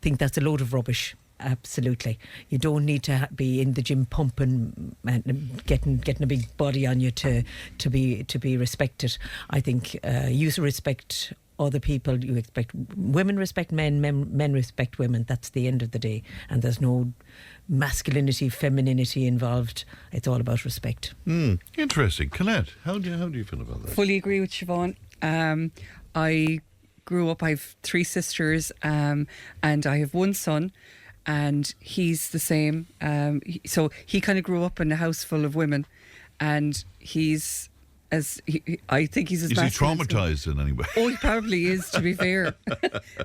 Speaker 12: think that's a load of rubbish. Absolutely. You don't need to be in the gym pumping and getting a big body on you to be respected. I think you respect other people. You expect women respect men, men respect women. That's the end of the day. And there's no masculinity, femininity involved. It's all about respect.
Speaker 2: Interesting. Colette, how do you feel about that?
Speaker 13: Fully agree with Siobhan. I grew up, I have 3 sisters, and I have one son, and he's the same. So he kind of grew up in a house full of women, and he's I think he's as
Speaker 2: Is he
Speaker 13: masculine as me.
Speaker 2: traumatised in any way?
Speaker 13: Oh, he probably is, to be fair.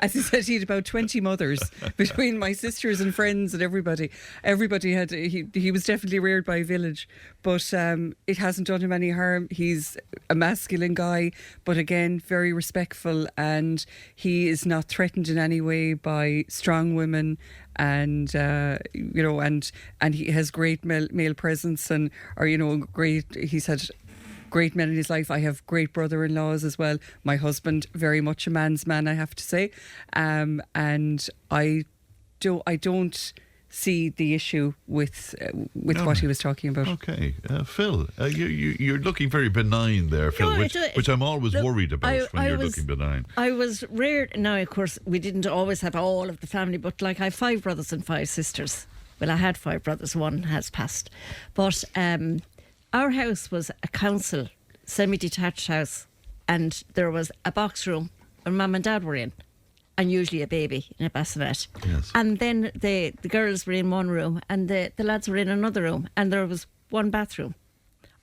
Speaker 13: As he said, he had about 20 mothers between my sisters and friends and everybody. Everybody had, he was definitely reared by a village, but it hasn't done him any harm. He's a masculine guy, but again, very respectful, and he is not threatened in any way by strong women. And you know, and he has great male presence, and he's had great men in his life. I have great brother-in-laws as well. My husband, very much a man's man, I have to say. And I don't see the issue with what he was talking about.
Speaker 2: Okay, Phil, you're looking very benign there, Phil,
Speaker 14: No,
Speaker 2: which I'm always worried about when you're looking benign.
Speaker 14: I was reared. Now, of course, we didn't always have all of the family, but like I have 5 brothers and 5 sisters. Well, I had 5 brothers. One has passed, but our house was a council semi-detached house, and there was a box room where Mum and Dad were in, and usually a baby in a bassinet.
Speaker 2: Yes.
Speaker 14: And then the girls were in one room, and the lads were in another room, and there was one bathroom.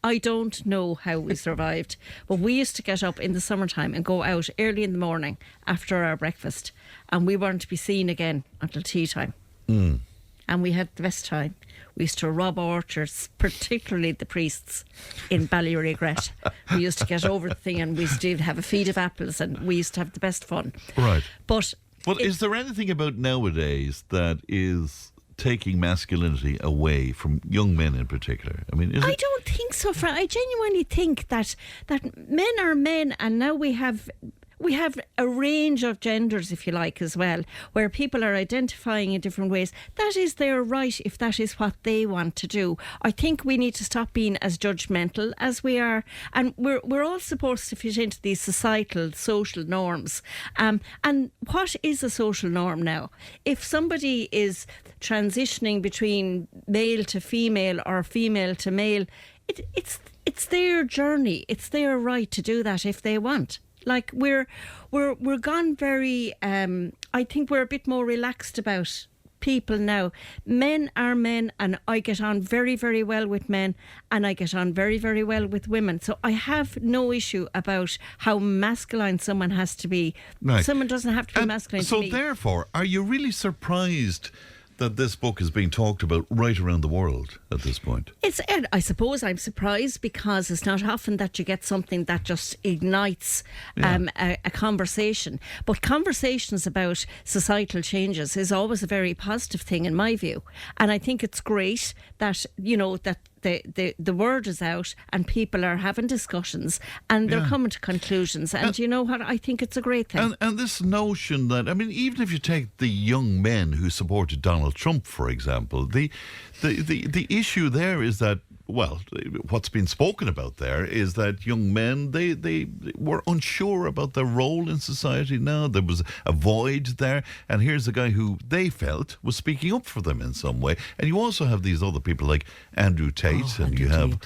Speaker 14: I don't know how we survived, but we used to get up in the summertime and go out early in the morning after our breakfast, and we weren't to be seen again until tea time. And we had the best time. We used to rob orchards, particularly the priests in Ballyregret. We used to get over the thing, and we used to have a feed of apples, and we used to have the best fun.
Speaker 2: Right.
Speaker 14: But
Speaker 2: is there anything about nowadays that is taking masculinity away from young men in particular? I mean,
Speaker 14: I don't think so, Fran. I genuinely think that men are men, and now we have a range of genders, if you like, as well, where people are identifying in different ways. That is their right if that is what they want to do. I think we need to stop being as judgmental as we are, and we're all supposed to fit into these societal, social norms. And what is a social norm now? If somebody is transitioning between male to female or female to male, it's their journey. It's their right to do that if they want. Like we're gone very. I think we're a bit more relaxed about people now. Men are men, and I get on very, very well with men, and I get on very, very well with women. So I have no issue about how masculine someone has to be.
Speaker 2: Right.
Speaker 14: Someone doesn't have to be masculine.
Speaker 2: So
Speaker 14: to me.
Speaker 2: therefore, are you really surprised that this book is being talked about right around the world at this point?
Speaker 14: I suppose I'm surprised, because it's not often that you get something that just ignites a conversation. But conversations about societal changes is always a very positive thing in my view. And I think it's great that, that the word is out and people are having discussions and they're coming to conclusions. And you know what? I think it's a great thing.
Speaker 2: And this notion that, I mean, even if you take the young men who supported Donald Trump, for example, the issue there is that, well, what's been spoken about there is that young men, they were unsure about their role in society now. There was a void there. And here's a guy who they felt was speaking up for them in some way. And you also have these other people like Andrew Tate, and you have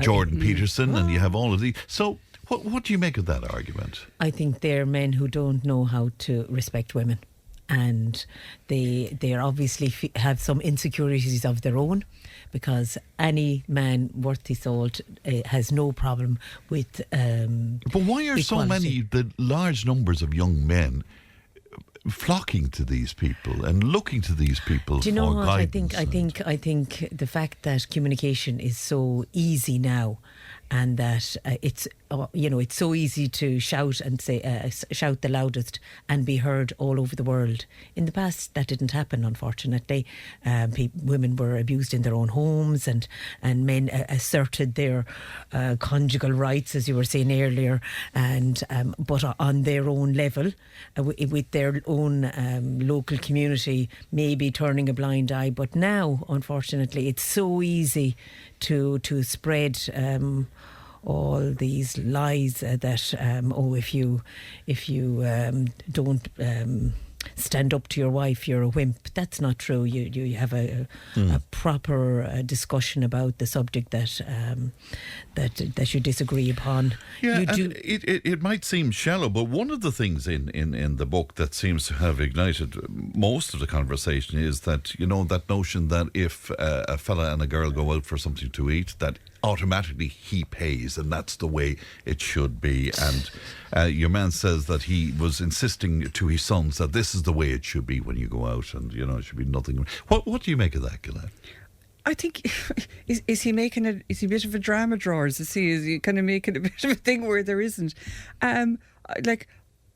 Speaker 2: Jordan Peterson, and you have all of these. So what do you make of that argument?
Speaker 12: I think they're men who don't know how to respect women. And they obviously have some insecurities of their own, because any man worth his salt has no problem with
Speaker 2: But why are
Speaker 12: equality.
Speaker 2: so many, the large numbers of young men flocking to these people and looking to these people
Speaker 12: Do you know
Speaker 2: for
Speaker 12: what?
Speaker 2: guidance?
Speaker 12: I think the fact that communication is so easy now, and that it's so easy to shout and say shout the loudest and be heard all over the world. In the past, that didn't happen, unfortunately. Women were abused in their own homes, and men asserted their conjugal rights, as you were saying earlier, and but on their own level, with their own local community, maybe turning a blind eye. But now, unfortunately, it's so easy to spread all these lies that if you don't stand up to your wife, you're a wimp. That's not true. You have a proper discussion about the subject that you disagree upon.
Speaker 2: Yeah,
Speaker 12: you do.
Speaker 2: and it might seem shallow, but one of the things in the book that seems to have ignited most of the conversation is that, that notion that if a fella and a girl go out for something to eat, that automatically he pays, and that's the way it should be. And your man says that he was insisting to his sons that this is the way it should be when you go out, and it should be nothing. What do you make of that, Gillette?
Speaker 13: I think is he making it? Is he a bit of a drama drawer? Is he kind of making a bit of a thing where there isn't?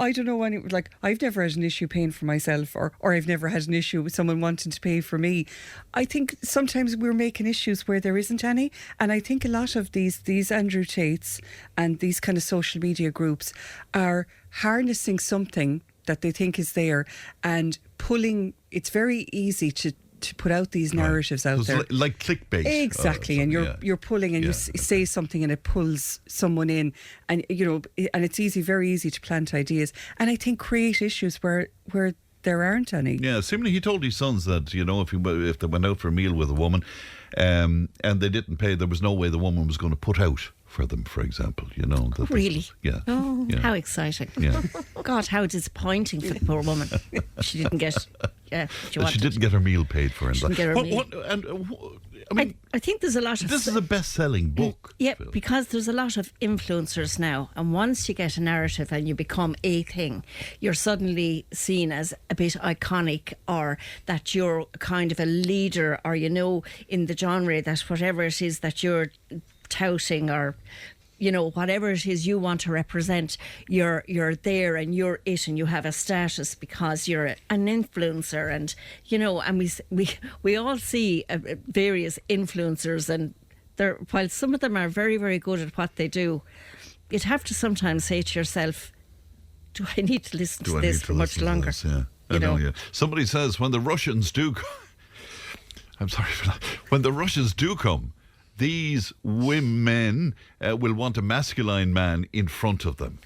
Speaker 13: I don't know any. I've never had an issue paying for myself, or I've never had an issue with someone wanting to pay for me. I think sometimes we're making issues where there isn't any, and I think a lot of these Andrew Tates and these kind of social media groups are harnessing something that they think is there and pulling. It's very easy to put out these narratives out there,
Speaker 2: like clickbait.
Speaker 13: Exactly, and you're pulling, and you say something, and it pulls someone in, and and it's very easy to plant ideas, and I think create issues where there aren't any. Yeah,
Speaker 2: seemingly he told his sons that if they went out for a meal with a woman, and they didn't pay, there was no way the woman was going to put out for them, for example.
Speaker 14: Really?
Speaker 2: Yeah.
Speaker 14: Oh, how exciting!
Speaker 2: Yeah.
Speaker 14: God, how disappointing for the poor woman. She didn't get. Yeah,
Speaker 2: she didn't get her meal paid for.
Speaker 14: She didn't get her meal. I think there's a lot of.
Speaker 2: This is a best-selling book.
Speaker 14: Yeah,
Speaker 2: Phil.
Speaker 14: because there's a lot of influencers now, and once you get a narrative and you become a thing, you're suddenly seen as a bit iconic, or that you're kind of a leader, or in the genre that whatever it is that you're touting, or whatever it is you want to represent, you're there, and you're it, and you have a status because you're an influencer, and and we all see various influencers, and while some of them are very, very good at what they do, you'd have to sometimes say to yourself, do I need to listen to this for much longer?
Speaker 2: Yeah, I know. Yeah. Somebody says when the Russians do I'm sorry for that. When the Russians do come, these women will want a masculine man in front of them.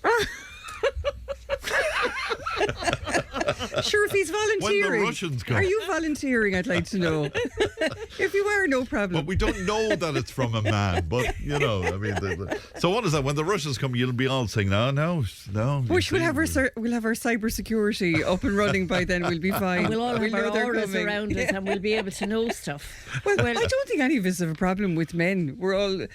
Speaker 13: Sure, if he's volunteering.
Speaker 2: When the Russians come.
Speaker 13: Are you volunteering, I'd like to know. If you are, no problem.
Speaker 2: But we don't know that it's from a man, but, so what is that? When the Russians come, you'll be all saying, no.
Speaker 13: We'll have our cyber security up and running by then, we'll be fine.
Speaker 14: We'll all have our auras around us, and we'll be able to know stuff.
Speaker 13: Well, I don't think any of us have a problem with men. We're all,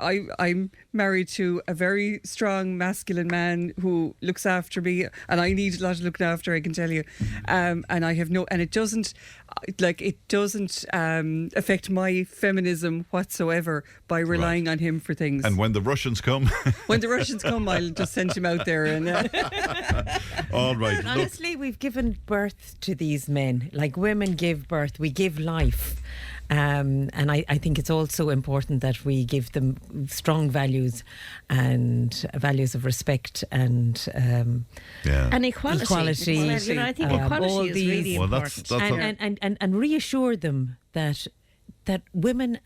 Speaker 13: I'm married to a very strong masculine man who looks after me, and I need a lot of looking after, I can tell you. And I have and it doesn't affect my feminism whatsoever by relying on him for things.
Speaker 2: And when the Russians come?
Speaker 13: When the Russians come, I'll just send him out there. And
Speaker 2: all right.
Speaker 12: Honestly, we've given birth to these men. Like women give birth, we give life. And I think it's also important that we give them strong values and values of respect and
Speaker 14: equality. I think equality is really important.
Speaker 12: And reassure them that women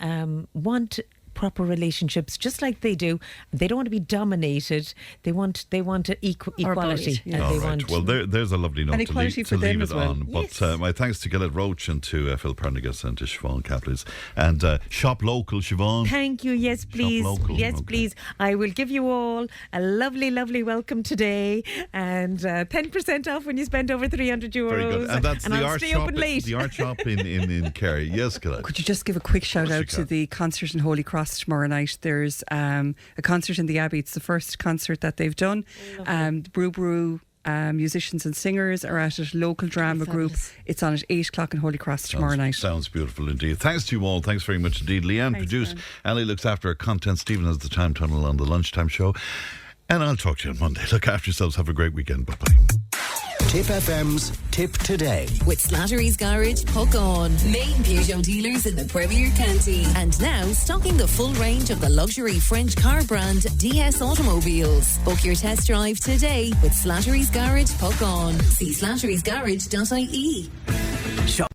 Speaker 12: want proper relationships just like they do. They don't want to be dominated. They want equality.
Speaker 2: All right. Well, there's a lovely note to leave it on.
Speaker 13: Yes.
Speaker 2: But my thanks to Gillette Roach and to Phil Prendergast and to Siobhan Kaplis. And shop local, Siobhan.
Speaker 12: Thank you. Yes, please.
Speaker 2: Shop local.
Speaker 12: Yes,
Speaker 2: okay.
Speaker 12: please. I will give you all a lovely, lovely welcome today, and 10% off when you spend over €300.
Speaker 2: Very good. And that's the art shop.
Speaker 12: Late.
Speaker 2: The art shop in Kerry. Yes, Gillette.
Speaker 13: Could you just give a quick shout out to the concert in Holy Cross tomorrow night? There's a concert in the Abbey. It's the first concert that they've done. Brew musicians and singers are at it. Local drama group. It's on at 8 o'clock in Holy Cross tomorrow night.
Speaker 2: Sounds beautiful indeed. Thanks to you all. Thanks very much indeed. Leanne produced. Ali looks after our content. Stephen has the time tunnel on the lunchtime show. And I'll talk to you on Monday. Look after yourselves. Have a great weekend. Bye bye.
Speaker 4: Tipp FM's Tipp Today.
Speaker 1: With Slattery's Garage, Puck On. Main Peugeot dealers in the Premier County. And now stocking the full range of the luxury French car brand DS Automobiles. Book your test drive today with Slattery's Garage, Puck On. See slatterysgarage.ie.